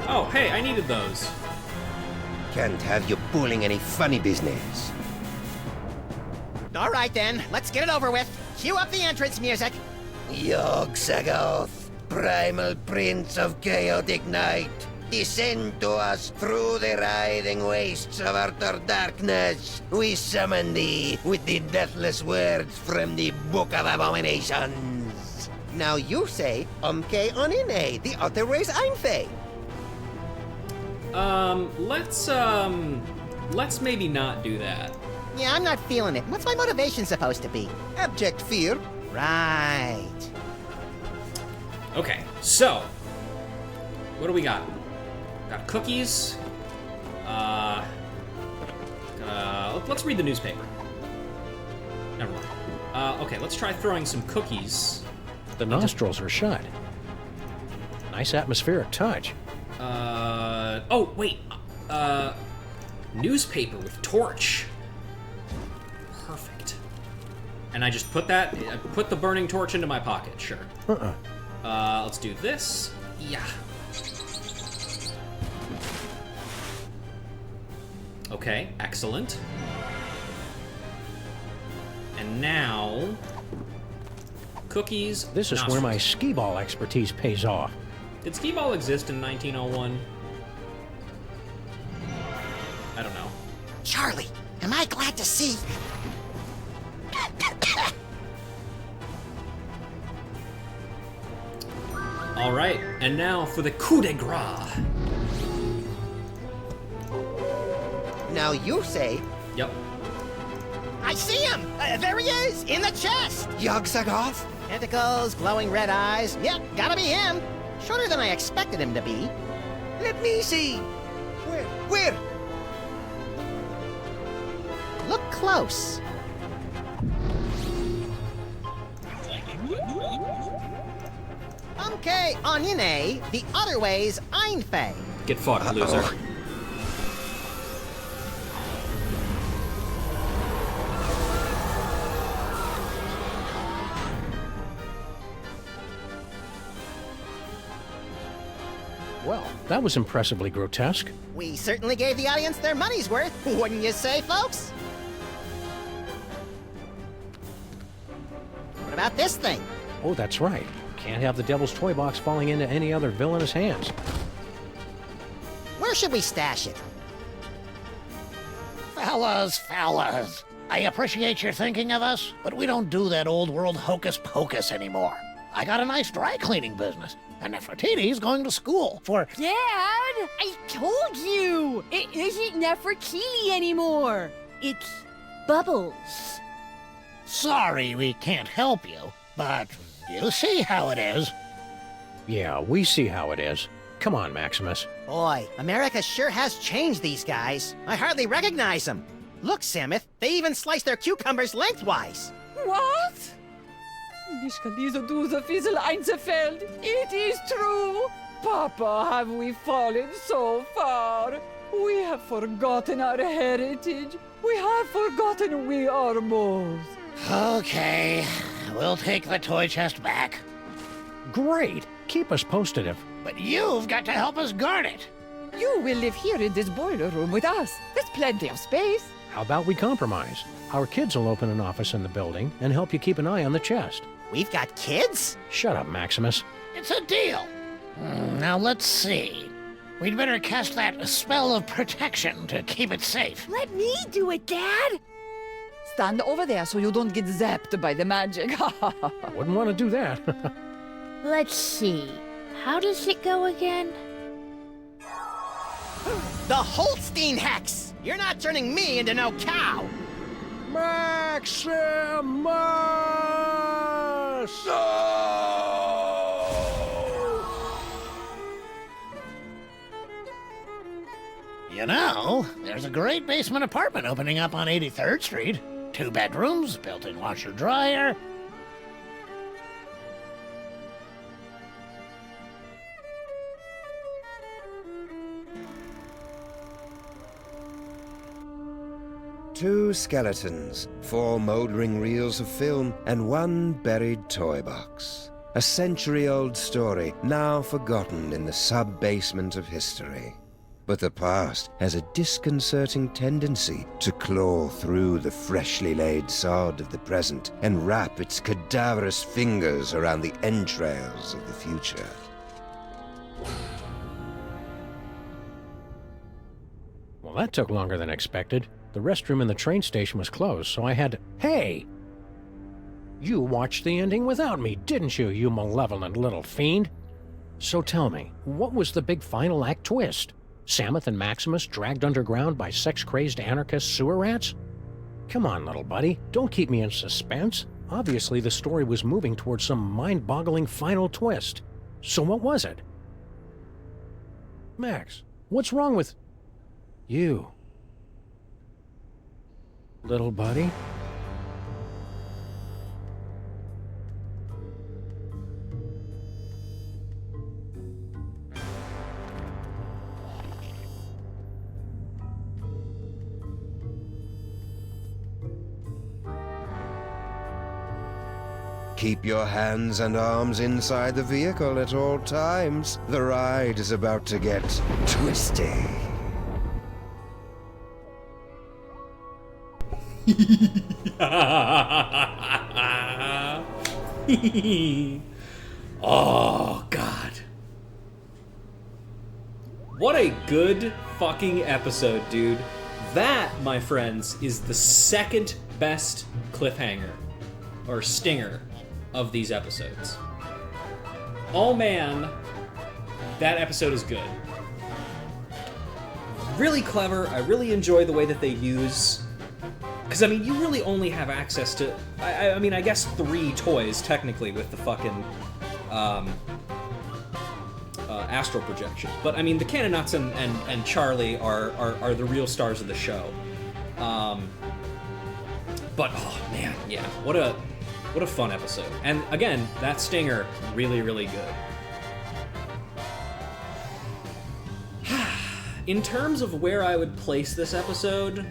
Oh, hey, I needed those. Can't have you pulling any funny business. All right then, let's get it over with. Cue up the entrance music. Yog-Sagoth, primal prince of chaotic night, descend to us through the writhing wastes of utter darkness. We summon thee with the deathless words from the Book of Abominations. Now you say, Umke onine, the other ways Einfei. Let's maybe not do that. Yeah, I'm not feeling it. What's my motivation supposed to be? Abject fear. Right. Okay, so what do we got? Got cookies. Let's read the newspaper. Never mind. Okay, let's try throwing some cookies. The nostrils are shut. Nice atmospheric touch. Oh, wait. Newspaper with torch. Perfect. And I just put the burning torch into my pocket, sure. Let's do this. Yeah. Okay, excellent. And now, cookies. This is where my skee-ball expertise pays off. Did skee-ball exist in 1901? I don't know. Charlie, am I glad to see? All right, and now for the coup de grace. Now you say... Yep. I see him! There he is, in the chest! Yog-Sagoth? Tentacles, glowing red eyes. Yep, gotta be him. Shorter than I expected him to be. Let me see. Where? Look close. Okay, Onyene, the other way's Einfei. Get fucked, loser. Well, that was impressively grotesque. We certainly gave the audience their money's worth, wouldn't you say, folks? What about this thing? Oh, that's right. Can't have the Devil's Toy Box falling into any other villainous hands. Where should we stash it? Fellas, I appreciate your thinking of us, but we don't do that old world hocus pocus anymore. I got a nice dry cleaning business, and Nefertiti's going to school for... Dad, I told you! It isn't Nefertiti anymore. It's Bubbles. Sorry we can't help you, but you see how it is. Yeah, we see how it is. Come on, Maximus. Boy, America sure has changed these guys. I hardly recognize them. Look, Samuth, they even slice their cucumbers lengthwise. What? Nicht diese Duse Fiesel einzufällt. It is true. Papa, have we fallen so far? We have forgotten our heritage. We have forgotten we are moles. Okay, we'll take the toy chest back. Great. Keep us posted if... But you've got to help us guard it. You will live here in this boiler room with us. There's plenty of space. How about we compromise? Our kids will open an office in the building and help you keep an eye on the chest. We've got kids? Shut up, Maximus. It's a deal. Now let's see. We'd better cast that spell of protection to keep it safe. Let me do it, Dad! Stand over there so you don't get zapped by the magic. Wouldn't want to do that. Let's see. How does it go again? The Holstein Hex! You're not turning me into no cow! Maximus! You know, there's a great basement apartment opening up on 83rd Street. 2 bedrooms, built-in washer-dryer. Two skeletons, 4 mouldering reels of film, and 1 buried toy box. A century-old story, now forgotten in the sub-basement of history. But the past has a disconcerting tendency to claw through the freshly laid sod of the present and wrap its cadaverous fingers around the entrails of the future. Well, that took longer than expected. The restroom in the train station was closed, so I had to... Hey! You watched the ending without me, didn't you, you malevolent little fiend? So tell me, what was the big final act twist? Samuth and Maximus dragged underground by sex-crazed anarchist sewer rats? Come on, little buddy, don't keep me in suspense. Obviously, the story was moving towards some mind-boggling final twist. So what was it? Max, what's wrong with... you? Little buddy? Keep your hands and arms inside the vehicle at all times. The ride is about to get twisty. Oh, God. What a good fucking episode, dude. That, my friends, is the second best cliffhanger, or stinger, of these episodes. Oh man, that episode is good. Really clever. I really enjoy the way that they use... Because, I mean, you really only have access to... I mean, I guess 3 toys, technically, with the fucking... astral projection. But, I mean, the Canonuts and Charlie are the real stars of the show. But, oh, man, yeah. What a fun episode. And, again, that stinger, really, really good. In terms of where I would place this episode...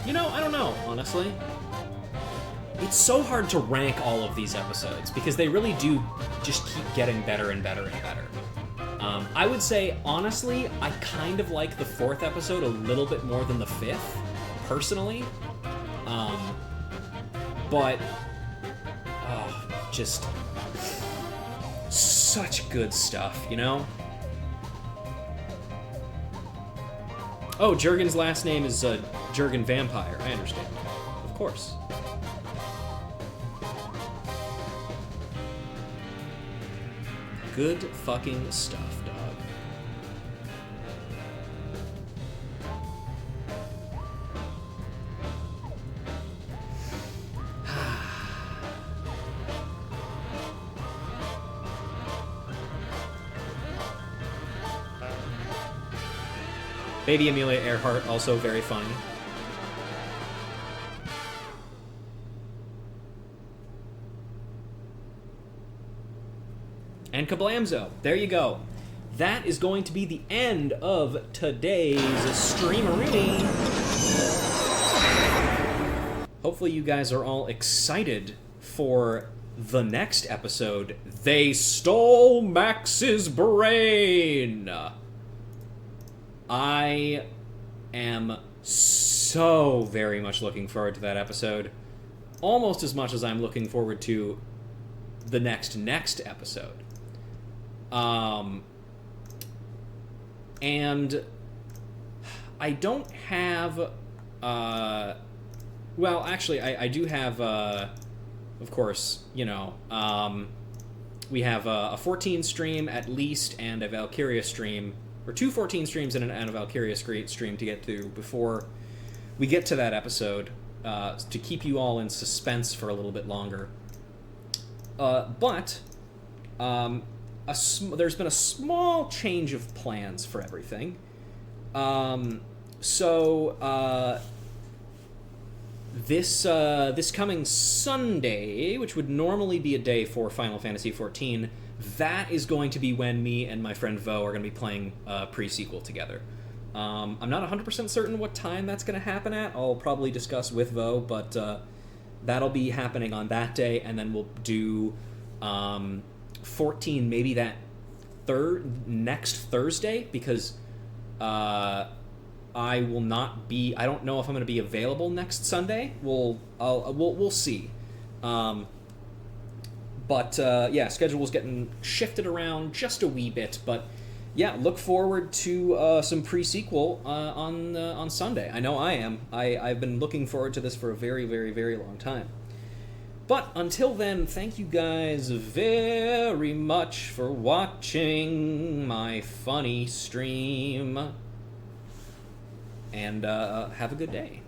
You know, I don't know, honestly. It's so hard to rank all of these episodes, because they really do just keep getting better and better and better. I would say, honestly, I kind of like the 4th episode a little bit more than the 5th, personally. But, oh, just such good stuff, you know? Oh, Jurgen's last name is Jurgen Vampire. I understand. Of course. Good fucking stuff, dog. Baby Amelia Earhart, also very funny. And kablamzo. There you go. That is going to be the end of today's streamaroonie. Hopefully you guys are all excited for the next episode. They stole Max's brain! I am so very much looking forward to that episode. Almost as much as I'm looking forward to the next episode. And I don't have, well, actually, I do have, of course, you know, we have a 14 stream at least, and a Valkyria stream, or 2 14 streams and a Valkyria stream to get to before we get to that episode, to keep you all in suspense for a little bit longer. But there's been a small change of plans for everything. This coming Sunday, which would normally be a day for Final Fantasy XIV, that is going to be when me and my friend Vo are going to be playing pre-sequel together. I'm not 100% certain what time that's going to happen at. I'll probably discuss with Vo, but that'll be happening on that day, and then we'll do 14 maybe that next Thursday, because I will not be. I don't know if I'm going to be available next Sunday. We'll see. But yeah, schedule's getting shifted around just a wee bit. But yeah, look forward to some pre-sequel on Sunday. I know I am. I've been looking forward to this for a very, very, very long time. But until then, thank you guys very much for watching my funny stream. And have a good day.